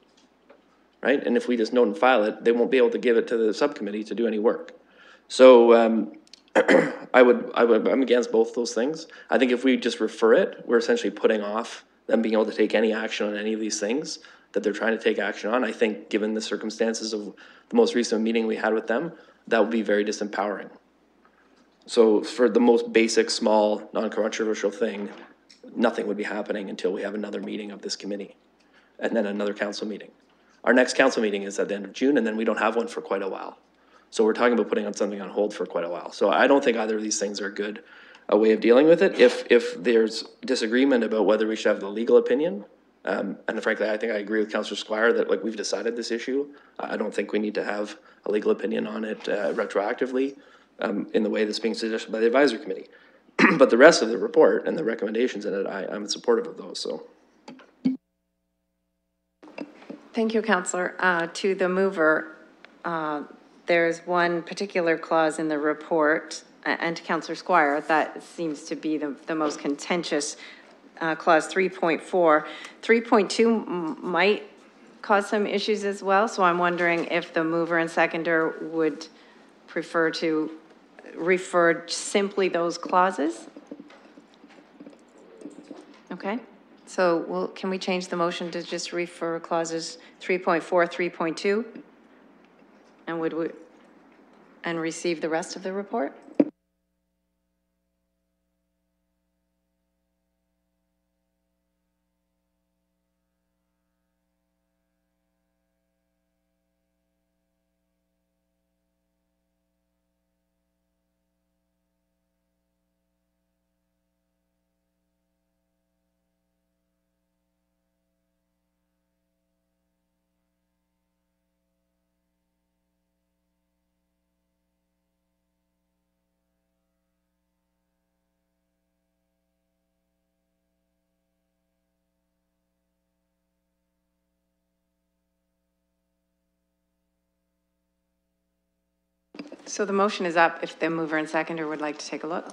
right? And if we just note and file it, they won't be able to give it to the subcommittee to do any work. So I'm against both those things. I think if we just refer it, we're essentially putting off them being able to take any action on any of these things that they're trying to take action on. I think given the circumstances of the most recent meeting we had with them, that would be very disempowering. So for the most basic, small, non-controversial thing, nothing would be happening until we have another meeting of this committee and then another council meeting. Our next council meeting is at the end of June and then we don't have one for quite a while. So we're talking about putting on something on hold for quite a while. So I don't think either of these things are a way of dealing with it. If there's disagreement about whether we should have the legal opinion, and frankly, I think I agree with Councillor Squire that like we've decided this issue. I don't think we need to have a legal opinion on it retroactively in the way that's being suggested by the advisory committee. But the rest of the report and the recommendations in it, I'm supportive of those. So. Thank you, Councillor. To the mover, there's one particular clause in the report, and to Councillor Squire, that seems to be the most contentious clause 3.4. 3.2 might cause some issues as well, so I'm wondering if the mover and seconder would prefer to refer simply those clauses? Okay, so can we change the motion to just refer clauses 3.4, 3.2? And receive the rest of the report? So the motion is up if the mover and seconder would like to take a look.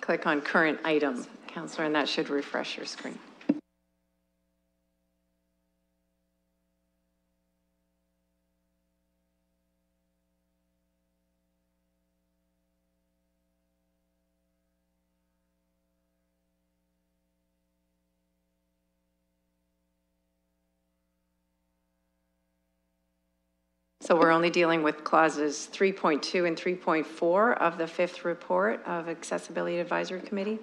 Click on current item, Councillor, and that should refresh your screen. So we're only dealing with clauses 3.2 and 3.4 of the 5th report of Accessibility Advisory Committee.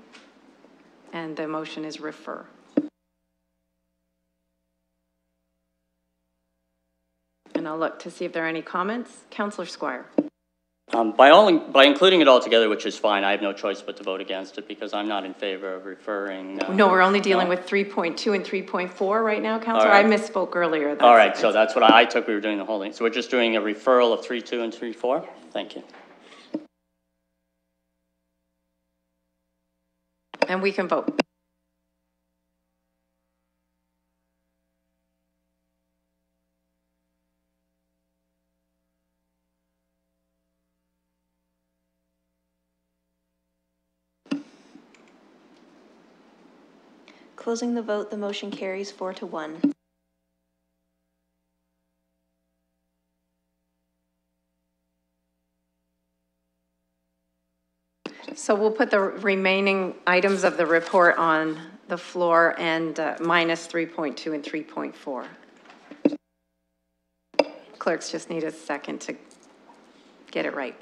And the motion is refer. And I'll look to see if there are any comments. Councillor Squire. By including it all together, which is fine, I have no choice but to vote against it because I'm not in favor of referring. No, we're only dealing with 3.2 and 3.4 right now, Councillor. Right. I misspoke earlier. All right, so that's what I took. We were doing the whole thing. So we're just doing a referral of 3.2 and 3.4? Thank you. And we can vote. Closing the vote, the motion carries 4-1. So we'll put the remaining items of the report on the floor and minus 3.2 and 3.4. Clerks just need a second to get it right.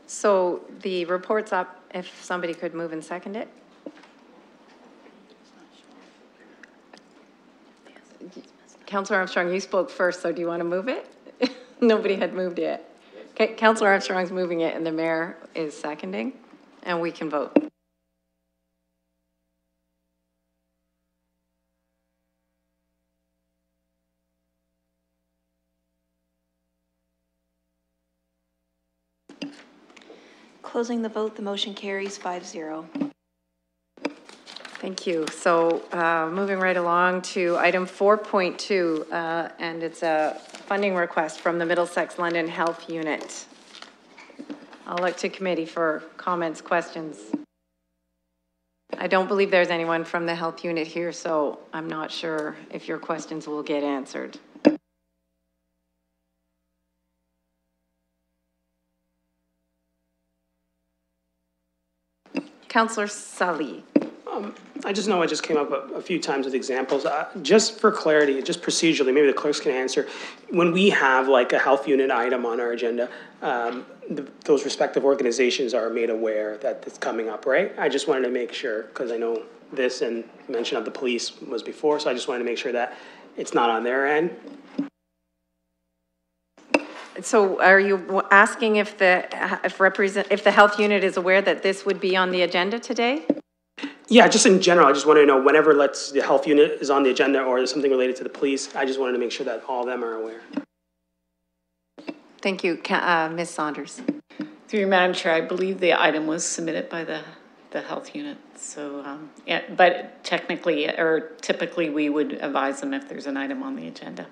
So the report's up, if somebody could move and second it. Councillor Armstrong, you spoke first, so do you want to move it? Nobody had moved yet. Okay, Councillor Armstrong's moving it and the mayor is seconding, and we can vote. Closing the vote, the motion carries 5-0. Thank you. So moving right along to item 4.2, and it's a funding request from the Middlesex London Health Unit. I'll look to committee for comments, questions. I don't believe there's anyone from the health unit here, so I'm not sure if your questions will get answered. Councillor Sully. I just know I just came up a few times with examples. Just for clarity, just procedurally, maybe the clerks can answer. When we have like a health unit item on our agenda, those respective organizations are made aware that it's coming up, right? I just wanted to make sure, because I know this and mention of the police was before, so I just wanted to make sure that it's not on their end. So are you asking if the health unit is aware that this would be on the agenda today? Yeah, just in general, I just wanted to know whenever the health unit is on the agenda or there's something related to the police, I just wanted to make sure that all of them are aware. Thank you. Ms. Saunders. Through you, Madam Chair, I believe the item was submitted by the health unit. So, yeah, but technically or typically we would advise them if there's an item on the agenda.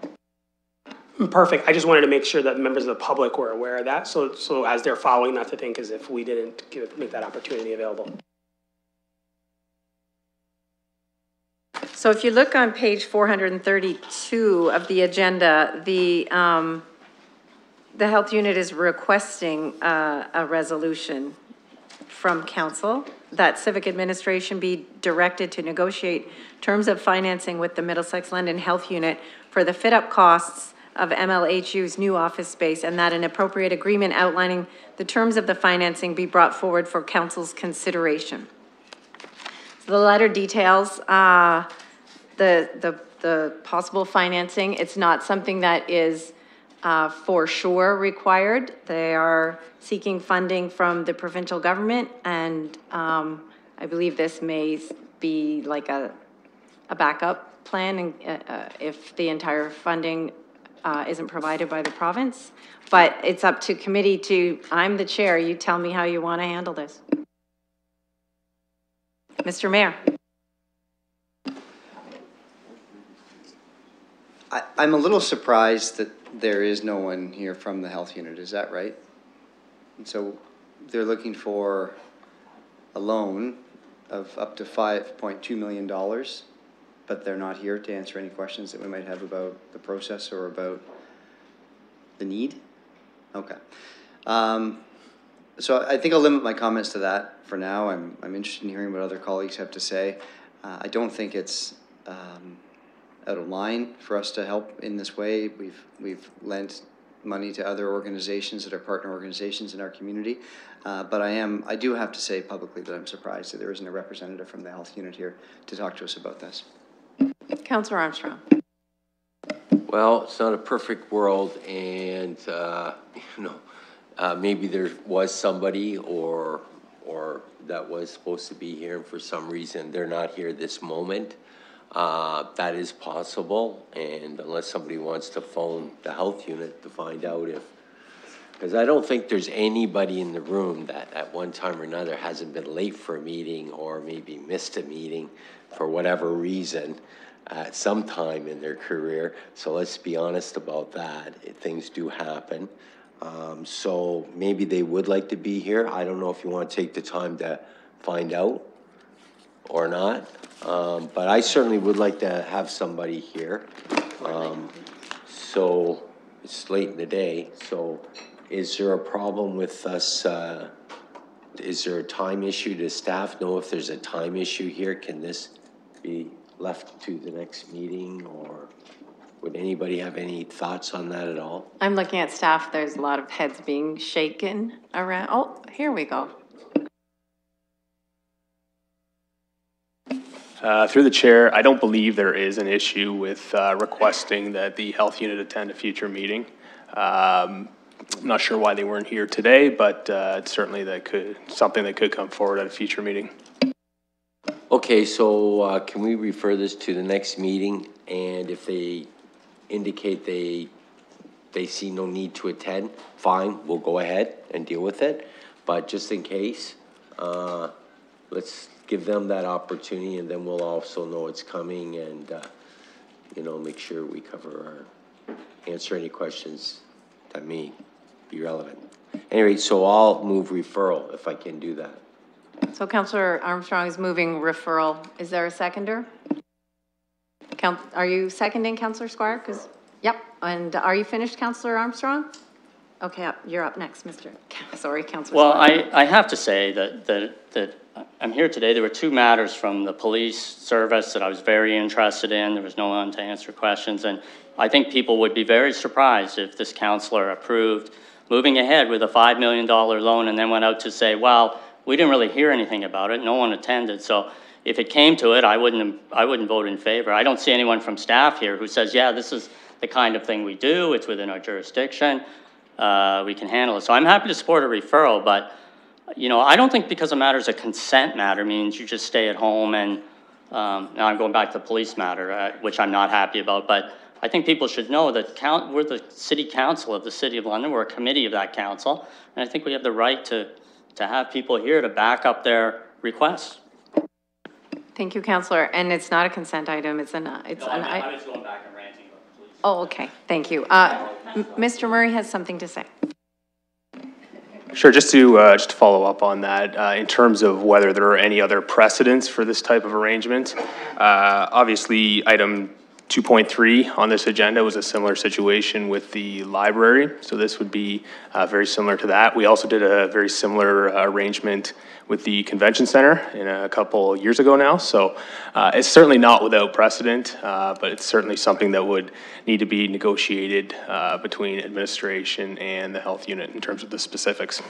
Perfect. I just wanted to make sure that members of the public were aware of that. So as they're following, not to think as if we didn't make that opportunity available. So if you look on page 432 of the agenda, the health unit is requesting a resolution from council that Civic Administration be directed to negotiate terms of financing with the Middlesex London Health Unit for the fit-up costs of MLHU's new office space, and that an appropriate agreement outlining the terms of the financing be brought forward for council's consideration. So the letter details the possible financing. It's not something that is for sure required. They are seeking funding from the provincial government, and I believe this may be like a backup plan if the entire funding isn't provided by the province. But it's up to committee to, I'm the chair, you tell me how you want to handle this. Mr. Mayor. I'm a little surprised that there is no one here from the health unit, is that right? And so they're looking for a loan of up to $5.2 million, but they're not here to answer any questions that we might have about the process or about the need? Okay. So I think I'll limit my comments to that for now. I'm interested in hearing what other colleagues have to say. I don't think it's out of line for us to help in this way. We've lent money to other organizations that are partner organizations in our community. But I do have to say publicly that I'm surprised that there isn't a representative from the health unit here to talk to us about this. Councillor Armstrong. Well, it's not a perfect world, and maybe there was somebody or that was supposed to be here, and for some reason they're not here this moment. That is possible, and unless somebody wants to phone the health unit to find out if, because I don't think there's anybody in the room that at one time or another hasn't been late for a meeting or maybe missed a meeting for whatever reason at some time in their career. So let's be honest about that. Things do happen. So maybe they would like to be here. I don't know if you want to take the time to find out or not. But I certainly would like to have somebody here. So it's late in the day. So is there a problem with us? Is there a time issue? Does staff know if there's a time issue here? Can this be left to the next meeting, or would anybody have any thoughts on that at all? I'm looking at staff. There's a lot of heads being shaken around. Oh, here we go. Through the chair, I don't believe there is an issue with requesting that the health unit attend a future meeting. I'm not sure why they weren't here today, but certainly something that could come forward at a future meeting. Okay, so can we refer this to the next meeting, and if they indicate they see no need to attend, fine, we'll go ahead and deal with it. But just in case, let's give them that opportunity, and then we'll also know it's coming, and make sure we answer any questions that may be relevant. Anyway, so I'll move referral if I can do that. So Councillor Armstrong is moving referral. Is there a seconder? Are you seconding, Councillor Squire? Yep. And are you finished, Councillor Armstrong? Okay, you're up next, Councillor Squire. Well, I have to say that I'm here today. There were two matters from the police service that I was very interested in. There was no one to answer questions, and I think people would be very surprised if this councillor approved moving ahead with a $5 million loan and then went out to say, well, we didn't really hear anything about it. No one attended. So if it came to it, I wouldn't vote in favor. I don't see anyone from staff here who says, yeah, this is the kind of thing we do. It's within our jurisdiction. We can handle it. So I'm happy to support a referral, but I don't think because a matter is a consent matter means you just stay at home and now I'm going back to the police matter, which I'm not happy about, but I think people should know that we're the city council of the City of London. We're a committee of that council, and I think we have the right to have people here to back up their requests. Thank you, Councillor. And it's not a consent item. I was going back and ranting about the police. Oh, okay. Thank you. Mr. Murray has something to say. Sure, just to follow up on that, in terms of whether there are any other precedents for this type of arrangement, obviously item 2.3 on this agenda was a similar situation with the library, so this would be very similar to that. We also did a very similar arrangement with the convention center in a couple years ago now, so it's certainly not without precedent, but it's certainly something that would need to be negotiated between administration and the health unit in terms of the specifics.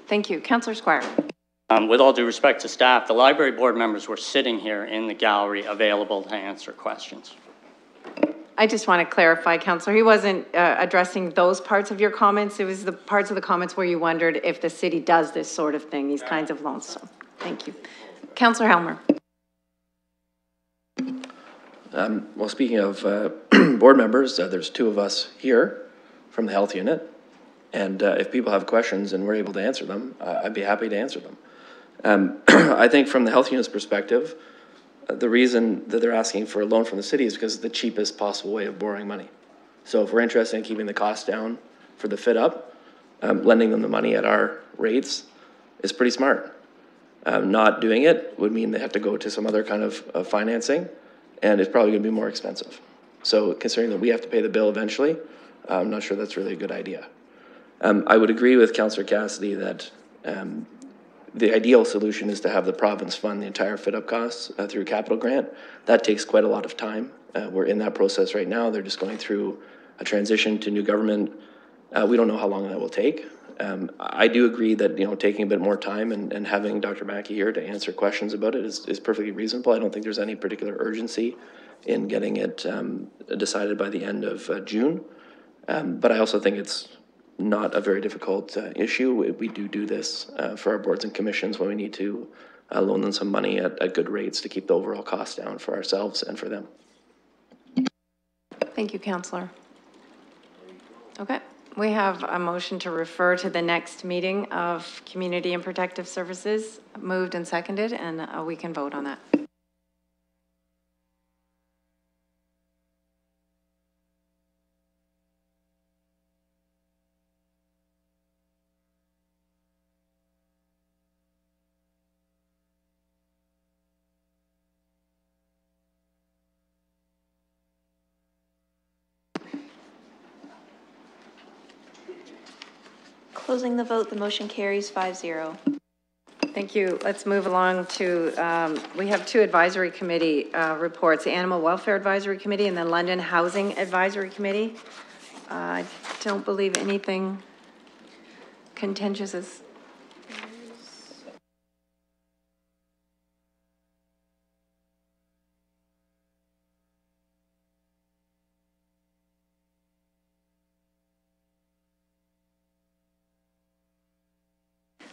Thank you. Councillor Squire. With all due respect to staff, the library board members were sitting here in the gallery available to answer questions. I just want to clarify, Councillor, he wasn't addressing those parts of your comments. It was the parts of the comments where you wondered if the city does this sort of thing, these kinds of loans. So, thank you. Councillor Helmer. Well, speaking of board members, there's two of us here from the health unit. And if people have questions and we're able to answer them, I'd be happy to answer them. I think from the health unit's perspective, the reason that they're asking for a loan from the city is because it's the cheapest possible way of borrowing money. So if we're interested in keeping the cost down for the fit up, lending them the money at our rates is pretty smart. Not doing it would mean they have to go to some other kind of financing, and it's probably going to be more expensive. So considering that we have to pay the bill eventually, I'm not sure that's really a good idea. I would agree with Councillor Cassidy that the ideal solution is to have the province fund the entire fit-up costs through capital grant. That takes quite a lot of time. We're in that process right now. They're just going through a transition to new government. We don't know how long that will take. I do agree that taking a bit more time and having Dr. Mackey here to answer questions about it is perfectly reasonable. I don't think there's any particular urgency in getting it decided by the end of June. But I also think it's not a very difficult issue. We do this for our boards and commissions when we need to loan them some money at good rates to keep the overall cost down for ourselves and for them. Thank you, Councillor. Okay, we have a motion to refer to the next meeting of Community and Protective Services, moved and seconded, and we can vote on that. Closing the vote, the motion carries 5-0. Thank you. Let's move along to, we have two advisory committee reports, the Animal Welfare Advisory Committee and the London Housing Advisory Committee. I don't believe anything contentious is.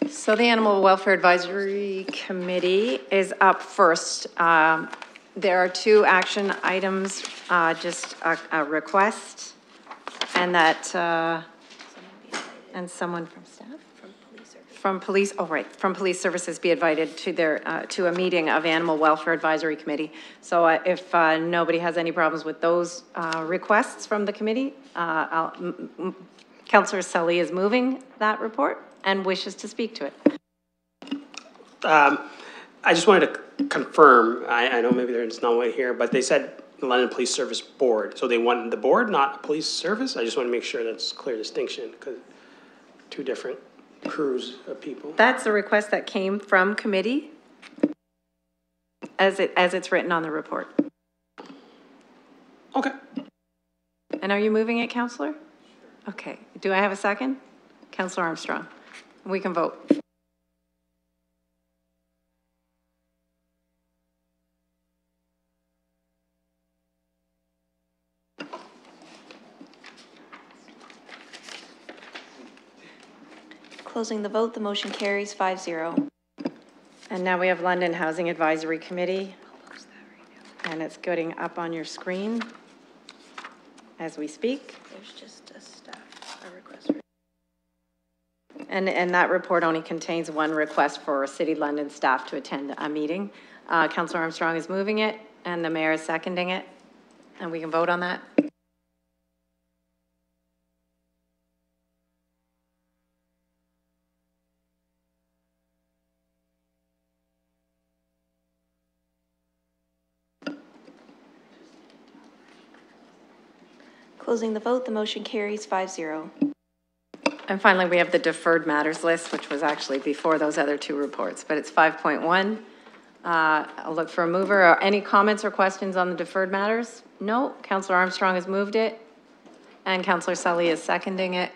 So the Animal Welfare Advisory Committee is up first. There are two action items, just a request, and that, and someone from staff? From police, oh right, from police services be invited to their, to a meeting of Animal Welfare Advisory Committee. So if nobody has any problems with those requests from the committee, Councillor Sully is moving that report and wishes to speak to it. I just wanted to confirm, I know maybe there's no one here, but they said the London Police Service Board. So they want the board, not a police service? I just want to make sure that's a clear distinction, because two different crews of people. That's a request that came from committee as it's written on the report. Okay. And are you moving it, Councillor? Okay. Do I have a second? Councillor Armstrong. We can vote. Closing the vote, the motion carries 5-0. And now we have London Housing Advisory Committee. And it's getting up on your screen as we speak. There's just a request. And that report only contains one request for City London staff to attend a meeting. Councillor Armstrong is moving it and the mayor is seconding it. And we can vote on that. Closing the vote, the motion carries 5-0. And finally, we have the deferred matters list, which was actually before those other two reports, but it's 5.1. I'll look for a mover. Any comments or questions on the deferred matters? No. Councillor Armstrong has moved it, and Councillor Sully is seconding it,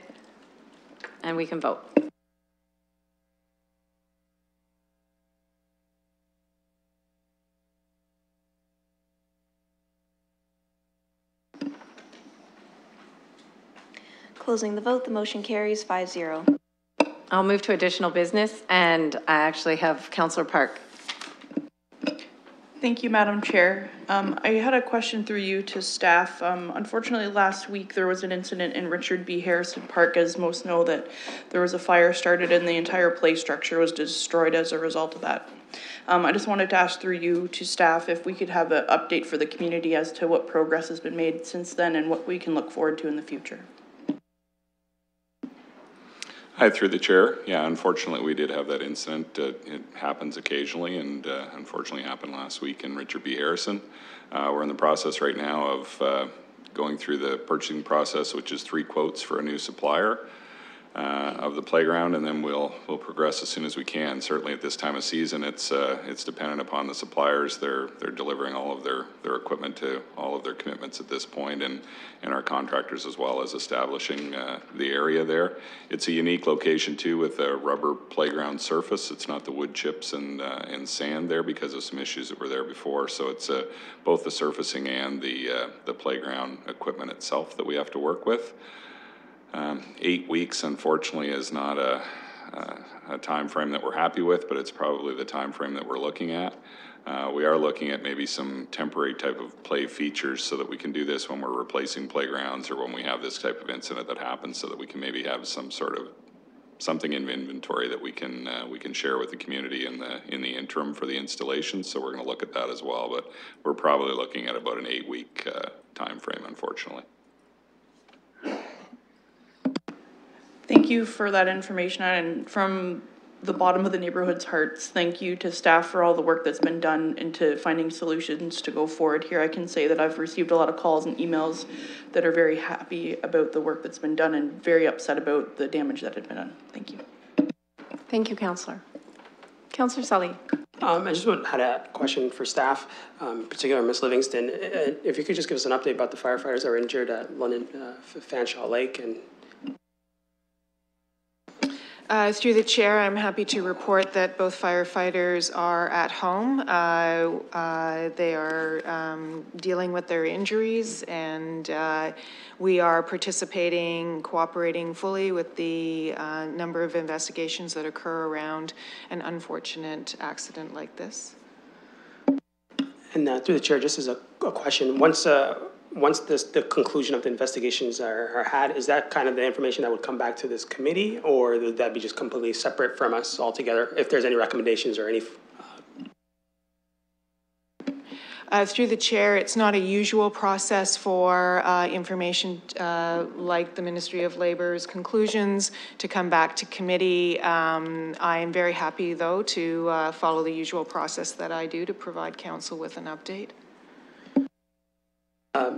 and we can vote. Closing the vote, the motion carries 5-0. I'll move to additional business, and I actually have Councillor Park. Thank you, Madam Chair. I had a question through you to staff. Unfortunately, last week there was an incident in Richard B. Harrison Park. As most know, that there was a fire started and the entire play structure was destroyed as a result of that. I just wanted to ask through you to staff if we could have an update for the community as to what progress has been made since then and what we can look forward to in the future. Hi, through the chair. Yeah, unfortunately, we did have that incident. It happens occasionally, and unfortunately happened last week in Richard B. Harrison. We're in the process right now of going through the purchasing process, which is 3 quotes for a new supplier of the playground, and then we'll progress as soon as we can. Certainly at this time of season, it's dependent upon the suppliers. They're delivering all of their equipment to all of their commitments at this point, and our contractors as well as establishing the area there. It's a unique location too with a rubber playground surface. It's not the wood chips and sand there because of some issues that were there before. So it's both the surfacing and the playground equipment itself that we have to work with. 8 weeks, unfortunately, is not a time frame that we're happy with, but it's probably the time frame that we're looking at. We are looking at maybe some temporary type of play features so that we can do this when we're replacing playgrounds or when we have this type of incident that happens, so that we can maybe have some sort of something in inventory that we can share with the community in the interim for the installation. So we're going to look at that as well, but we're probably looking at about an 8-week time frame, unfortunately. Thank you for that information, and from the bottom of the neighborhood's hearts, thank you to staff for all the work that's been done into finding solutions to go forward here. I can say that I've received a lot of calls and emails that are very happy about the work that's been done and very upset about the damage that had been done. Thank you. Thank you, Councillor. Councillor Sully. I just had a question for staff, particularly Ms. Livingston. If you could just give us an update about the firefighters that were injured at London Fanshawe Lake. And through the chair, I'm happy to report that both firefighters are at home. They are dealing with their injuries, and we are participating, cooperating fully with the number of investigations that occur around an unfortunate accident like this. And through the chair, just as a question, once the conclusion of the investigations are had, is that kind of the information that would come back to this committee, or would that be just completely separate from us altogether, if there's any recommendations or any? Through the chair, it's not a usual process for information like the Ministry of Labor's conclusions to come back to committee. I am very happy, though, to follow the usual process that I do to provide council with an update.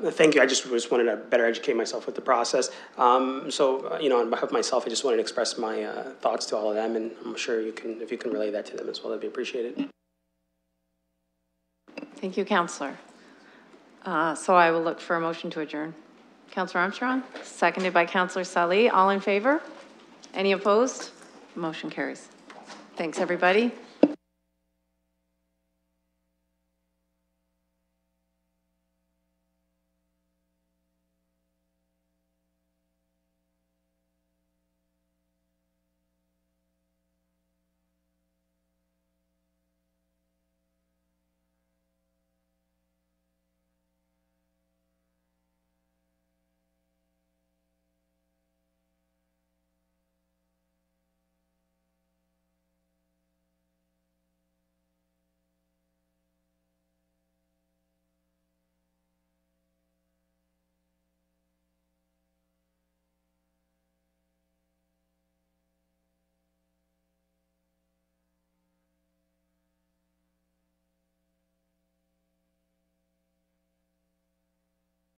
Thank you. I just wanted to better educate myself with the process. So, on behalf of myself, I just wanted to express my thoughts to all of them, and I'm sure if you can relay that to them as well, that'd be appreciated. Thank you, Councillor. So I will look for a motion to adjourn. Councillor Armstrong, seconded by Councillor Sully. All in favor? Any opposed? Motion carries. Thanks, everybody.